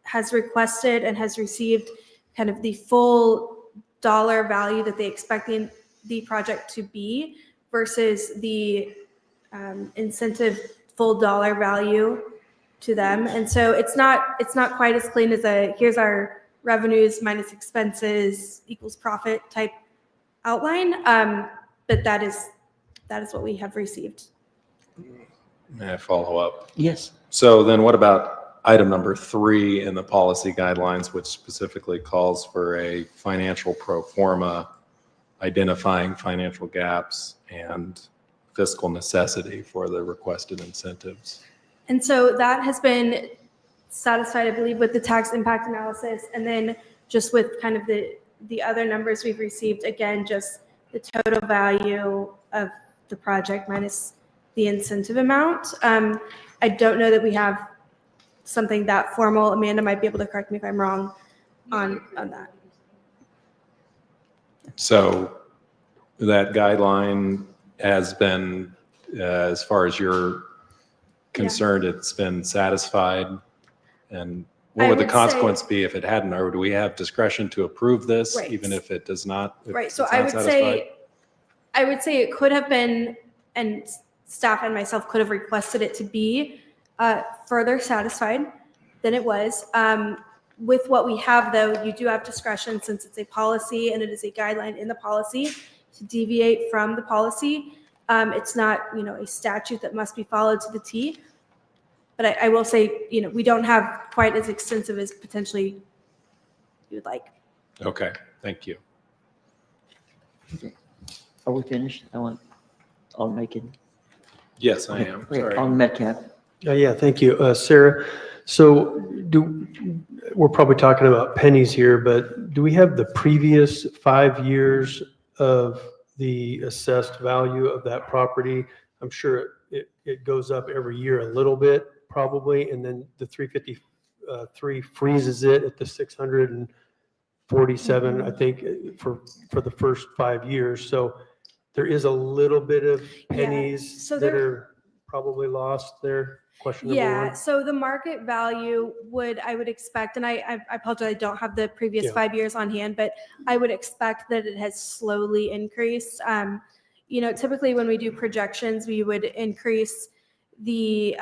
has requested and has received kind of the full dollar value that they expect the project to be versus the incentive full dollar value to them. And so it's not quite as clean as here's our revenues minus expenses equals profit type outline. But that is what we have received. May I follow up? Yes. So then what about item number 3 in the policy guidelines, which specifically calls for a financial pro forma, identifying financial gaps and fiscal necessity for the requested incentives. And so that has been satisfied, I believe, with the tax impact analysis. And then just with kind of the other numbers we've received, again, just the total value of the project minus the incentive amount. I don't know that we have something that formal. Amanda might be able to correct me if I'm wrong on that. So that guideline has been, as far as you're concerned, it's been satisfied. And what would the consequence be if it hadn't, or do we have discretion to approve this Right. even if it does not? Right. So I would say it could have been, and staff and myself could have requested it to be further satisfied than it was. With what we have, though, you do have discretion, since it's a policy and it is a guideline in the policy, to deviate from the policy. It's not, a statute that must be followed to the T. But I will say, we don't have quite as extensive as potentially you would like. Okay, thank you. Are we finished? I want Alderman Aiken. Yes, I am. Okay, Sorry. Alderman Metcalf. Yeah, thank you. Sarah, so we're probably talking about pennies here, but do we have the previous 5 years of the assessed value of that property? I'm sure it goes up every year a little bit, probably, and then the 353 freezes it at the 647, I think, for the first 5 years. So there is a little bit of pennies that are probably lost there. Question number one. So the market value I would expect, and I apologize, I don't have the previous 5 years on hand, but I would expect that it has slowly increased. Typically when we do projections, we would increase the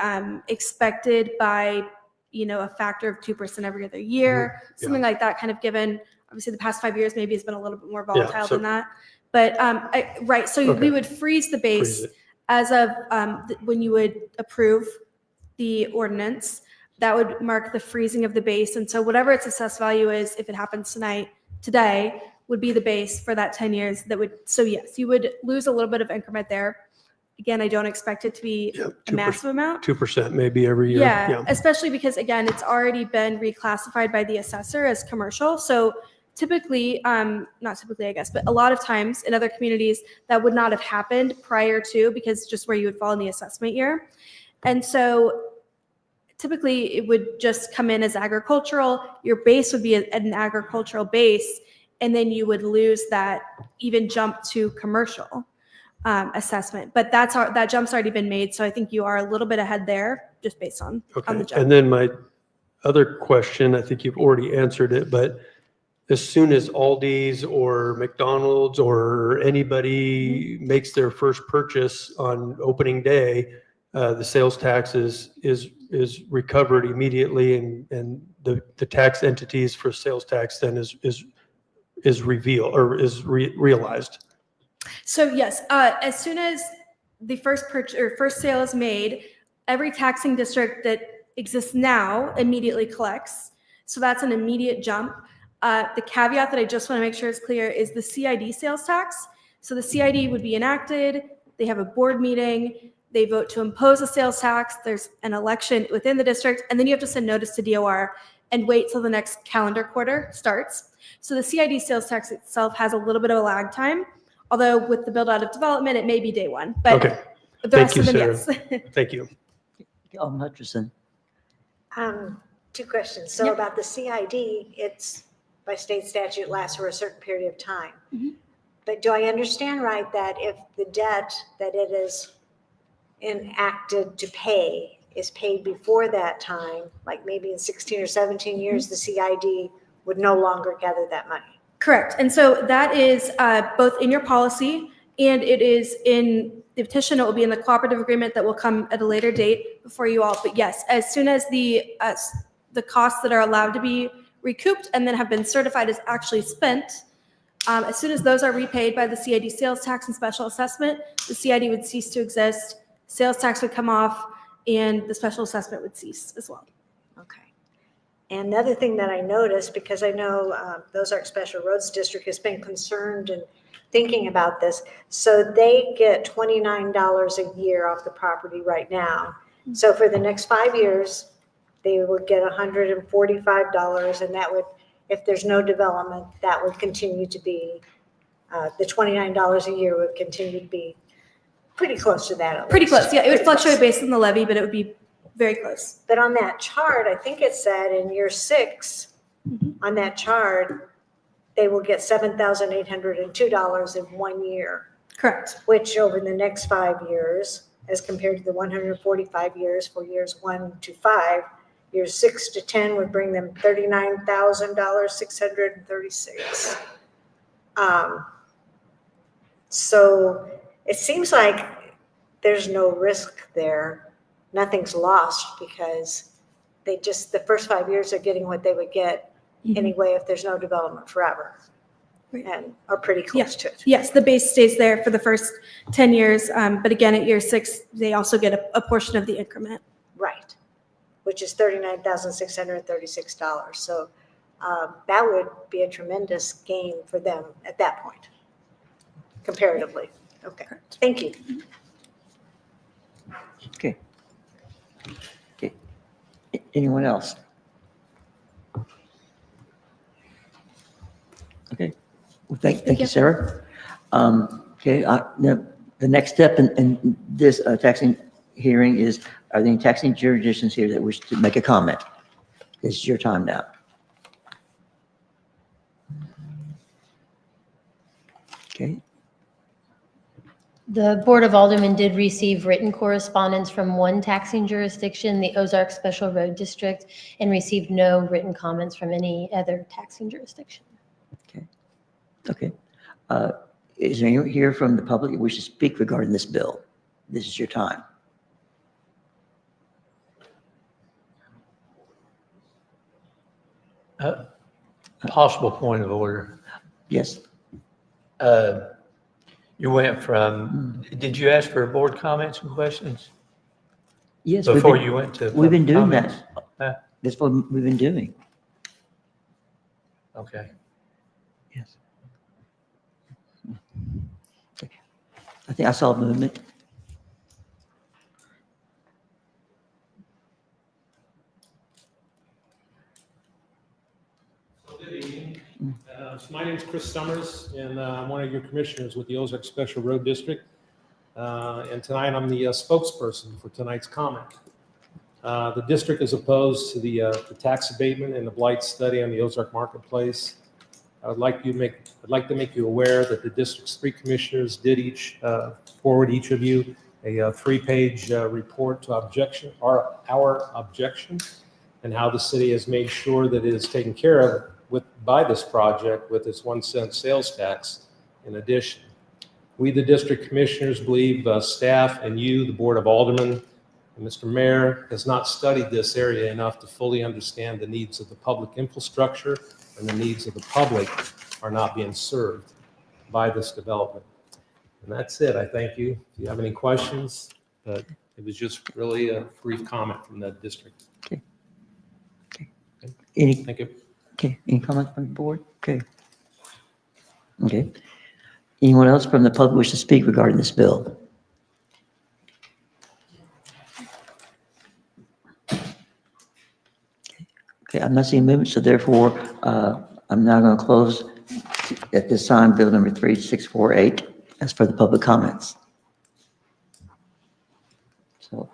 expected by, a factor of 2% every other year, something like that, kind of given, obviously the past 5 years, maybe it's been a little bit more volatile than that. But, right, so we would freeze the base as of when you would approve the ordinance. That would mark the freezing of the base. And so whatever its assessed value is, if it happens today, would be the base for that 10 years. So yes, you would lose a little bit of increment there. Again, I don't expect it to be a massive amount. 2% maybe every year. Yeah, especially because, again, it's already been reclassified by the assessor as commercial. So typically, not typically, I guess, but a lot of times in other communities that would not have happened prior to, because just where you would fall in the assessment year. And so typically it would just come in as agricultural. Your base would be an agricultural base, and then you would lose that even jump to commercial assessment. But that jump's already been made. So I think you are a little bit ahead there just based on the jump. And then my other question, I think you've already answered it, but as soon as Aldi's or McDonald's or anybody makes their first purchase on opening day, the sales tax is recovered immediately, and the tax entities for sales tax then is revealed or is realized. So yes, as soon as the first purchase or first sale is made, every taxing district that exists now immediately collects. So that's an immediate jump. The caveat that I just want to make sure is clear is the CID sales tax. So the CID would be enacted. They have a board meeting. They vote to impose a sales tax. There's an election within the district, and then you have to send notice to DOR and wait till the next calendar quarter starts. So the CID sales tax itself has a little bit of a lag time, although with the build out of development, it may be day one. But okay. The Thank rest you, of them, Sarah. yes. Thank you. Hutchinson. 2 questions. So about the CID, it's by state statute lasts for a certain period of time. But do I understand right that if the debt that it is enacted to pay is paid before that time, like maybe in 16 or 17 years, the CID would no longer gather that money? Correct. And so that is both in your policy and it is in the petition. It will be in the cooperative agreement that will come at a later date before you all. But yes, as soon as the costs that are allowed to be recouped and then have been certified as actually spent, as soon as those are repaid by the CID sales tax and special assessment, the CID would cease to exist, sales tax would come off, and the special assessment would cease as well. Okay. And another thing that I noticed, because I know the Ozark Special Roads District has been concerned and thinking about this. So they get $29 a year off the property right now. So for the next 5 years, they would get $145, and that would, if there's no development, that would continue to be, the $29 a year would continue to be pretty close to that at Pretty least. close, yeah. It would Pretty fluctuate close. based on the levy, but it would be very close. But on that chart, I think it said in year 6, on that chart, they will get $7,802 in 1 year. Correct. Which over the next 5 years, as compared to the 145 years for years 1 to 5, years 6 to 10 would bring them $39,636. So it seems like there's no risk there. Nothing's lost because they just, the first 5 years are getting what they would get anyway if there's no development forever. And are pretty close to it. Yes, the base stays there for the first 10 years. But again, at year 6, they also get a portion of the increment. Right, which is $39,636. So that would be a tremendous gain for them at that point, comparatively. Okay, thank you. Okay. Okay. Anyone else? Okay. Well, thank you, Sarah. Okay, the next step in this taxing hearing is, are there any taxing jurisdictions here that wish to make a comment? This is your time now. Okay. The Board of Aldermen did receive written correspondence from one taxing jurisdiction, the Ozark Special Road District, and received no written comments from any other taxing jurisdiction. Okay. Is there anyone here from the public who wishes to speak regarding this bill? This is your time. Possible point of order. Yes. You went from, did you ask for board comments and questions? Yes. Before you went to. We've been doing comments? that. That's what we've been doing. Okay. Yes. Okay. I think I saw a movement. Good evening. So my name is Chris Summers, and I'm one of your commissioners with the Ozark Special Road District. And tonight I'm the spokesperson for tonight's comment. The district is opposed to the tax abatement and the blight study on the Ozark Marketplace. I'd like to make you aware that the district's 3 commissioners did each forward each of you a 3-page report to our objection and how the city has made sure that it is taken care of by this project with its 1-cent sales tax in addition. We, the district commissioners, believe staff and you, the Board of Aldermen, and Mr. Mayor, has not studied this area enough to fully understand the needs of the public infrastructure and the needs of the public are not being served by this development. And that's it. I thank you. If you have any questions, but it was just really a brief comment from the district. Okay. Okay. Thank you. Okay. Any comments from the board? Okay. Okay. Anyone else from the public wish to speak regarding this bill? Okay, I'm not seeing movement, so therefore, I'm now going to close at this time bill number 3648 as for the public comments. So.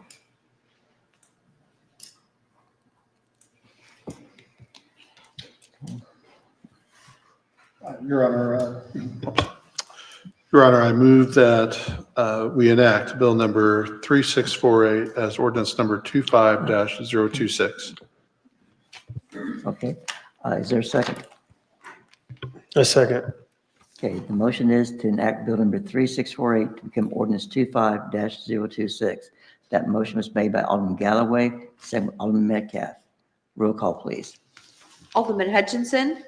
Your Honor, I move that we enact Bill number 3648 as ordinance number 25-026. Okay, is there a second? A second. Okay, the motion is to enact Bill number 3648 to become ordinance 25-026. That motion was made by Alderman Galloway, second by Alderman Metcalf. Roll call, please. Alderman Hutchinson.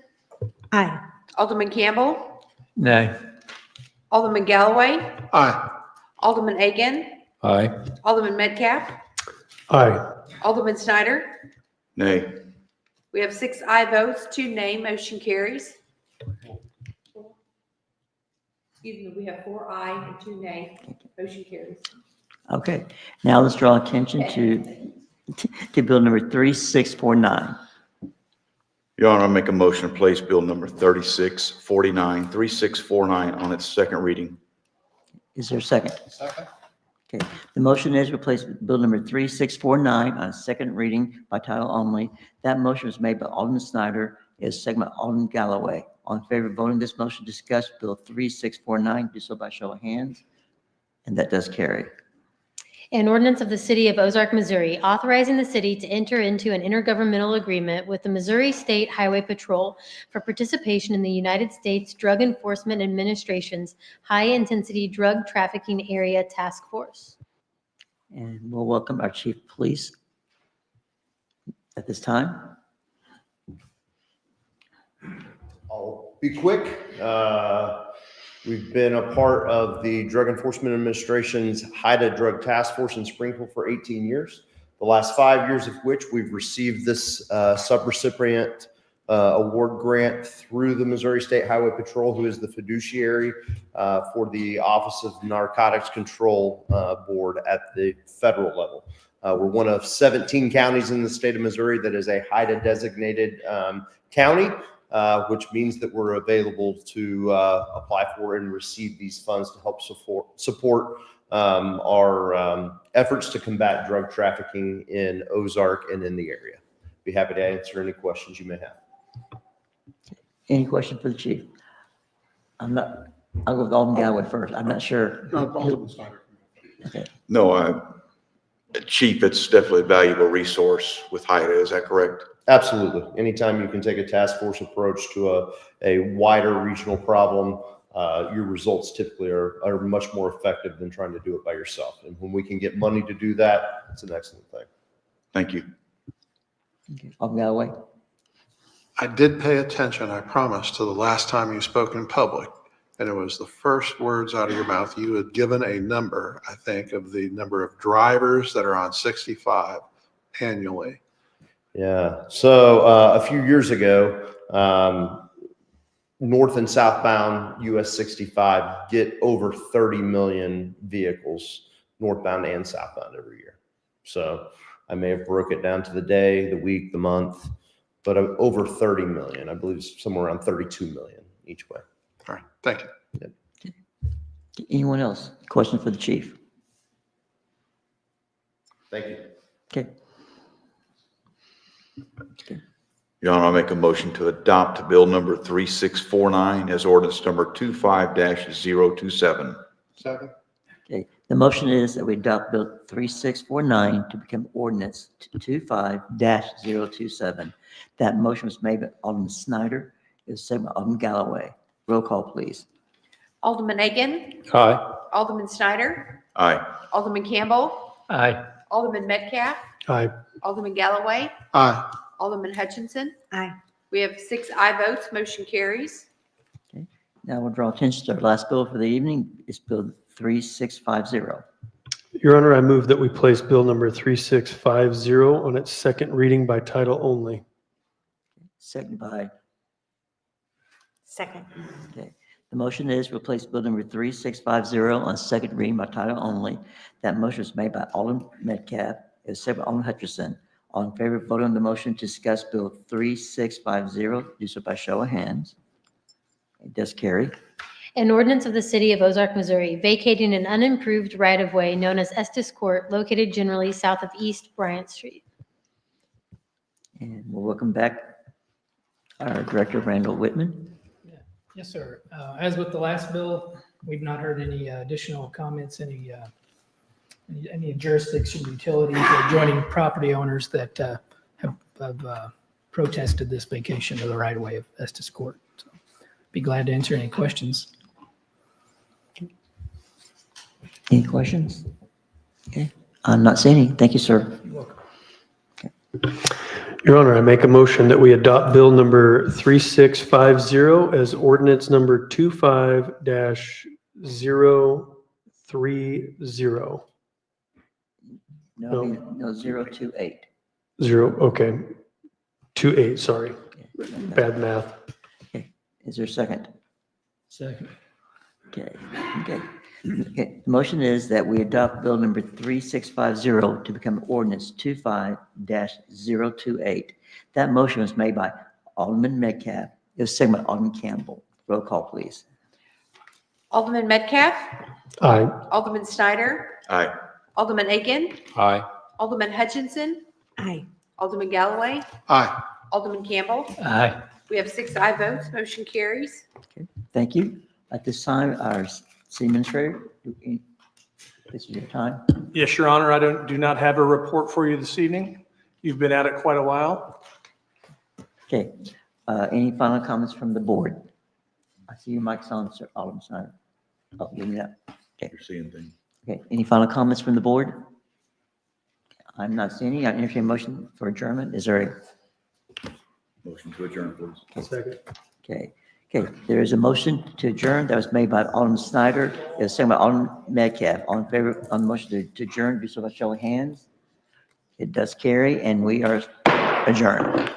Aye. Alderman Campbell. Nay. Alderman Galloway. Aye. Alderman Aiken. Aye. Alderman Metcalf. Aye. Alderman Snyder. Nay. We have 6 aye votes, 2 nay, motion carries. Excuse me, we have 4 aye and 2 nay. Motion carries. Okay, now let's draw attention to bill number 3649. Your Honor, I make a motion to place bill number 3649 on its second reading. Is there a second? Second. Okay, the motion is to replace bill number 3649 on second reading by title only. That motion was made by Alderman Snyder, is second by Alderman Galloway. All in favor of voting this motion, discuss bill 3649, do so by show of hands. And that does carry. An ordinance of the City of Ozark, Missouri, authorizing the city to enter into an intergovernmental agreement with the Missouri State Highway Patrol for participation in the United States Drug Enforcement Administration's High-Intensity Drug Trafficking Area Task Force. And we'll welcome our Chief of Police at this time. I'll be quick. We've been a part of the Drug Enforcement Administration's HIDTA Drug Task Force in Springfield for 18 years, the last 5 years of which we've received this subrecipient award grant through the Missouri State Highway Patrol, who is the fiduciary for the Office of Narcotics Control Board at the federal level. We're one of 17 counties in the state of Missouri that is a HIDTA designated county. Which means that we're available to apply for and receive these funds to help support our efforts to combat drug trafficking in Ozark and in the area. Be happy to answer any questions you may have. Any question for the chief? I'll go with Alderman Galloway first. I'm not sure. Okay. No, Chief, it's definitely a valuable resource with HIDTA, is that correct? Absolutely. Anytime you can take a task force approach to a wider regional problem, your results typically are much more effective than trying to do it by yourself. And when we can get money to do that, it's an excellent thing. Thank you. Alderman Galloway. I did pay attention, I promise, to the last time you spoke in public. And it was the first words out of your mouth. You had given a number, I think, of the number of drivers that are on 65 annually. Yeah. So a few years ago, north and southbound US 65 get over 30 million vehicles northbound and southbound every year. So I may have broke it down to the day, the week, the month, but over 30 million. I believe it's somewhere around 32 million each way. All right. Thank you. Yep. Anyone else? Question for the chief? Thank you. Okay. Your Honor, I make a motion to adopt bill number 3649 as ordinance number 25-027. Second. Okay. The motion is that we adopt bill 3649 to become ordinance 25-027. That motion was made by Alderman Snyder. It was seconded by Alderman Galloway. Roll call, please. Alderman Aiken. Aye. Alderman Snyder. Aye. Alderman Campbell. Aye. Alderman Metcalf. Aye. Alderman Galloway. Aye. Alderman Hutchinson. Aye. We have 6 aye votes. Motion carries. Okay. Now we'll draw attention to our last bill for the evening. It's bill 3650. Your Honor, I move that we place bill number 3650 on its second reading by title only. Second by. Second. Okay. The motion is to replace bill number 3650 on second reading by title only. That motion was made by Alderman Metcalf. It was seconded by Alderman Hutchinson. All in favor of voting on the motion to discuss bill 3650, do so by show of hands. It does carry. An ordinance of the City of Ozark, Missouri, vacating an unimproved right-of-way known as Estes Court, located generally south of East Bryant Street. And we'll welcome back our Director, Randall Whitman. Yes, sir. As with the last bill, we've not heard any additional comments, any jurisdiction utilities or adjoining property owners that have protested this vacation of the right-of-way of Estes Court. So be glad to answer any questions. Any questions? Okay. I'm not seeing any. Thank you, sir. You're welcome. Your Honor, I make a motion that we adopt bill number 3650 as ordinance number 25-030. No, 028. Okay. 28, sorry. Bad math. Okay. Is there a second? Second. Okay, okay. Okay, the motion is that we adopt bill number 3650 to become ordinance 25-028. That motion was made by Alderman Metcalf. It was seconded by Alderman Campbell. Roll call, please. Alderman Metcalf, Aye. Alderman Snyder, Aye. Alderman Aiken, Aye. Alderman Hutchinson, Aye. Alderman Galloway, Aye. Alderman Campbell. Aye. We have 6 aye votes, motion carries. Thank you. At this time, our city administrator, this is your time. Yes, Your Honor, I do not have a report for you this evening. You've been at it quite a while. Okay, any final comments from the board? I see your mic's on, Sir Alderman Snyder. Oh, give me that. Okay. You're seeing things. Okay, any final comments from the board? I'm not seeing any. I entertain a motion for adjournment. Is there Motion to adjourn, please. Second. okay, there is a motion to adjourn that was made by Alderman Snyder. It was seconded by Alderman Metcalf. All in favor on the motion to adjourn, do so by show of hands. It does carry, and we are adjourned.